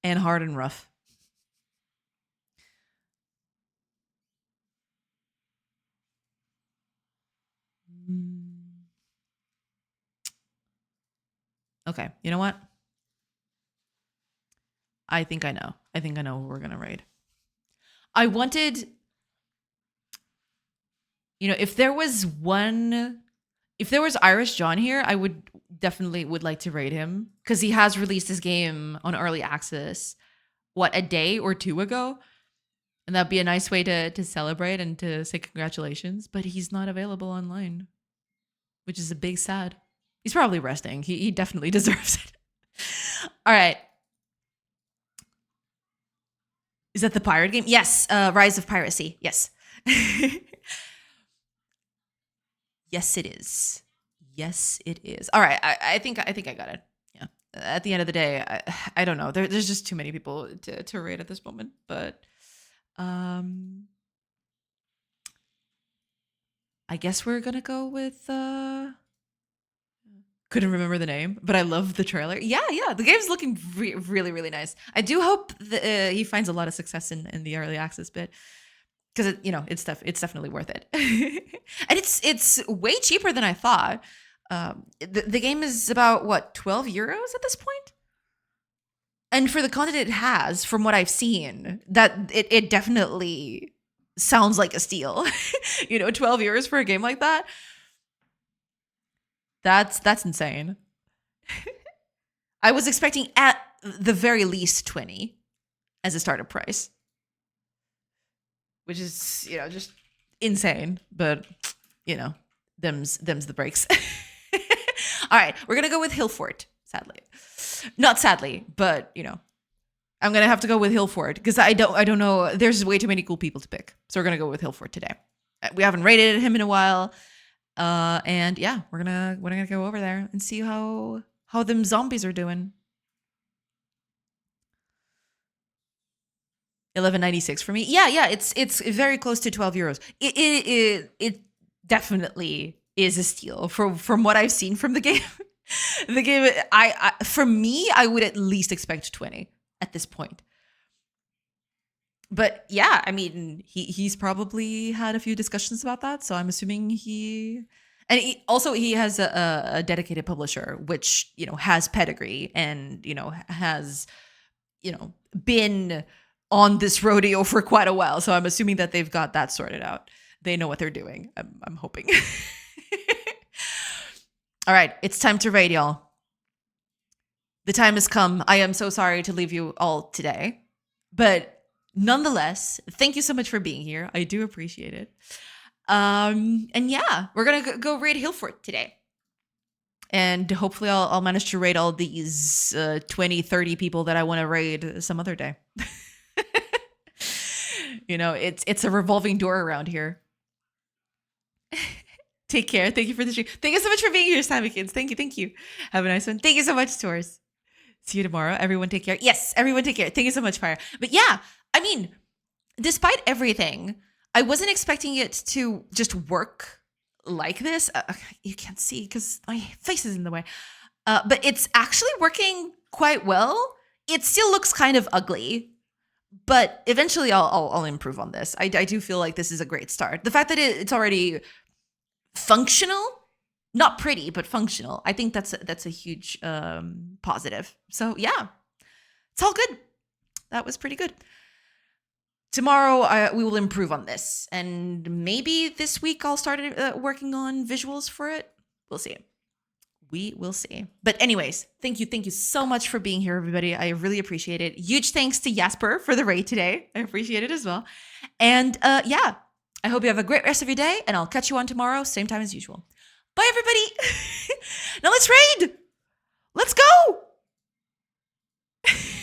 And hard and rough. Okay, you know what? I think I know. I think I know who we're going to raid. I wanted, you know, if there was Irish John here, I would definitely like to raid him because he has released his game on early access, a day or two ago. And that'd be a nice way to celebrate and to say congratulations. But he's not available online, which is a big sad. He's probably resting. He definitely deserves it. All right. Is that the pirate game? Yes. Rise of Piracy. Yes. Yes, it is. Yes, it is. All right. I think I got it. Yeah. At the end of the day, I don't know. There's just too many people to raid at this moment. But I guess we're gonna go with couldn't remember the name, but I love the trailer. Yeah, the game's looking really, really nice. I do hope that he finds a lot of success in the early access bit because it's definitely worth it, and it's way cheaper than I thought. The game is about what, 12 euros at this point, and for the content it has, from what I've seen, that it definitely sounds like a steal. 12 euros for a game like that. That's insane. I was expecting at the very least 20 as a starter price, which is just insane. But them's the breaks. All right, we're gonna go with Hillfort. Not sadly, but I'm gonna have to go with Hillfort because I don't know. There's way too many cool people to pick, so we're gonna go with Hillfort today. We haven't rated him in a while. And yeah, we're gonna go over there and see how them zombies are doing. 11.96 for me. Yeah, it's very close to 12 euros. It definitely is a steal from what I've seen from the game. The game, for me, I would at least expect 20 at this point. But yeah, I mean, he's probably had a few discussions about that, so I'm assuming And he has a dedicated publisher, which, has pedigree and, has, been on this rodeo for quite a while. So I'm assuming that they've got that sorted out. They know what they're doing. I'm hoping. All right, it's time to raid, y'all. The time has come. I am so sorry to leave you all today, but nonetheless, thank you so much for being here. I do appreciate it. And yeah, we're gonna go raid Hillfort today, and hopefully I'll manage to raid all these 20, 30 people that I want to raid some other day. It's a revolving door around here. Take care. Thank you for the stream. Thank you so much for being here, Sammy Kids. Thank you. Have a nice one. Thank you so much, Tours. See you tomorrow. Everyone take care. Yes, everyone take care. Thank you so much, Fire. But yeah, I mean, despite everything, I wasn't expecting it to just work like this. You can't see because my face is in the way. But it's actually working quite well. It still looks kind of ugly, but eventually I'll improve on this. I do feel like this is a great start. The fact that it's already functional, not pretty, but functional, I think that's a huge positive. So yeah, it's all good. That was pretty good. Tomorrow we will improve on this, and maybe this week I'll start working on visuals for it. We'll see. We will see. But anyways, thank you so much for being here, everybody. I really appreciate it. Huge thanks to Jasper for the raid today. I appreciate it as well. And yeah, I hope you have a great rest of your day, and I'll catch you on tomorrow, same time as usual. Bye, everybody. Now let's raid. Let's go.